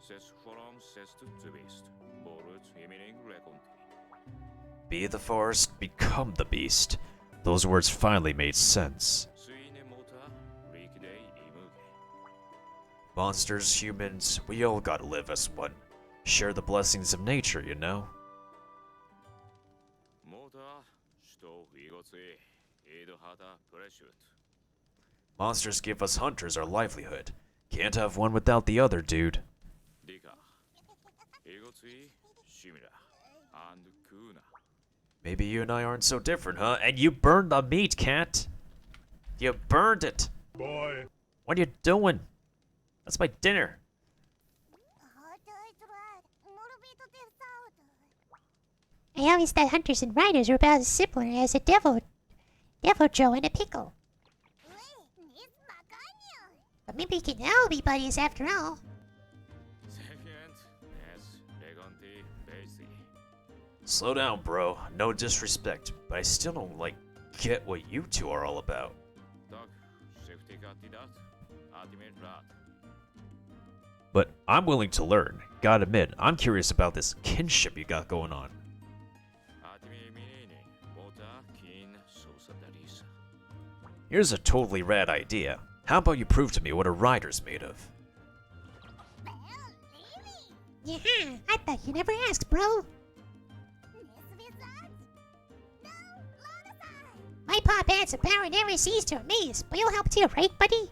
Ses Forum Ses Xubist. Borut Himining Reconti. Be the forest, become the beast. Those words finally made sense. Suine Mota Rikide Imuge. Monsters, humans, we all gotta live as one. Share the blessings of nature, you know? Mota Sto Igotsi. Edo Hata Preshut. Monsters give us hunters our livelihood. Can't have one without the other, dude. Dika. Igotsi Shimira. And Kuna. Maybe you and I aren't so different, huh? And you burned the meat, cat! You burned it! Boy. What are you doing? That's my dinner. I always thought hunters and riders were about as similar as a devil Joe and a pickle. But maybe we can all be buddies after all. Second. Yes. Reconti Basi. Slow down, bro. No disrespect, but I still don't, get what you two are all about. Tak. Shifty Katidat. Ultimate Rat. But I'm willing to learn. Gotta admit, I'm curious about this kinship you got going on. Ultimate Minini. Mota Kin Sosadaris. Here's a totally rad idea. How about you prove to me what a rider's made of? Yeah, I thought you never asked, bro. My pop adds a power never ceases to amaze, but you'll help too, right, buddy?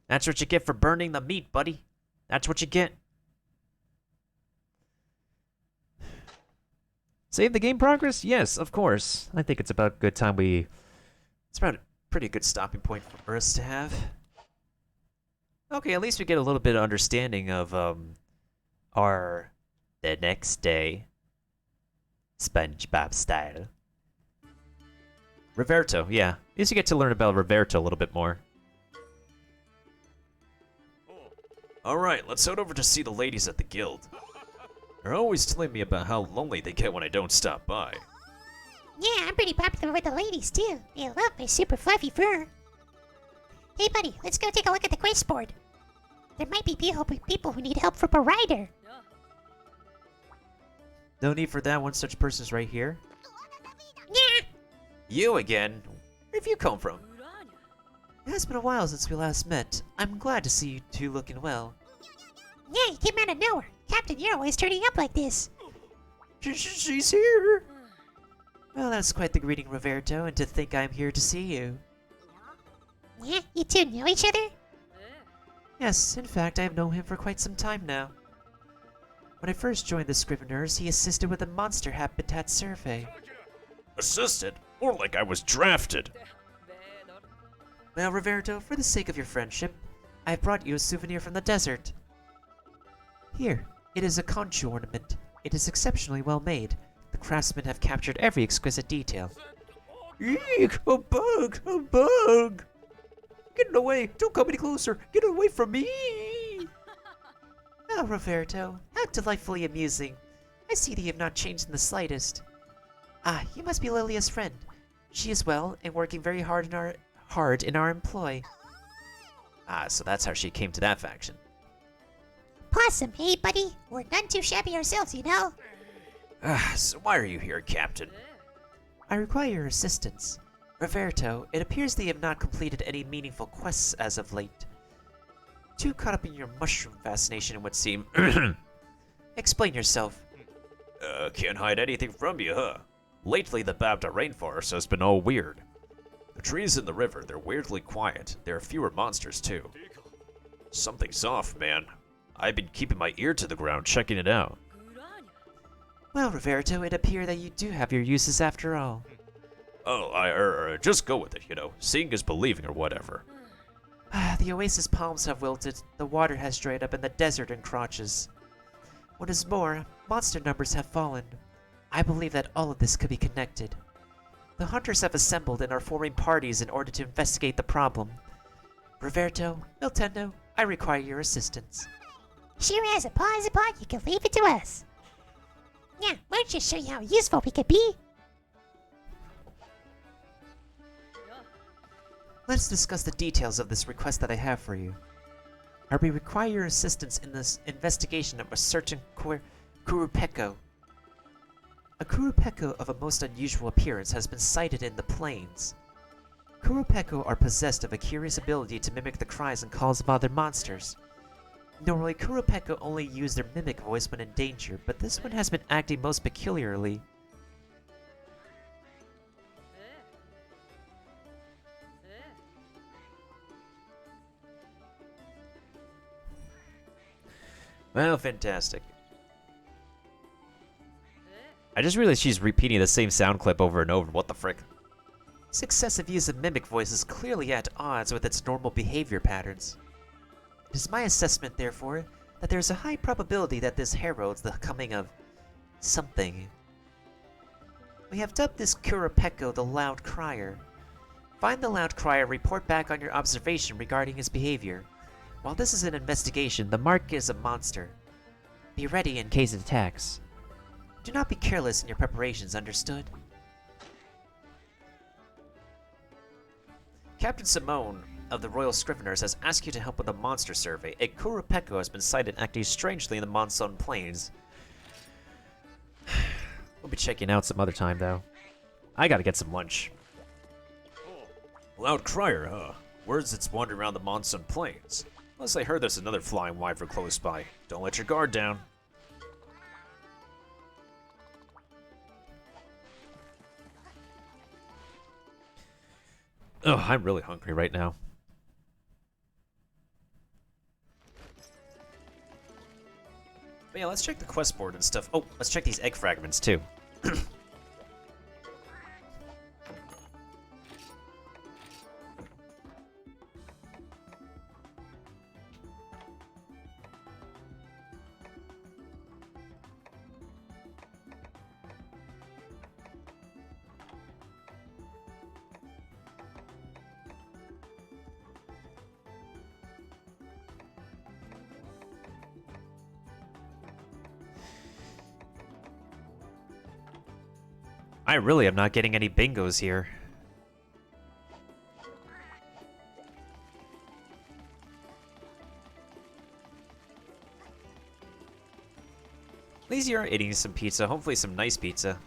That's what you get for burning the meat, buddy. That's what you get. Save the game progress? Yes, of course. I think it's about good time we... It's about a pretty good stopping point for us to have. Okay, at least we get a little bit of understanding of, our... The next day. SpongeBob style. Roberto, yeah. At least you get to learn about Roberto a little bit more. Alright, let's head over to see the ladies at the guild. They're always telling me about how lonely they get when I don't stop by. Yeah, I'm pretty popular with the ladies too. They love my super fluffy fur. Hey buddy, let's go take a look at the quest board. There might be people who need help from a rider. No need for that, one such person's right here. Yeah! You again? Where have you come from? It has been a while since we last met. I'm glad to see you two looking well. Yeah, you came out of nowhere. Captain, you're always turning up like this. She's here! Well, that's quite the greeting, Roberto, and to think I'm here to see you. Yeah, you two know each other? Yes, in fact, I've known him for quite some time now. When I first joined the Scriveners, he assisted with a monster habitat survey. Assisted? More like I was drafted. Well, Roberto, for the sake of your friendship, I have brought you a souvenir from the desert. Here, it is a conch ornament. It is exceptionally well made. The craftsmen have captured every exquisite detail. Eek! A bug! A bug! Get it away! Don't come any closer! Get it away from me! Oh, Roberto, how delightfully amusing. I see that you have not changed in the slightest. Ah, you must be Lilia's friend. She is well and working very hard in our employ. Ah, so that's how she came to that faction. Possum, hey buddy. We're none too shabby ourselves, you know. Ah, so why are you here, Captain? I require your assistance. Roberto, it appears that you have not completed any meaningful quests as of late. Too caught up in your mushroom fascination, it would seem. Explain yourself. Can't hide anything from you, huh? Lately, the Babda rainforest has been all weird. The trees in the river, they're weirdly quiet. There are fewer monsters, too. Something's off, man. I've been keeping my ear to the ground, checking it out. Well, Roberto, it appears that you do have your uses after all. Oh, just go with it, you know. Seeing is believing or whatever. The oasis palms have wilted, the water has dried up, and the desert encroaches. What is more, monster numbers have fallen. I believe that all of this could be connected. The hunters have assembled and are forming parties in order to investigate the problem. Roberto, Miltendo, I require your assistance. Sure as a paw is a paw, you can leave it to us. Now, we'll just show you how useful we could be. Let's discuss the details of this request that I have for you. I require your assistance in this investigation of a certain Kurupeko. A Kurupeko of a most unusual appearance has been sighted in the plains. Kurupeko are possessed of a curious ability to mimic the cries and calls of other monsters. Normally, Kurupeko only use their mimic voice when in danger, but this one has been acting most peculiarly. Well, fantastic. I just realized she's repeating the same sound clip over and over. What the frick? This excessive use of mimic voice is clearly at odds with its normal behavior patterns. It is my assessment, therefore, that there is a high probability that this heralds the coming of something. We have dubbed this Kurapeko the Loud Crier. Find the Loud Crier, report back on your observation regarding his behavior. While this is an investigation, the mark is a monster. Be ready in case it attacks. Do not be careless in your preparations, understood? Captain Simone of the Royal Scriveners has asked you to help with a monster survey. A Kurapeko has been sighted acting strangely in the Monsoon Plains. We'll be checking out some other time, though. I gotta get some lunch. Loud crier, huh? Words that's wandering around the Monsoon Plains. Unless I heard there's another flying wyvern close by. Don't let your guard down. Oh, I'm really hungry right now. But yeah, let's check the quest board and stuff. Oh, let's check these egg fragments too. I really am not getting any bingos here. At least you're eating some pizza, hopefully some nice pizza.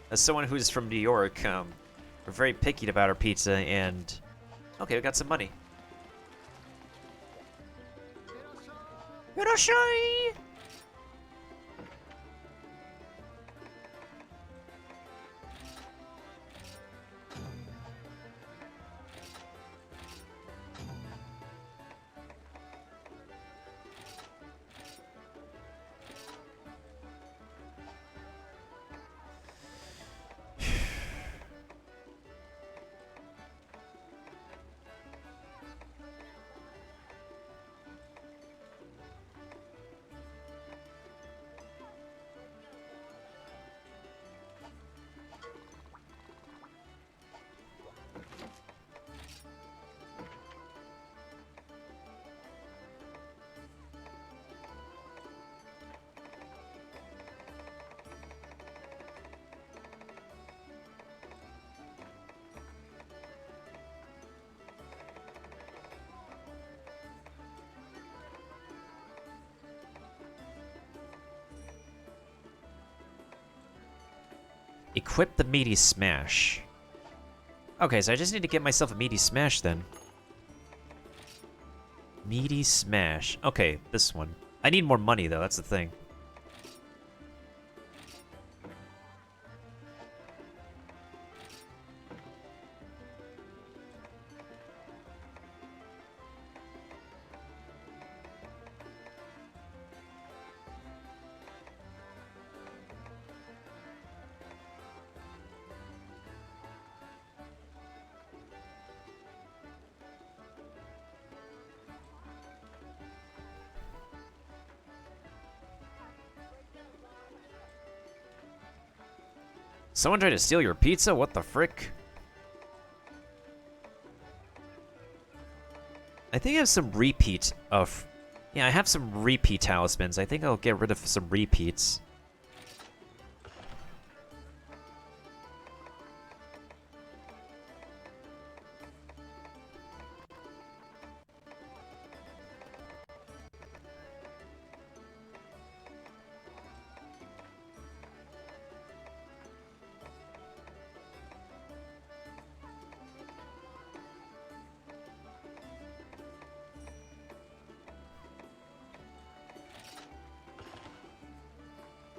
As someone who's from New York, we're very picky about our pizza, and... Okay, we got some money. Irashai! Equip the meaty smash. Okay, so I just need to get myself a meaty smash then. Meaty smash. Okay, this one. I need more money though, that's the thing. Someone tried to steal your pizza? What the frick? I think I have some repeat of... Yeah, I have some repeat talismans. I think I'll get rid of some repeats.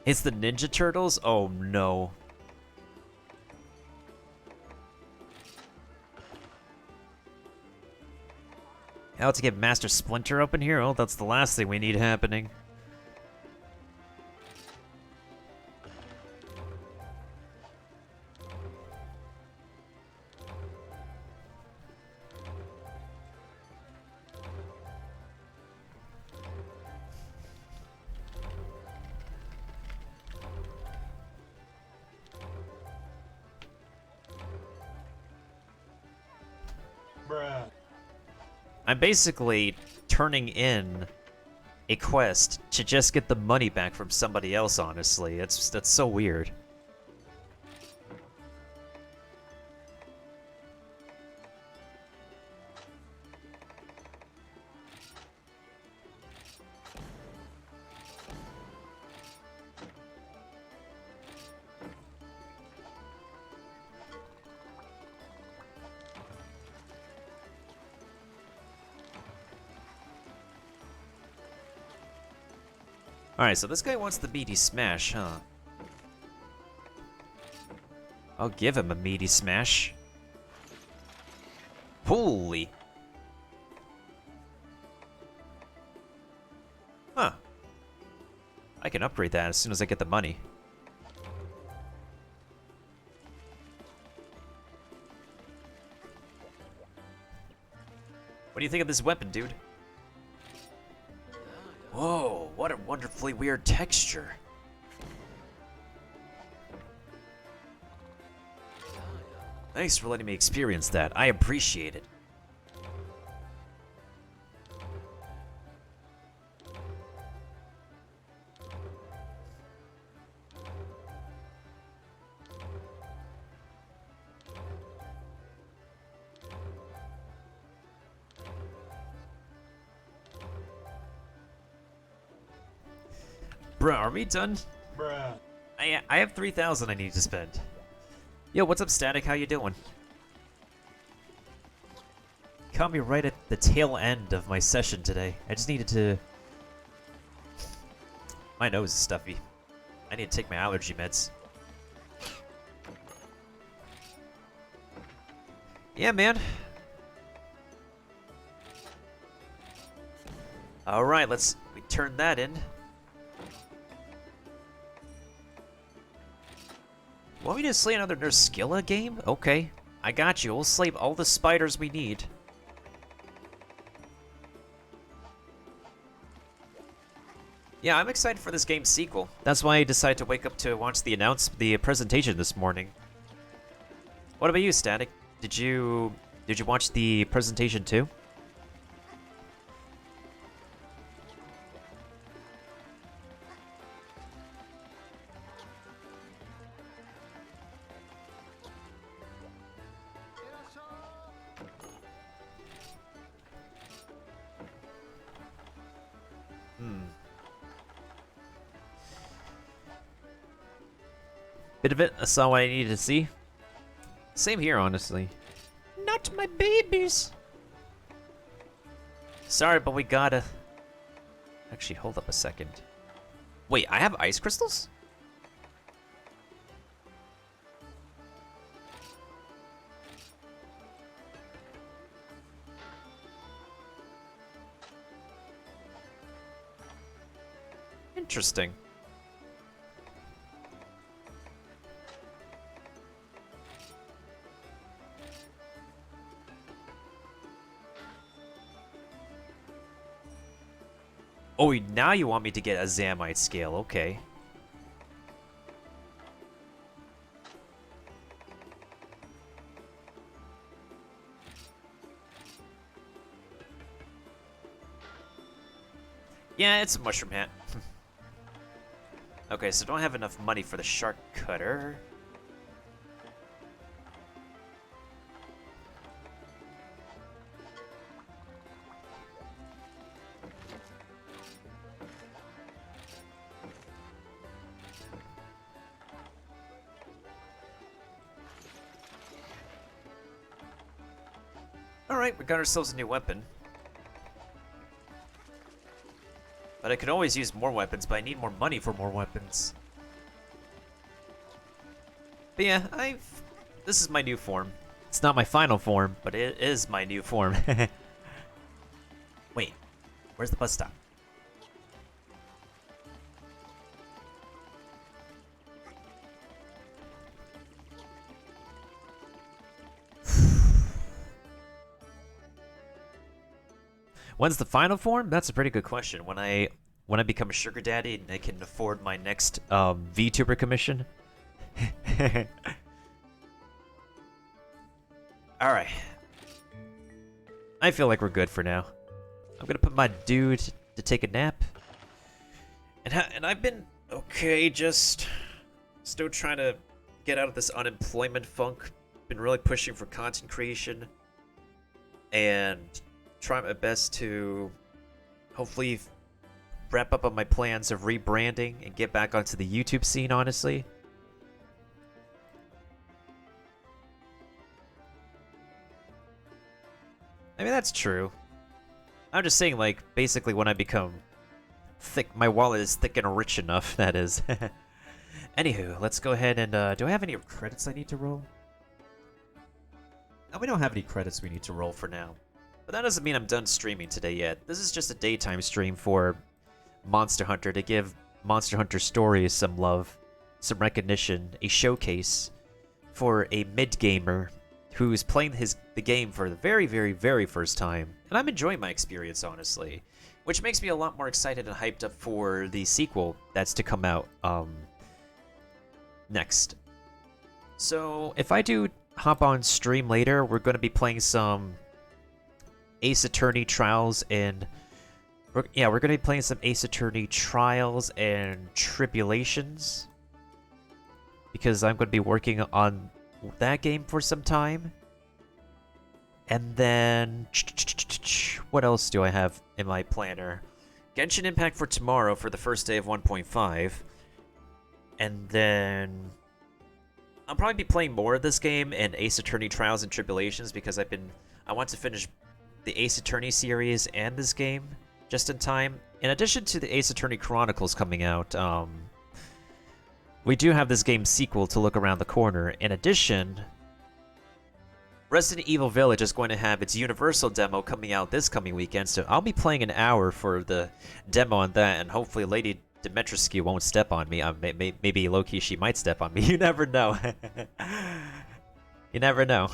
It's the Ninja Turtles? Oh no. How to get Master Splinter up in here? Oh, that's the last thing we need happening. I'm basically turning in a quest to just get the money back from somebody else, honestly. That's so weird. Alright, so this guy wants the meaty smash, huh? I'll give him a meaty smash. Holy! Huh. I can upgrade that as soon as I get the money. What do you think of this weapon, dude? Whoa, what a wonderfully weird texture. Thanks for letting me experience that. I appreciate it. Bruh, are we done? Bruh. I have 3,000 I need to spend. Yo, what's up, Static? How you doing? Caught me right at the tail end of my session today. I just needed to... My nose is stuffy. I need to take my allergy meds. Yeah, man. Alright, we turn that in. Want me to slay another Nurskilla game? Okay, I got you. We'll slay all the spiders we need. Yeah, I'm excited for this game's sequel. That's why I decided to wake up to watch the presentation this morning. What about you, Static? Did you watch the presentation too? Bit of it. I saw what I needed to see. Same here, honestly. Not my babies. Sorry, but we gotta... Actually, hold up a second. Wait, I have ice crystals? Interesting. Oh, now you want me to get a Zamite scale, okay. Yeah, it's a mushroom hat. Okay, so don't have enough money for the shark cutter. Alright, we got ourselves a new weapon. But I could always use more weapons, but I need more money for more weapons. But yeah, this is my new form. It's not my final form, but it is my new form. Wait, where's the bus stop? When's the final form? That's a pretty good question. When I become a sugar daddy and I can afford my next VTuber commission. All right. I feel like we're good for now. I'm gonna put my dude to take a nap. And I've been okay, just still trying to get out of this unemployment funk. Been really pushing for content creation and try my best to hopefully wrap up on my plans of rebranding and get back onto the YouTube scene, honestly. I mean, that's true. I'm just saying, like, basically when I become thick, my wallet is thick and rich enough, that is. Anywho, let's go ahead and, do I have any credits I need to roll? No, we don't have any credits we need to roll for now. But that doesn't mean I'm done streaming today yet. This is just a daytime stream for Monster Hunter to give Monster Hunter Stories some love, some recognition, a showcase for a mid-gamer who's playing the game for the very, very, very first time. And I'm enjoying my experience, honestly, which makes me a lot more excited and hyped up for the sequel that's to come out next. So if I do hop on stream later, we're going to be playing some Ace Attorney Trials and we're going to be playing some Ace Attorney Trials and Tribulations because I'm going to be working on that game for some time. And then what else do I have in my planner? Genshin Impact for tomorrow for the first day of 1.5. And then I'll probably be playing more of this game and Ace Attorney Trials and Tribulations because I want to finish the Ace Attorney series and this game just in time. In addition to the Ace Attorney Chronicles coming out, we do have this game's sequel to look around the corner. In addition, Resident Evil Village is going to have its Universal demo coming out this coming weekend, so I'll be playing an hour for the demo on that, and hopefully Lady Dimitrescu won't step on me. Maybe low-key she might step on me. You never know. You never know.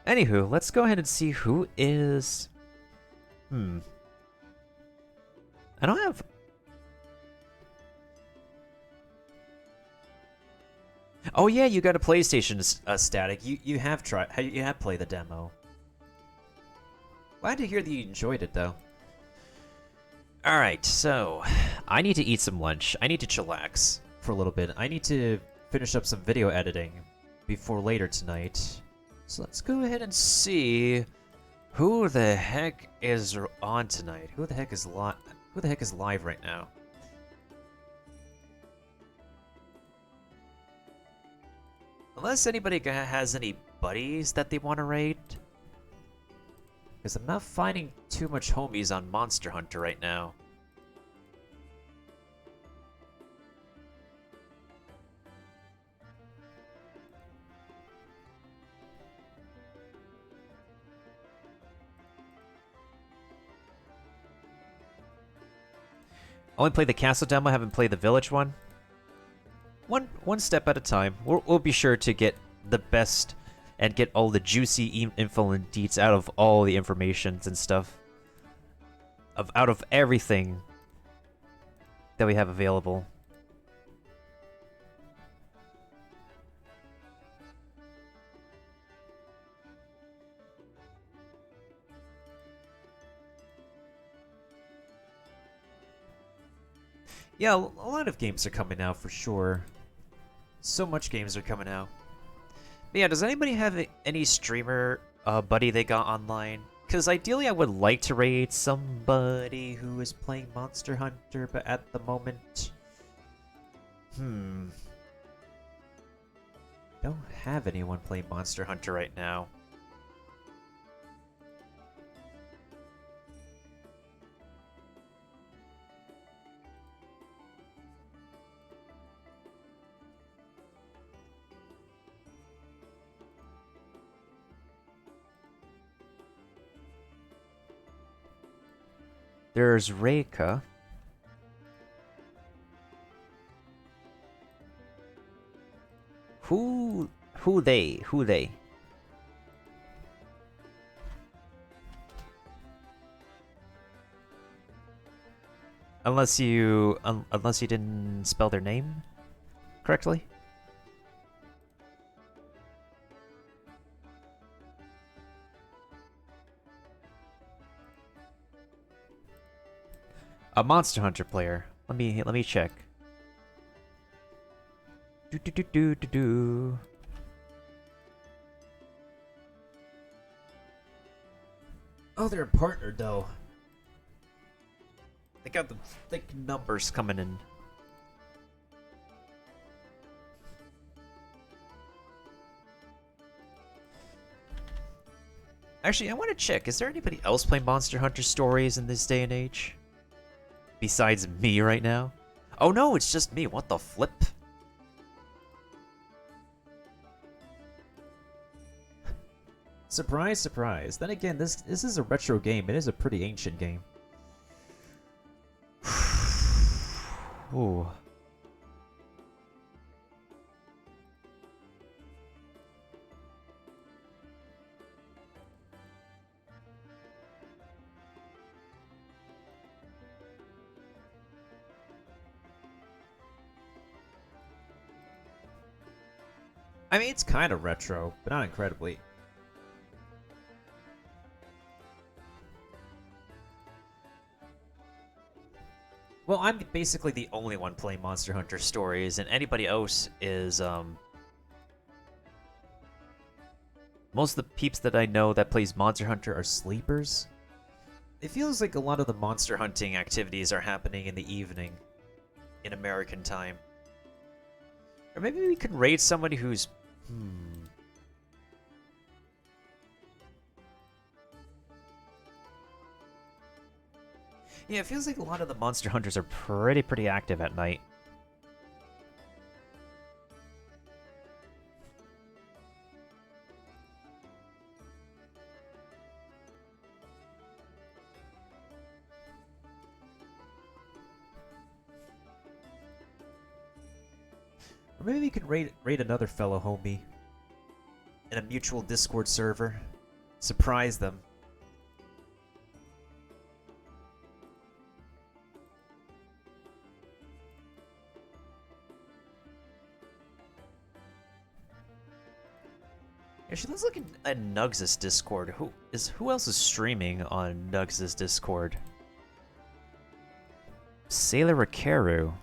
Anywho, let's go ahead and see who is... I don't have... Oh yeah, you got a PlayStation Static. You have played the demo. Glad to hear that you enjoyed it though. All right, so I need to eat some lunch. I need to chillax for a little bit. I need to finish up some video editing before later tonight. So let's go ahead and see who the heck is on tonight. Who the heck is live right now? Unless anybody has any buddies that they want to raid. Because I'm not finding too much homies on Monster Hunter right now. Only played the castle demo, haven't played the village one. One step at a time. We'll be sure to get the best and get all the juicy info and deets out of all the informations and stuff. Out of everything that we have available. Yeah, a lot of games are coming out for sure. So much games are coming out. But yeah, does anybody have any streamer buddy they got online? Because ideally I would like to raid somebody who is playing Monster Hunter, but at the moment... Don't have anyone playing Monster Hunter right now. There's Reika. Who they? Who they? Unless you didn't spell their name correctly. A Monster Hunter player. Let me check. Do do do do do do. Oh, they're a partner though. They got the thick numbers coming in. Actually, I want to check. Is there anybody else playing Monster Hunter Stories in this day and age? Besides me right now? Oh no, it's just me. What the flip? Surprise, surprise. Then again, this is a retro game. It is a pretty ancient game. Ooh. I mean, it's kind of retro, but not incredibly. Well, I'm basically the only one playing Monster Hunter Stories, and anybody else is, most of the peeps that I know that plays Monster Hunter are sleepers. It feels like a lot of the monster hunting activities are happening in the evening, in American time. Or maybe we could raid somebody who's... Yeah, it feels like a lot of the monster hunters are pretty active at night. Or maybe we could raid another fellow homie in a mutual Discord server. Surprise them. Actually, let's look at Nugs' Discord. Who else is streaming on Nugs' Discord? Sailor Rikaru.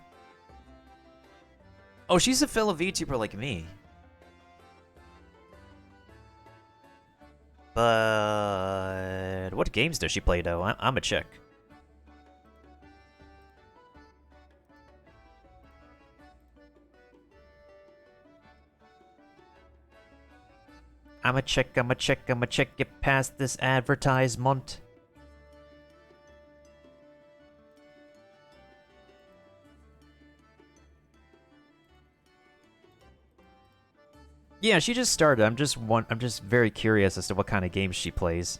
Oh, she's a fellow VTuber like me. But what games does she play though? I'm a check. I'ma check it past this advertisement. Yeah, she just started. I'm just very curious as to what kind of games she plays.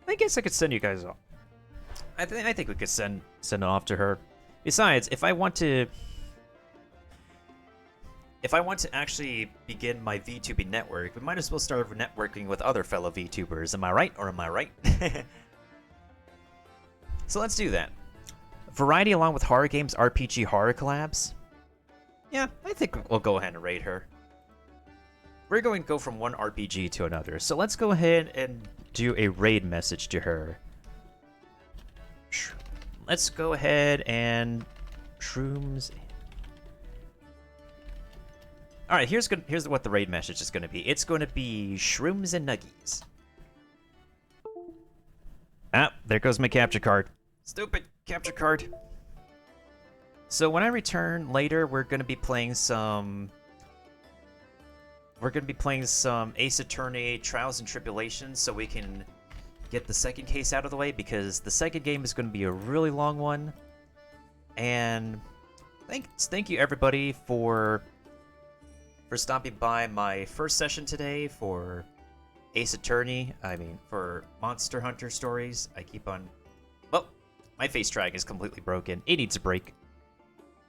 I guess I could send you guys I think we could send it off to her. Besides, if I want to actually begin my VTubing network, we might as well start networking with other fellow VTubers. Am I right or am I right? So let's do that. Variety along with horror games, RPG horror collabs. Yeah, I think we'll go ahead and rate her. We're going to go from one RPG to another, so let's go ahead and do a raid message to her. Let's go ahead and shrooms. All right, here's what the raid message is going to be. It's going to be shrooms and nuggies. Ah, there goes my capture card. Stupid capture card. So when I return later, we're going to be playing some Ace Attorney Trials and Tribulations, so we can get the second case out of the way, because the second game is going to be a really long one. And thank you everybody for stopping by my first session today for Ace Attorney. I mean, for Monster Hunter Stories. I keep on... Well, my face track is completely broken. It needs a break.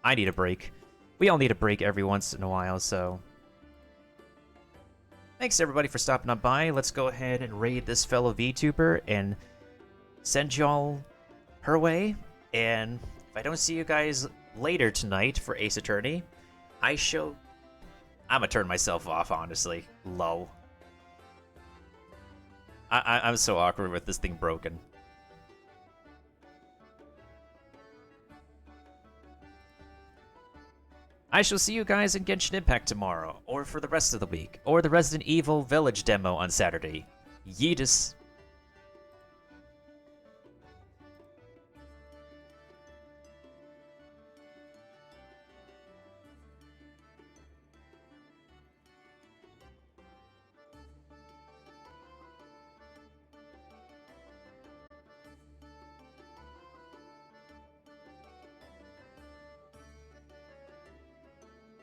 I need a break. We all need a break every once in a while, so... Thanks everybody for stopping on by. Let's go ahead and raid this fellow VTuber and send y'all her way. And if I don't see you guys later tonight for Ace Attorney, I'm gonna turn myself off, honestly. Lol. I'm so awkward with this thing broken. I shall see you guys in Genshin Impact tomorrow, or for the rest of the week, or the Resident Evil Village demo on Saturday. Yeetus.